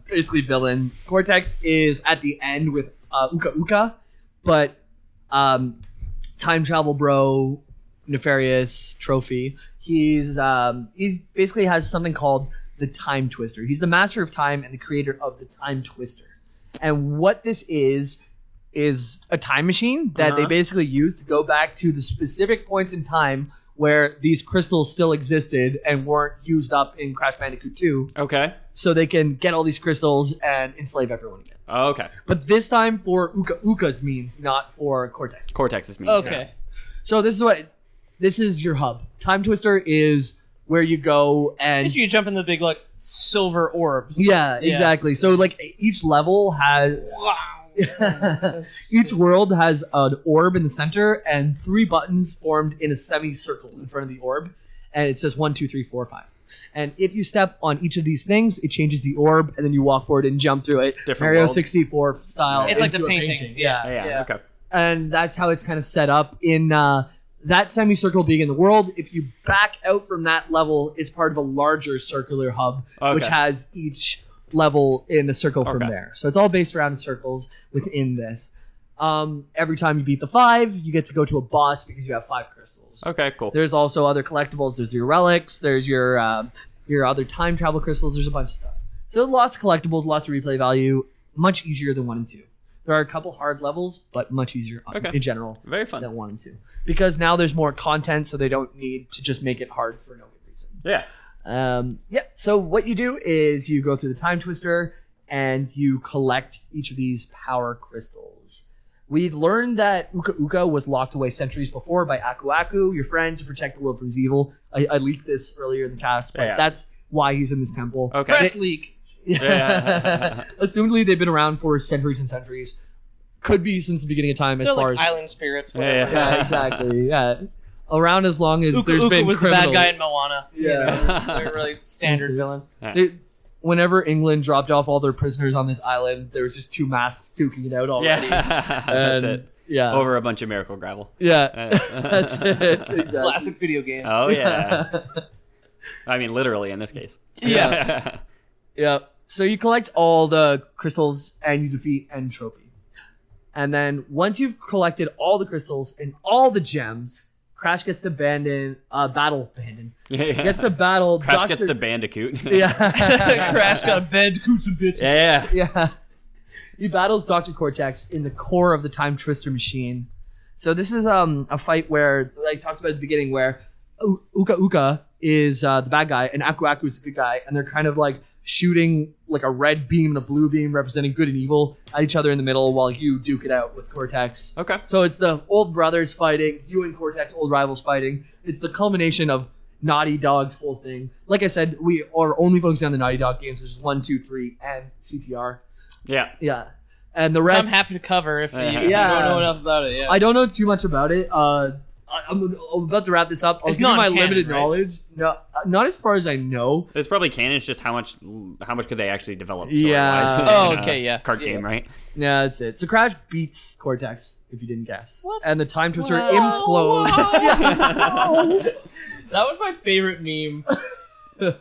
basically villain. Cortex is at the end with Uka Uka, but time travel bro, nefarious trophy. He's basically has something called the Time Twister. He's the master of time and the creator of the Time Twister. And what this is a time machine that they basically use to go back to the specific points in time where these crystals still existed and weren't used up in Crash Bandicoot 2. Okay. So they can get all these crystals and enslave everyone again. Okay. But this time for Uka's means, not for Cortex. Cortex's means. Okay. Yeah. So this is your hub. Time Twister is where you go and You jump in the big like silver orbs. yeah, exactly. So like each level has Wow. each world has an orb in the center and 3 buttons formed in a semicircle in front of the orb, and it says 1, 2, 3, 4, 5. And if you step on each of these things, it changes the orb, and then you walk forward and jump through it. Different Mario world. 64 style. It's like the into a paintings. painting. Yeah. Okay. And that's how it's kind of set up in that semicircle being in the world. If you back out from that level, it's part of a larger circular hub, which Okay. has each level in a circle from Okay. there. So it's all based around circles within this. Every time you beat the 5, you get to go to a boss because you have 5 crystals. Okay. Cool. There's also other collectibles. There's your relics. There's your other time travel crystals. There's a bunch of stuff. So lots of collectibles, lots of replay value. Much easier than 1 and 2. There are a couple hard levels, but much easier in general Very fun. than 1 and 2. Because now there's more content, so they don't need to just make it hard for no good reason. Yeah. So what you do is you go through the Time Twister and you collect each of these power crystals. We learned that Uka was locked away centuries before by Aku Aku, your friend, to protect the world from his evil. I leaked this earlier in the cast, but that's why he's in this temple. Okay. Press leak. Yeah. Assumedly, they've been around for centuries and centuries. Could be since the beginning of time, as They're far like as island spirits. Whatever. yeah, exactly. Yeah, around as long as Uka there's Uka been was criminals. the bad guy in Moana. Yeah. They're really standard villain. Whenever England dropped off all their prisoners on this island, there was just 2 masks duking it out already. Yeah. That's And, it. Yeah. Over a bunch of miracle gravel. Yeah. That's it. Exactly. Classic video games. Oh yeah. I mean, literally in this case. Yeah. Yeah. So you collect all the crystals and you defeat Entropy. And then once you've collected all the crystals and all the gems, Crash gets to battle gets to battle Crash Dr. gets the Bandicoot. Yeah. Crash got Bandicoots and bitches. Yeah. Yeah. He battles Dr. Cortex in the core of the Time Twister machine. So this is a fight where, like talked about at the beginning, where Uka is the bad guy and Aku Aku is the good guy, and they're kind of like shooting like a red beam and a blue beam representing good and evil at each other in the middle while you duke it out with Cortex. Okay. So it's the old brothers fighting, you and Cortex, old rivals fighting. It's the culmination of Naughty Dog's whole thing. Like I said, we are only focusing on the Naughty Dog games, which is 1, 2, 3, and CTR. Yeah. Yeah. And the rest... I'm happy to cover if you Yeah. don't know enough about it. Yeah. I don't know too much about it. I'm about to wrap this up. I'll It's give you my non-canon, limited right? knowledge. No, not as far as I know. It's probably canon. It's just how much could they actually develop? Yeah. story-wise Oh, in a okay, yeah. Card Yeah. game, right? Yeah, that's it. So Crash beats Cortex, if you didn't guess. What? And the Time Twister Whoa, implodes. whoa. That was my favorite meme,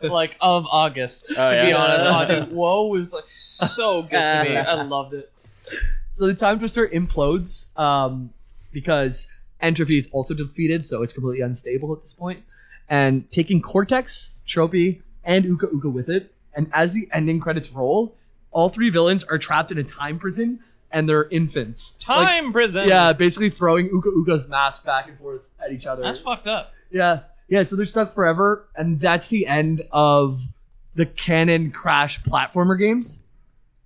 like of August. Oh, to be yeah. honest, dude, whoa was like so good to me. I loved it. So the Time Twister implodes because Entropy is also defeated, so it's completely unstable at this point. And taking Cortex, Tropy, and Uka Uka with it, and as the ending credits roll, all 3 villains are trapped in a time prison, and they're infants. Time prison. Yeah, basically throwing Uka Uka's mask back and forth at each other. That's fucked up. Yeah, so they're stuck forever, and that's the end of the canon Crash platformer games.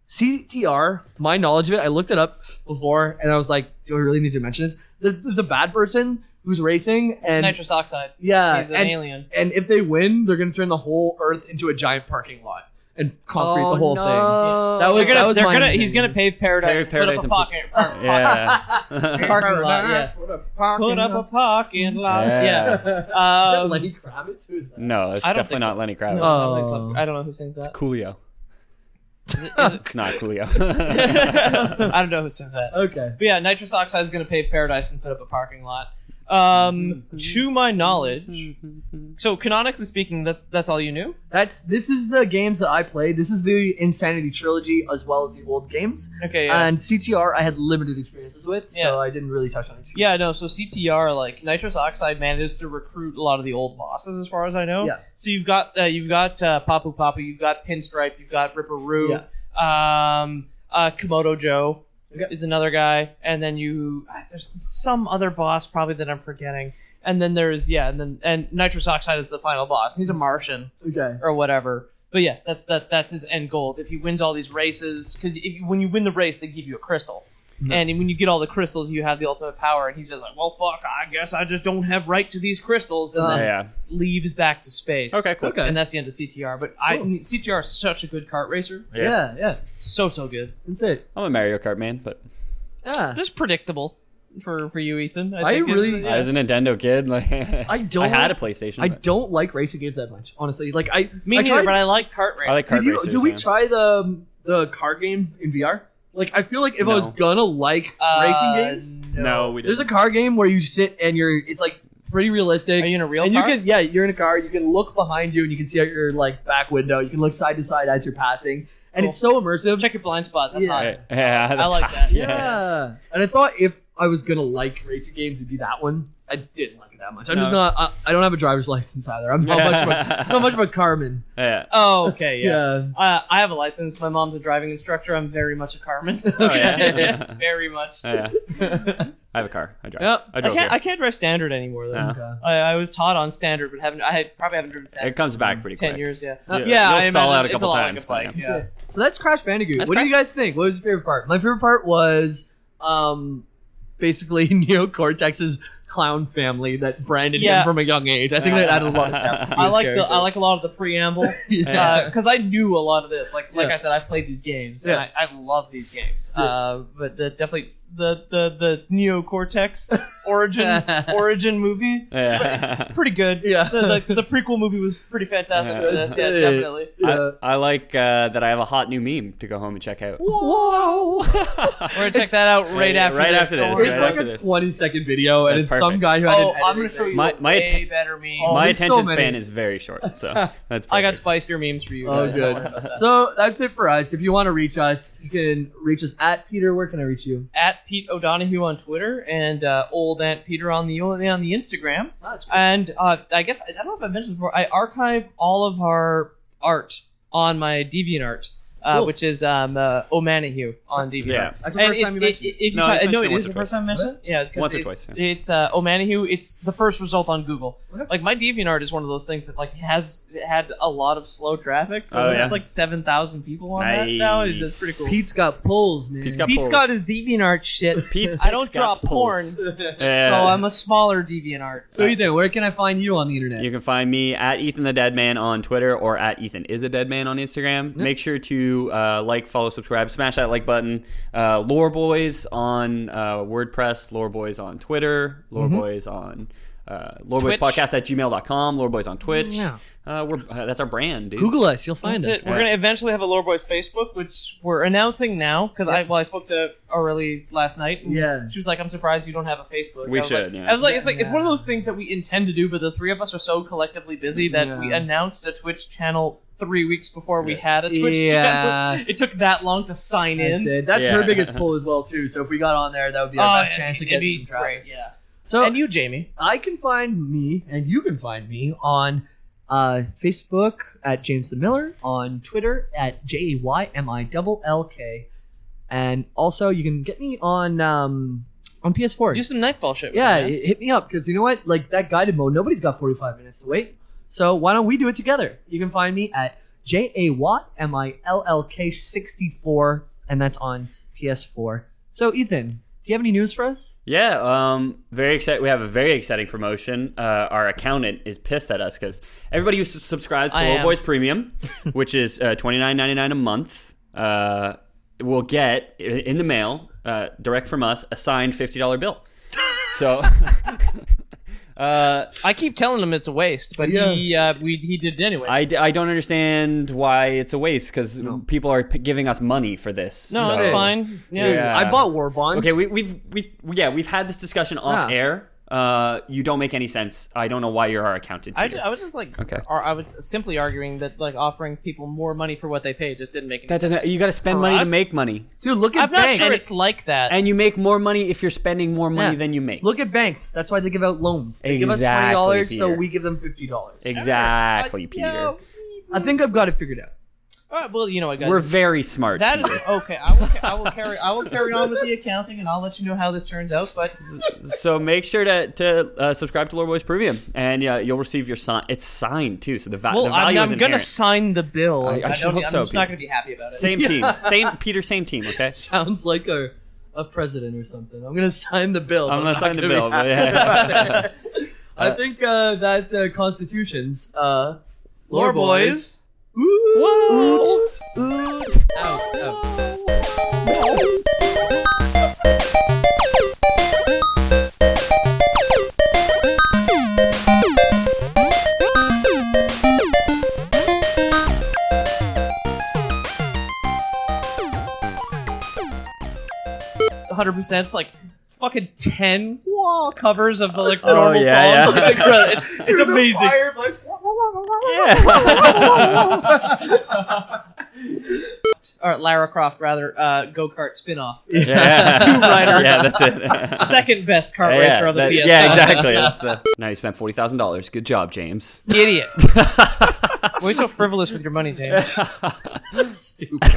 CTR, my knowledge of it, I looked it up before, and I was like, do I really need to mention this? There's a bad person who's racing, It's and nitrous oxide. yeah, He's an and, alien. and if they win, they're gonna turn the whole Earth into a giant parking lot and concrete the whole thing. That was He's gonna pave paradise. Pave paradise put and up a Yeah. parking lot. Yeah. Put up a parking lot. Yeah. Is that Lenny Kravitz? Who is that? No, it's I don't definitely think not so. Lenny Kravitz. Oh. I don't know who sings that. Coolio. Is it- It's not Coolio. I don't know who sings that. Okay. But yeah, nitrous oxide is going to pave paradise and put up a parking lot. To my knowledge, so canonically speaking, that's all you knew. This is the games that I played. This is the Insanity trilogy as well as the old games. Okay, yeah. And CTR I had limited experiences with, so Yeah. I didn't really touch on it. Yeah, no, so CTR, like, Nitrous Oxide managed to recruit a lot of the old bosses, as far as I know. Yeah. So you've got Papu Papu, you've got Pinstripe, you've got Ripperoo, Komodo Joe is another guy, and then there's some other boss probably that I'm forgetting. And then there's, and Nitrous Oxide is the final boss. He's a Martian. Okay. Or whatever. But yeah, that's his end goal. If he wins all these races, because when you win the race, they give you a crystal. Mm-hmm. And when you get all the crystals, you have the ultimate power. And he's just like, well, fuck, I guess I just don't have right to these crystals. And then leaves back to space. Okay, cool. And that's the end of CTR. But CTR is such a good kart racer. Yeah. So good. That's it. I'm a Mario Kart man, but just predictable for you, Ethan. I really- as a Nintendo kid, like I had a PlayStation. I but don't like racing games that much, honestly. Like Me neither, but I like kart racing. I like kart racers. Did we yeah. try the car game in VR? Like, I feel like if I was gonna like racing games, No, we didn't. there's a car game where you sit and it's like pretty realistic. Are you in a real and car? You're in a car. You can look behind you and you can see out your like back window. You can look side to side as you're passing, and it's so immersive. Check your blind spot. That's hot. Yeah, I that's like hot. that. Yeah. And I thought if I was gonna like racing games, it'd be that one. I didn't like it that much. I'm just not. I don't have a driver's license either. I'm not much of a carman. Yeah. Oh, okay, yeah. Yeah. I have a license. My mom's a driving instructor. I'm very much a carman. Oh, yeah. Very much. Yeah. I have a car. I drive. Yep. I drove I can't drive standard anymore though. No. Okay. I was taught on standard, but I probably haven't driven standard. It comes back pretty quick. 10 years, yeah. Yeah, Yeah, you'll I stall imagine out a it's couple lot times, like a bike. but Yeah. So that's Crash Bandicoot. That's What do you guys think? What was your favorite part? My favorite part was basically Neo-Cortex's clown family that branded him from a young age. I think that added a lot of depth to I his like character. I like a lot of the preamble because I knew a lot of this. Like I said, I've played these games and I love these games. But definitely the Neo-Cortex origin movie, pretty good. Yeah. The prequel movie was pretty fantastic for this. Yeah, definitely. I like that I have a hot new meme to go home and check out. Whoa! We're gonna check that out right after this. Don't worry It's right about like it. after a this. 20-second video, and That's it's some perfect. guy who had Oh, an I'm gonna show you My a way atten- better meme. My there's so attention many. span is very short, so that's perfect. I got spicier memes for you Oh, guys. Don't worry good. about that. So that's it for us. If you want to reach us, you can reach us at Peter. Where can I reach you? At Pete O'Donohue on Twitter and Old Aunt Peter on the Instagram. Oh, that's great. And I guess I don't know if I've mentioned before. I archive all of our art on my DeviantArt, Cool. which is O'Manahue on DeviantArt. Yeah. That's the first time you mentioned it. If you No, try, it's no, mentioned it once is or the first twice. time I mentioned it. Yeah, it's 'cause Once or twice, yeah. It's O'Manahue. It's the first result on Google. Okay. Like my DeviantArt is one of those things that like had a lot of slow traffic, so Oh, it yeah. has like 7,000 people on that now. It's just pretty cool. Pete's got pulls, man. Pete's got Pete's pulls. got his DeviantArt shit. Pete's I don't Pete's got drop porn, pulls. so I'm a smaller DeviantArt. So Ethan, where can I find you on the internet? You can find me at Ethan the Dead Man on Twitter or at Ethan is a Dead Man on Instagram. Make sure to like, follow, subscribe, smash that like button. Lore Boys on WordPress, Lore Boys on Twitter, Lore Boys on loreboyspodcast at gmail.com, Lore Boys on Twitch. Yeah. That's our brand, dude. Google us. You'll find That's us. it. We're gonna eventually have a Lore Boys Facebook, which we're announcing now because I spoke to Aurelie last night. And Yeah. she was like, "I'm surprised you don't have a Facebook." We I was should, Like, yeah. I was like, it's one of those things that we intend to do, but the three of us are so collectively busy that we announced a Twitch channel 3 weeks before we had a Twitch channel. It took that long to sign That's in. it. That's Yeah. her biggest pull as well too. So if we got on there, that would be our best chance to get some traffic. Great, yeah. So And you, Jamie. I can find me, and you can find me on Facebook at James the Miller, on Twitter at JAYMILLK, and also you can get me on PS4. Do some Nightfall shit. With yeah, us, man. hit me up because you know what? Like that guided mode, nobody's got 45 minutes to wait. So why don't we do it together? You can find me at JAYMILLK64, and that's on PS4. So Ethan, do you have any news for us? Yeah, very excited. We have a very exciting promotion. Our accountant is pissed at us because everybody who subscribes to I Lore am. Boys Premium, which is $29.99 a month, will get in the mail, direct from us, a signed $50 bill. So I keep telling him it's a waste, but he did it anyway. I don't understand why it's a waste because people are giving us money for this. No, so. it's fine. Yeah. Yeah. I bought war bonds. Okay, we've had this discussion off air you don't make any sense. I don't know why you're our accountant. I Peter. was just like, Okay. I was simply arguing that like offering people more money for what they pay just didn't make any That sense. doesn't. You got to spend For money us? to make money, Dude, look at I'm not banks. sure it's like that. and you make more money if you're spending more money Yeah. than you make. Look at banks. That's why they give out loans. They give us Exactly, $20, so Peter. we give them $50. Exactly, Peter. I think I've got it figured out. All right, well, you know what, guys. We're very smart. That is Peter. okay. I will carry on with the accounting, and I'll let you know how this turns out. But So make sure to subscribe to Lord Boys Premium, and you'll receive your sign. It's signed too, so the value I'm is gonna inherent. sign the bill. I should hope I'm so, just not Peter. gonna be happy about it. Same team, same team. Okay. Sounds like a president or something. I'm gonna sign the bill. I'm but gonna sign not the be bill, but happy about yeah. it. I think that constitutions. Lore boys. Whoa. Out. 100%. It's like fucking 10 covers of the like Oh, normal yeah, songs. yeah. It's incredible. It's amazing. All right, Lara Croft, rather go-kart spin-off. Yeah. Tomb Raider. Yeah, that's it. Second best kart racer on the PS5. Yeah, exactly. That's now you spent $40,000. Good job, James. Idiot. Why are you so frivolous with your money, James? Stupid.